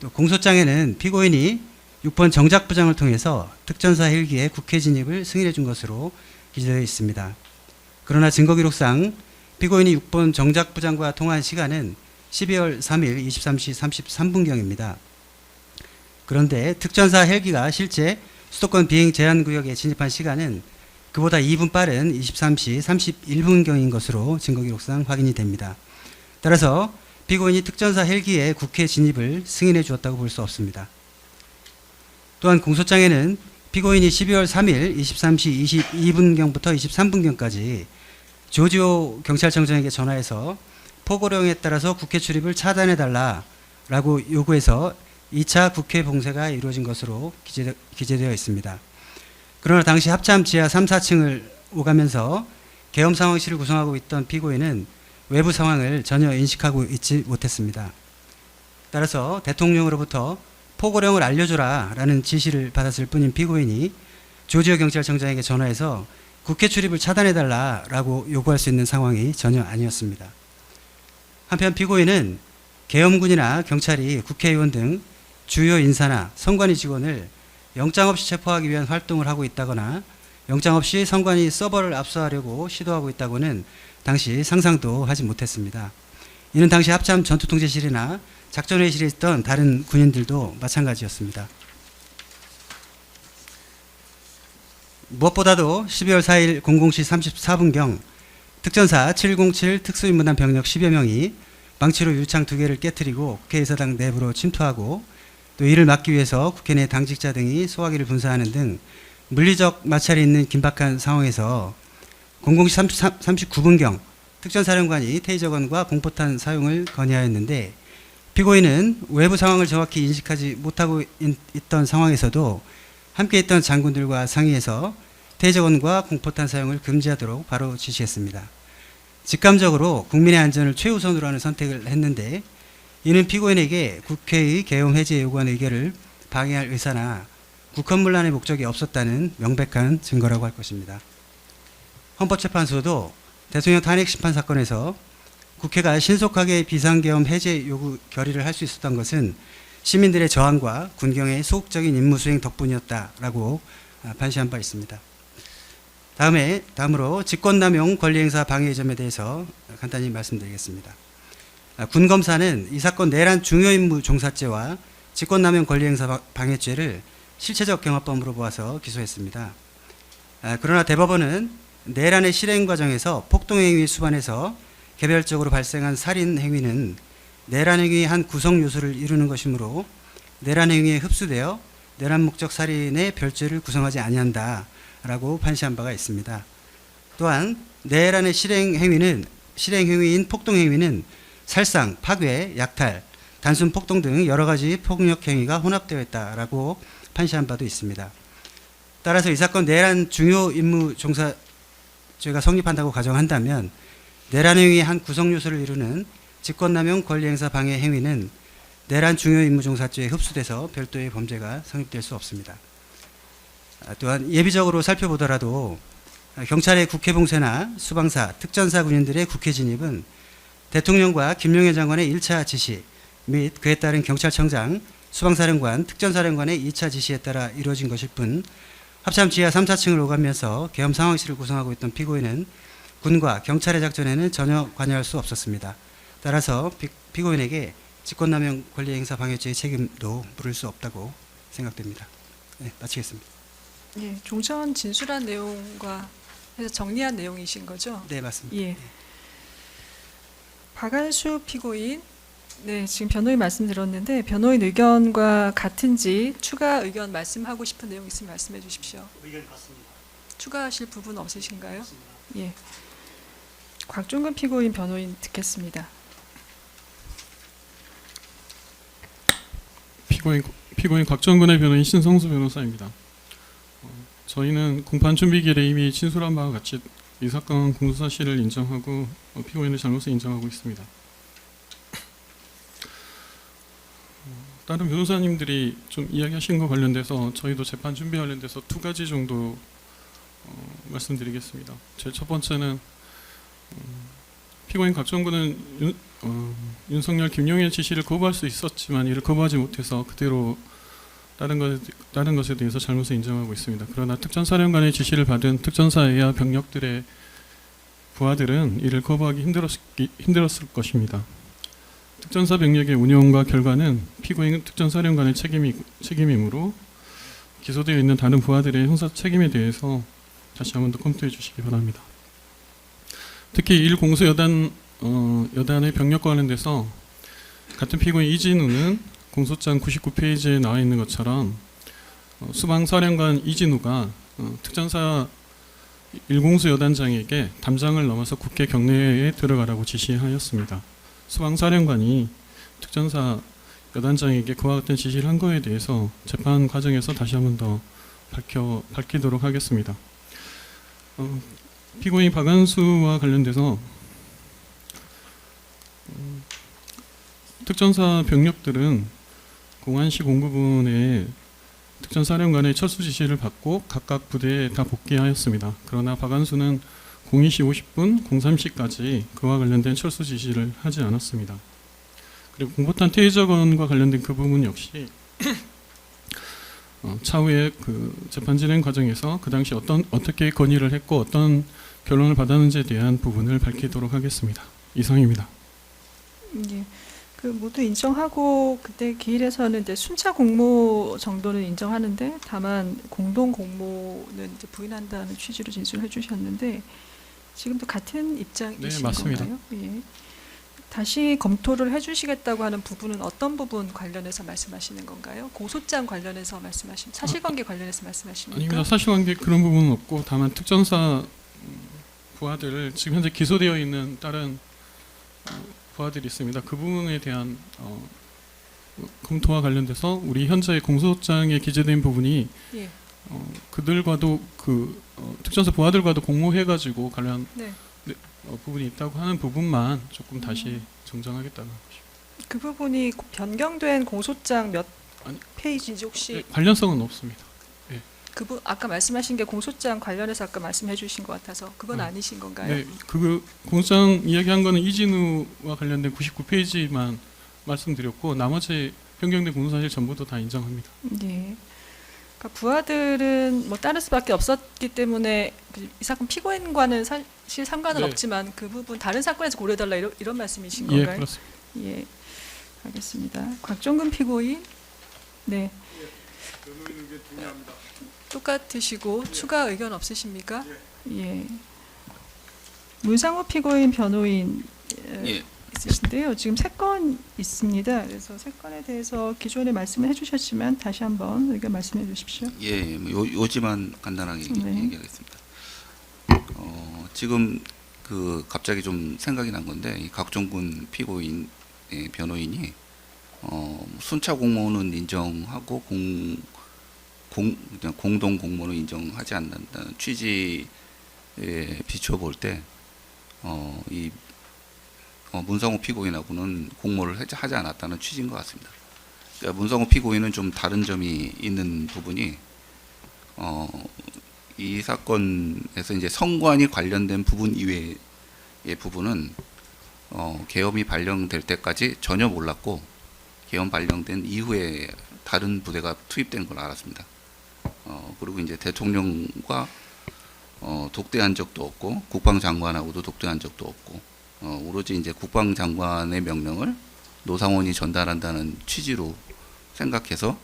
또 공소장에는 피고인이 6번 정작부장을 통해서 특전사 헬기의 국회 진입을 승인해 준 것으로 기재되어 있습니다. 그러나 증거기록상 피고인이 6번 정작부장과 통화한 시간은 12월 3일 23시 33분경입니다. 그런데 특전사 헬기가 실제 수도권 비행 제한 구역에 진입한 시간은 그보다 2분 빠른 23시 31분경인 것으로 증거기록상 확인이 됩니다. 따라서 피고인이 특전사 헬기의 국회 진입을 승인해 주었다고 볼 수 없습니다. 또한 공소장에는 피고인이 12월 3일 23시 22분경부터 23분경까지 조지호 경찰청장에게 전화해서 포고령에 따라서 국회 출입을 차단해달라라고 요구해서 2차 국회 봉쇄가 이루어진 것으로 기재되어 있습니다. 그러나 당시 합참 지하 3, 4층을 오가면서 계엄 상황실을 구성하고 있던 피고인은 외부 상황을 전혀 인식하고 있지 못했습니다. 따라서 대통령으로부터 포고령을 알려줘라 라는 지시를 받았을 뿐인 피고인이 조지호 경찰청장에게 전화해서 국회 출입을 차단해달라라고 요구할 수 있는 상황이 전혀 아니었습니다. 한편 피고인은 계엄군이나 경찰이 국회의원 등 주요 인사나 선관위 직원을 영장 없이 체포하기 위한 활동을 하고 있다거나 영장 없이 선관위 서버를 압수하려고 시도하고 있다고는 당시 상상도 하지 못했습니다. 이는 당시 합참 전투통제실이나 작전회의실에 있던 다른 군인들도 마찬가지였습니다. 무엇보다도 12월 4일 00시 34분경 특전사 707 특수임무단 병력 10여 명이 망치로 유리창 2개를 깨뜨리고 국회의사당 내부로 침투하고 또 이를 막기 위해서 국회 내 당직자 등이 소화기를 분사하는 등 물리적 마찰이 있는 긴박한 상황에서 00시 39분경 특전사령관이 테이저건과 공포탄 사용을 건의하였는데 피고인은 외부 상황을 정확히 인식하지 못하고 있던 상황에서도 함께 있던 장군들과 상의해서 테이저건과 공포탄 사용을 금지하도록 바로 지시했습니다. 직감적으로 국민의 안전을 최우선으로 하는 선택을 했는데 이는 피고인에게 국회의 계엄 해제 요구한 의결을 방해할 의사나 국헌문란의 목적이 없었다는 명백한 증거라고 할 것입니다. 헌법재판소도 대통령 탄핵 심판 사건에서 국회가 신속하게 비상계엄 해제 요구 결의를 할 수 있었던 것은 시민들의 저항과 군경의 소극적인 임무 수행 덕분이었다라고 판시한 바 있습니다. 다음으로 직권남용 권리행사 방해의 점에 대해서 간단히 말씀드리겠습니다. 군검사는 이 사건 내란 중요임무 종사죄와 직권남용 권리행사 방해죄를 실체적 경합범으로 보아서 기소했습니다. 그러나 대법원은 내란의 실행 과정에서 폭동행위 수반해서 개별적으로 발생한 살인 행위는 내란 행위의 한 구성 요소를 이루는 것이므로 내란 행위에 흡수되어 내란 목적 살인의 별죄를 구성하지 아니한다라고 판시한 바가 있습니다. 또한 내란의 실행 행위인 폭동 행위는 살상, 파괴, 약탈, 단순 폭동 등 여러 가지 폭력 행위가 혼합되어 있다라고 판시한 바도 있습니다. 따라서 이 사건 내란 중요 임무 종사죄가 성립한다고 가정한다면 내란 행위의 한 구성 요소를 이루는 직권남용 권리행사 방해 행위는 내란 중요 임무 종사죄에 흡수돼서 별도의 범죄가 성립될 수 없습니다. 또한 예비적으로 살펴보더라도 경찰의 국회 봉쇄나 수방사, 특전사 군인들의 국회 진입은 대통령과 김용현 장관의 1차 지시 및 그에 따른 경찰청장, 수방사령관, 특전사령관의 2차 지시에 따라 이루어진 것일 뿐 합참 지하 3, 4층을 오가면서 계엄 상황실을 구성하고 있던 피고인은 군과 경찰의 작전에는 전혀 관여할 수 없었습니다. 따라서 피고인에게 직권남용 권리행사 방해죄의 책임도 물을 수 없다고 생각됩니다. 네, 마치겠습니다. 예, 종전 진술한 내용과 해서 정리한 내용이신 거죠? 네, 맞습니다. 예. 박한수 피고인, 네, 지금 변호인 말씀 들었는데 변호인 의견과 같은지 추가 의견 말씀하고 싶은 내용 있으면 말씀해 주십시오. 의견 같습니다. 추가하실 부분 없으신가요? 예. 곽종근 피고인 변호인 듣겠습니다. 피고인 곽정근의 변호인 신성수 변호사입니다. 저희는 공판 준비기일에 이미 진술한 바와 같이 이 사건 공소 사실을 인정하고 피고인의 잘못을 인정하고 있습니다. 다른 변호사님들이 좀 이야기하신 것 관련돼서 저희도 재판 준비 관련돼서 두 가지 정도 말씀드리겠습니다. 제 첫 번째는 피고인 곽정근은 윤석열, 김용현 지시를 거부할 수 있었지만 이를 거부하지 못해서 그대로 다른 것에 대해서 잘못을 인정하고 있습니다. 그러나 특전사령관의 지시를 받은 특전사회와 병력들의 부하들은 이를 거부하기 힘들었을 것입니다. 특전사 병력의 운영과 결과는 피고인 특전사령관의 책임이므로 기소되어 있는 다른 부하들의 형사 책임에 대해서 다시 한 번 더 검토해 주시기 바랍니다. 특히 1공수 여단의 병력과 관련돼서 같은 피고인 이진우는 공소장 99페이지에 나와 있는 것처럼 수방사령관 이진우가 특전사 1공수 여단장에게 담장을 넘어서 국회 경내에 들어가라고 지시하였습니다. 수방사령관이 특전사 여단장에게 그와 같은 지시를 한 거에 대해서 재판 과정에서 다시 한 번 더 밝히도록 하겠습니다. 피고인 박한수와 관련돼서 특전사 병력들은 공안시 공구분에 특전사령관의 철수 지시를 받고 각각 부대에 다 복귀하였습니다. 그러나 박한수는 02시 50분, 03시까지 그와 관련된 철수 지시를 하지 않았습니다. 그리고 공포탄 테이저건과 관련된 그 부분 역시 차후에 그 재판 진행 과정에서 그 당시 어떻게 건의를 했고 어떤 결론을 받았는지에 대한 부분을 밝히도록 하겠습니다. 이상입니다. 예. 그 모두 인정하고 그때 기일에서는 이제 순차 공모 정도는 인정하는데 다만 공동 공모는 이제 부인한다는 취지로 진술해 주셨는데 지금도 같은 입장이신 네, 맞습니다. 건가요? 예. 다시 검토를 해주시겠다고 하는 부분은 어떤 부분 관련해서 말씀하시는 건가요? 공소장 관련해서 말씀하신 사실관계 관련해서 말씀하십니까? 아닙니다. 사실관계 그런 부분은 없고 다만 특전사 부하들 지금 현재 기소되어 있는 다른 부하들이 있습니다. 그 부분에 대한 검토와 관련돼서 우리 현재 공소장에 기재된 부분이 예. 그들과도 특전사 부하들과도 공모해가지고 관련 네. 부분이 있다고 하는 부분만 조금 다시 정정하겠다는 것입니다. 그 부분이 변경된 공소장 몇 페이지인지 혹시 네, 관련성은 없습니다. 네. 그분 아까 말씀하신 게 공소장 관련해서 아까 말씀해 주신 것 같아서 그건 아니신 건가요? 네, 그 공소장 이야기한 거는 이진우와 관련된 99페이지만 말씀드렸고 나머지 변경된 공소사실 전부도 다 인정합니다. 네. 그러니까 부하들은 뭐 따를 수밖에 없었기 때문에 이 사건 피고인과는 사실 상관은 네. 없지만 그 부분 다른 사건에서 고려해달라 이런 말씀이신 예, 건가요? 그렇습니다. 예, 알겠습니다. 곽종근 피고인, 네, 똑같으시고 추가 의견 없으십니까? 예. 문상호 피고인 변호인 예. 있으신데요. 지금 3건 있습니다. 그래서 3건에 대해서 기존에 말씀을 해주셨지만 다시 한번 의견 말씀해 주십시오. 예, 뭐 요지만 간단하게 네. 얘기하겠습니다. 지금 그 갑자기 좀 생각이 난 건데 이 각종군 피고인 변호인이 순차 공모는 인정하고 그냥 공동 공모는 인정하지 않는다는 취지에 비추어 볼 때 이 문상호 피고인하고는 공모를 하지 않았다는 취지인 것 같습니다. 그러니까 문상호 피고인은 좀 다른 점이 있는 부분이 이 사건에서 이제 성관이 관련된 부분 이외의 부분은 계엄이 발령될 때까지 전혀 몰랐고 계엄 발령된 이후에 다른 부대가 투입된 걸 알았습니다. 그리고 이제 대통령과 독대한 적도 없고 국방장관하고도 독대한 적도 없고 오로지 이제 국방장관의 명령을 노상원이 전달한다는 취지로 생각해서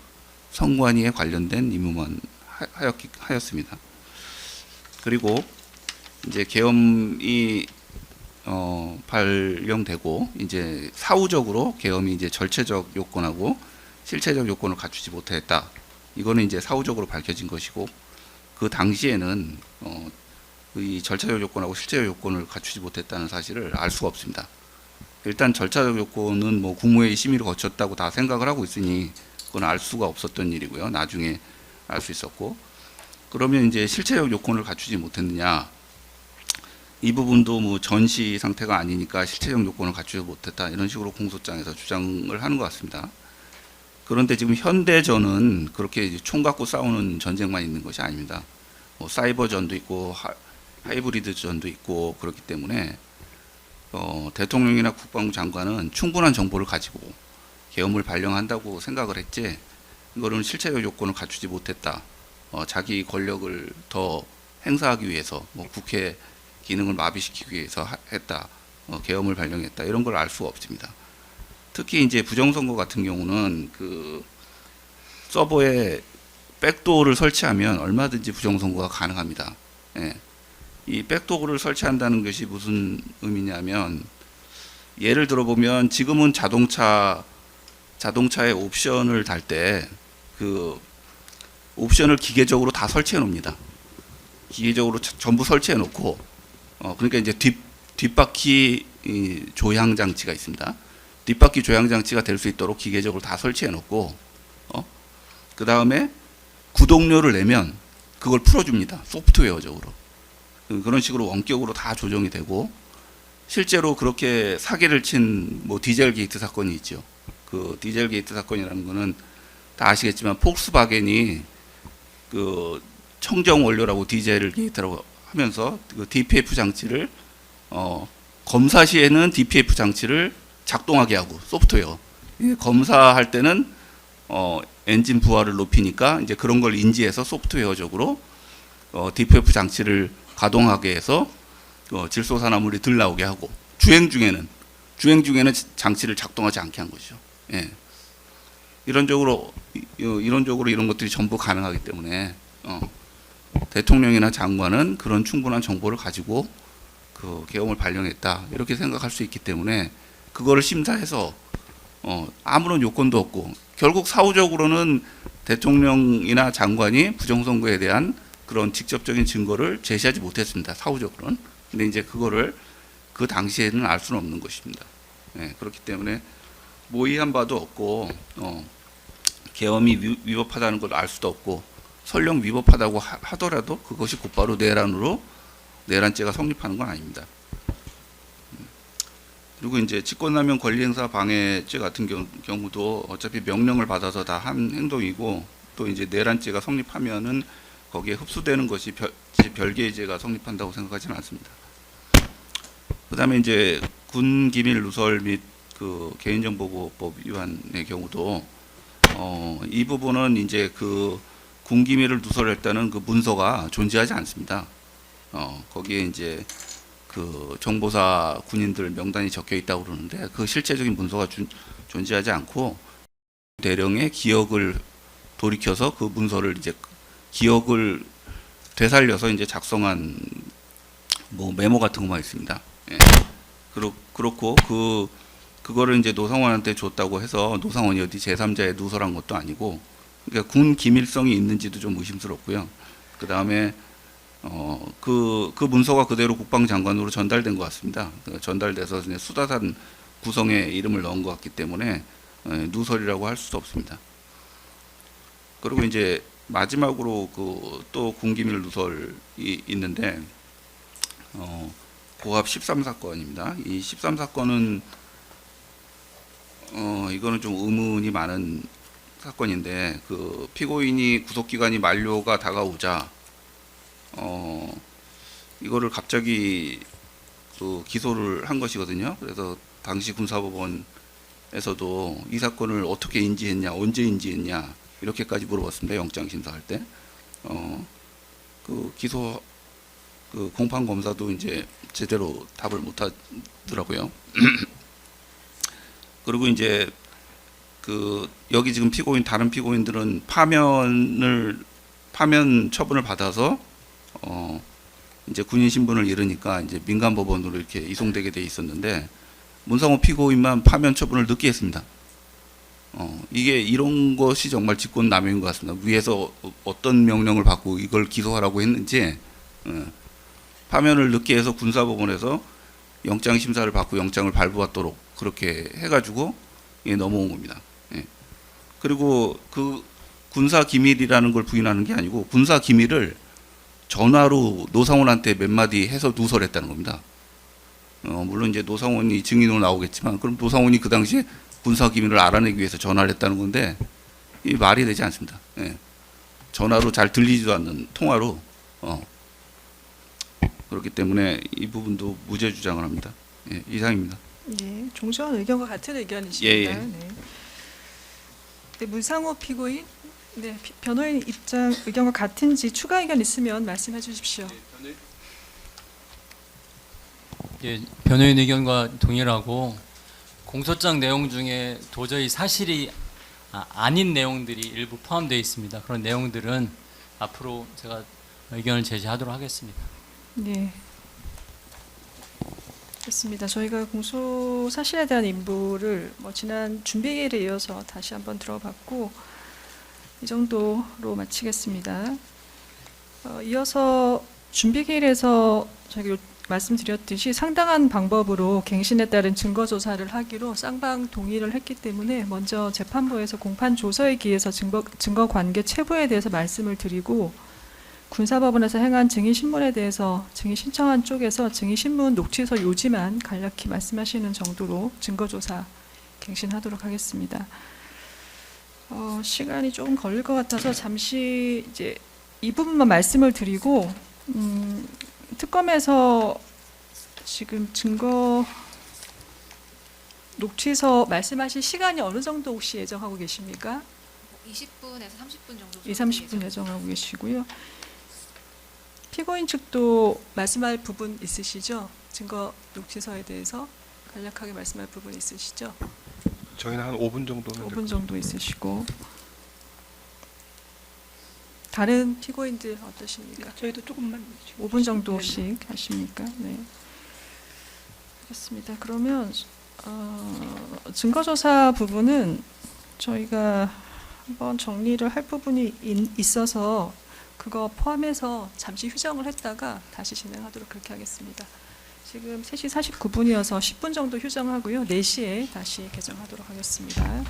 성관위에 관련된 임무만 하였습니다. 그리고 이제 계엄이 발령되고 이제 사후적으로 계엄이 이제 절체적 요건하고 실체적 요건을 갖추지 못했다. 이거는 이제 사후적으로 밝혀진 것이고 그 당시에는 이 절차적 요건하고 실체적 요건을 갖추지 못했다는 사실을 알 수가 없습니다. 일단 절차적 요건은 뭐 국무회의 심의를 거쳤다고 다 생각을 하고 있으니 그건 알 수가 없었던 일이고요. 나중에 알 수 있었고 그러면 이제 실체적 요건을 갖추지 못했느냐 이 부분도 뭐 전시 상태가 아니니까 실체적 요건을 갖추지 못했다 이런 식으로 공소장에서 주장을 하는 것 같습니다. 그런데 지금 현대전은 그렇게 이제 총 갖고 싸우는 전쟁만 있는 것이 아닙니다. 뭐 사이버전도 있고 하이브리드전도 있고 그렇기 때문에 대통령이나 국방부 장관은 충분한 정보를 가지고 계엄을 발령한다고 생각을 했지 이거는 실체적 요건을 갖추지 못했다. 자기 권력을 더 행사하기 위해서 뭐 국회 기능을 마비시키기 위해서 했다. 계엄을 발령했다. 이런 걸 알 수가 없습니다. 특히 이제 부정선거 같은 경우는 그 서버에 백도어를 설치하면 얼마든지 부정선거가 가능합니다. 예. 이 백도어를 설치한다는 것이 무슨 의미냐면 예를 들어보면 지금은 자동차에 옵션을 달 때 그 옵션을 기계적으로 다 설치해 놓습니다. 기계적으로 전부 설치해 놓고 그러니까 이제 뒷바퀴 조향 장치가 있습니다. 뒷바퀴 조향 장치가 될 수 있도록 기계적으로 다 설치해 놓고 그 다음에 구독료를 내면 그걸 풀어줍니다. 소프트웨어적으로. 그런 식으로 원격으로 다 조정이 되고 실제로 그렇게 사기를 친 뭐 디젤 게이트 사건이 있죠. 그 디젤 게이트 사건이라는 거는 다 아시겠지만 폭스바겐이 그 청정 원료라고 디젤 게이트라고 하면서 그 DPF 장치를 검사 시에는 DPF 장치를 작동하게 하고 소프트웨어 검사할 때는 엔진 부하를 높이니까 이제 그런 걸 인지해서 소프트웨어적으로 DPF 장치를 가동하게 해서 질소산화물이 덜 나오게 하고 주행 중에는 장치를 작동하지 않게 한 것이죠. 예. 이론적으로 이런 것들이 전부 가능하기 때문에 대통령이나 장관은 그런 충분한 정보를 가지고 그 계엄을 발령했다 이렇게 생각할 수 있기 때문에 그거를 심사해서 아무런 요건도 없고 결국 사후적으로는 대통령이나 장관이 부정선거에 대한 그런 직접적인 증거를 제시하지 못했습니다. 사후적으로는. 근데 이제 그거를 그 당시에는 알 수는 없는 것입니다. 네, 그렇기 때문에 모의한 바도 없고 계엄이 위법하다는 걸 알 수도 없고 설령 위법하다고 하더라도 그것이 곧바로 내란죄가 성립하는 건 아닙니다. 그리고 이제 직권남용 권리행사 방해죄 같은 경우도 어차피 명령을 받아서 다 한 행동이고 또 이제 내란죄가 성립하면은 거기에 흡수되는 것이 별개의 죄가 성립한다고 생각하지는 않습니다. 그다음에 이제 군 기밀 누설 및 그 개인정보보호법 위반의 경우도 이 부분은 이제 그 군기밀을 누설했다는 그 문서가 존재하지 않습니다. 거기에 이제 그 정보사 군인들 명단이 적혀 있다고 그러는데 그 실체적인 문서가 존재하지 않고 대령의 기억을 돌이켜서 그 문서를 이제 기억을 되살려서 이제 작성한 뭐 메모 같은 것만 있습니다. 예. 그렇고 그거를 이제 노상원한테 줬다고 해서 노상원이 어디 제3자에 누설한 것도 아니고, 그러니까 군 기밀성이 있는지도 좀 의심스럽고요. 그 다음에 그 문서가 그대로 국방장관으로 전달된 것 같습니다. 전달돼서 이제 수다산 구성에 이름을 넣은 것 같기 때문에 누설이라고 할 수도 없습니다. 그리고 이제 마지막으로 그 또 군기밀 누설이 있는데 고압 13사건입니다. 이 13사건은 이거는 좀 의문이 많은 사건인데 그 피고인이 구속기간이 만료가 다가오자 이거를 갑자기 그 기소를 한 것이거든요. 그래서 당시 군사법원에서도 이 사건을 어떻게 인지했냐, 언제 인지했냐 이렇게까지 물어봤습니다. 영장 심사할 때. 그 기소 그 공판 검사도 이제 제대로 답을 못 하더라고요. 그리고 이제 그 여기 지금 다른 피고인들은 파면 처분을 받아서 이제 군인 신분을 잃으니까 이제 민간 법원으로 이렇게 이송되게 돼 있었는데 문상호 피고인만 파면 처분을 늦게 했습니다. 이게 이런 것이 정말 직권남용인 것 같습니다. 위에서 어떤 명령을 받고 이걸 기소하라고 했는지 파면을 늦게 해서 군사법원에서 영장 심사를 받고 영장을 발부받도록 그렇게 해가지고 넘어온 겁니다. 예. 그리고 그 군사 기밀이라는 걸 부인하는 게 아니고 군사 기밀을 전화로 노상원한테 몇 마디 해서 누설했다는 겁니다. 물론 이제 노상원이 증인으로 나오겠지만 그럼 노상원이 그 당시에 군사 기밀을 알아내기 위해서 전화를 했다는 건데 이 말이 되지 않습니다. 예. 전화로 잘 들리지도 않는 통화로 그렇기 때문에 이 부분도 무죄 주장을 합니다. 예, 이상입니다. 예, 종전 의견과 같은 의견이십니다. 예, 예. 네. 네, 문상호 피고인, 네, 변호인 입장 의견과 같은지 추가 의견 있으면 말씀해 주십시오. 예, 변호인 의견과 동일하고 공소장 내용 중에 도저히 사실이 아닌 내용들이 일부 포함되어 있습니다. 그런 내용들은 앞으로 제가 의견을 제시하도록 하겠습니다. 네. 됐습니다. 저희가 공소 사실에 대한 인부를 지난 준비회의에 이어서 다시 한번 들어봤고 이 정도로 마치겠습니다. 이어서 준비회의에서 저희가 말씀드렸듯이 상당한 방법으로 갱신에 따른 증거 조사를 하기로 쌍방 동의를 했기 때문에 먼저 재판부에서 공판 조서에 기해서 증거 관계 체부에 대해서 말씀을 드리고 군사법원에서 행한 증인 신문에 대해서 증인 신청한 쪽에서 증인 신문 녹취서 요지만 간략히 말씀하시는 정도로 증거 조사 갱신하도록 하겠습니다. 시간이 조금 걸릴 것 같아서 잠시 이제 이 부분만 말씀을 드리고 특검에서 지금 증거 녹취서 말씀하실 시간이 어느 정도 혹시 예정하고 계십니까? 20분에서 30분 정도. 30분 예정하고 계시고요. 피고인 측도 말씀할 부분 있으시죠? 증거 녹취서에 대해서 간략하게 말씀할 부분 있으시죠? 저희는 한 5분 정도는 5분 정도 있으시고 다른 피고인들 어떠십니까? 저희도 조금만 5분 정도씩 하십니까? 네. 알겠습니다. 그러면 증거조사 부분은 저희가 한번 정리를 할 부분이 있어서 그거 포함해서 잠시 휴정을 했다가 다시 진행하도록 그렇게 하겠습니다. 지금 3시 49분이어서 10분 정도 휴정하고요. 4시에 다시 개정하도록 하겠습니다.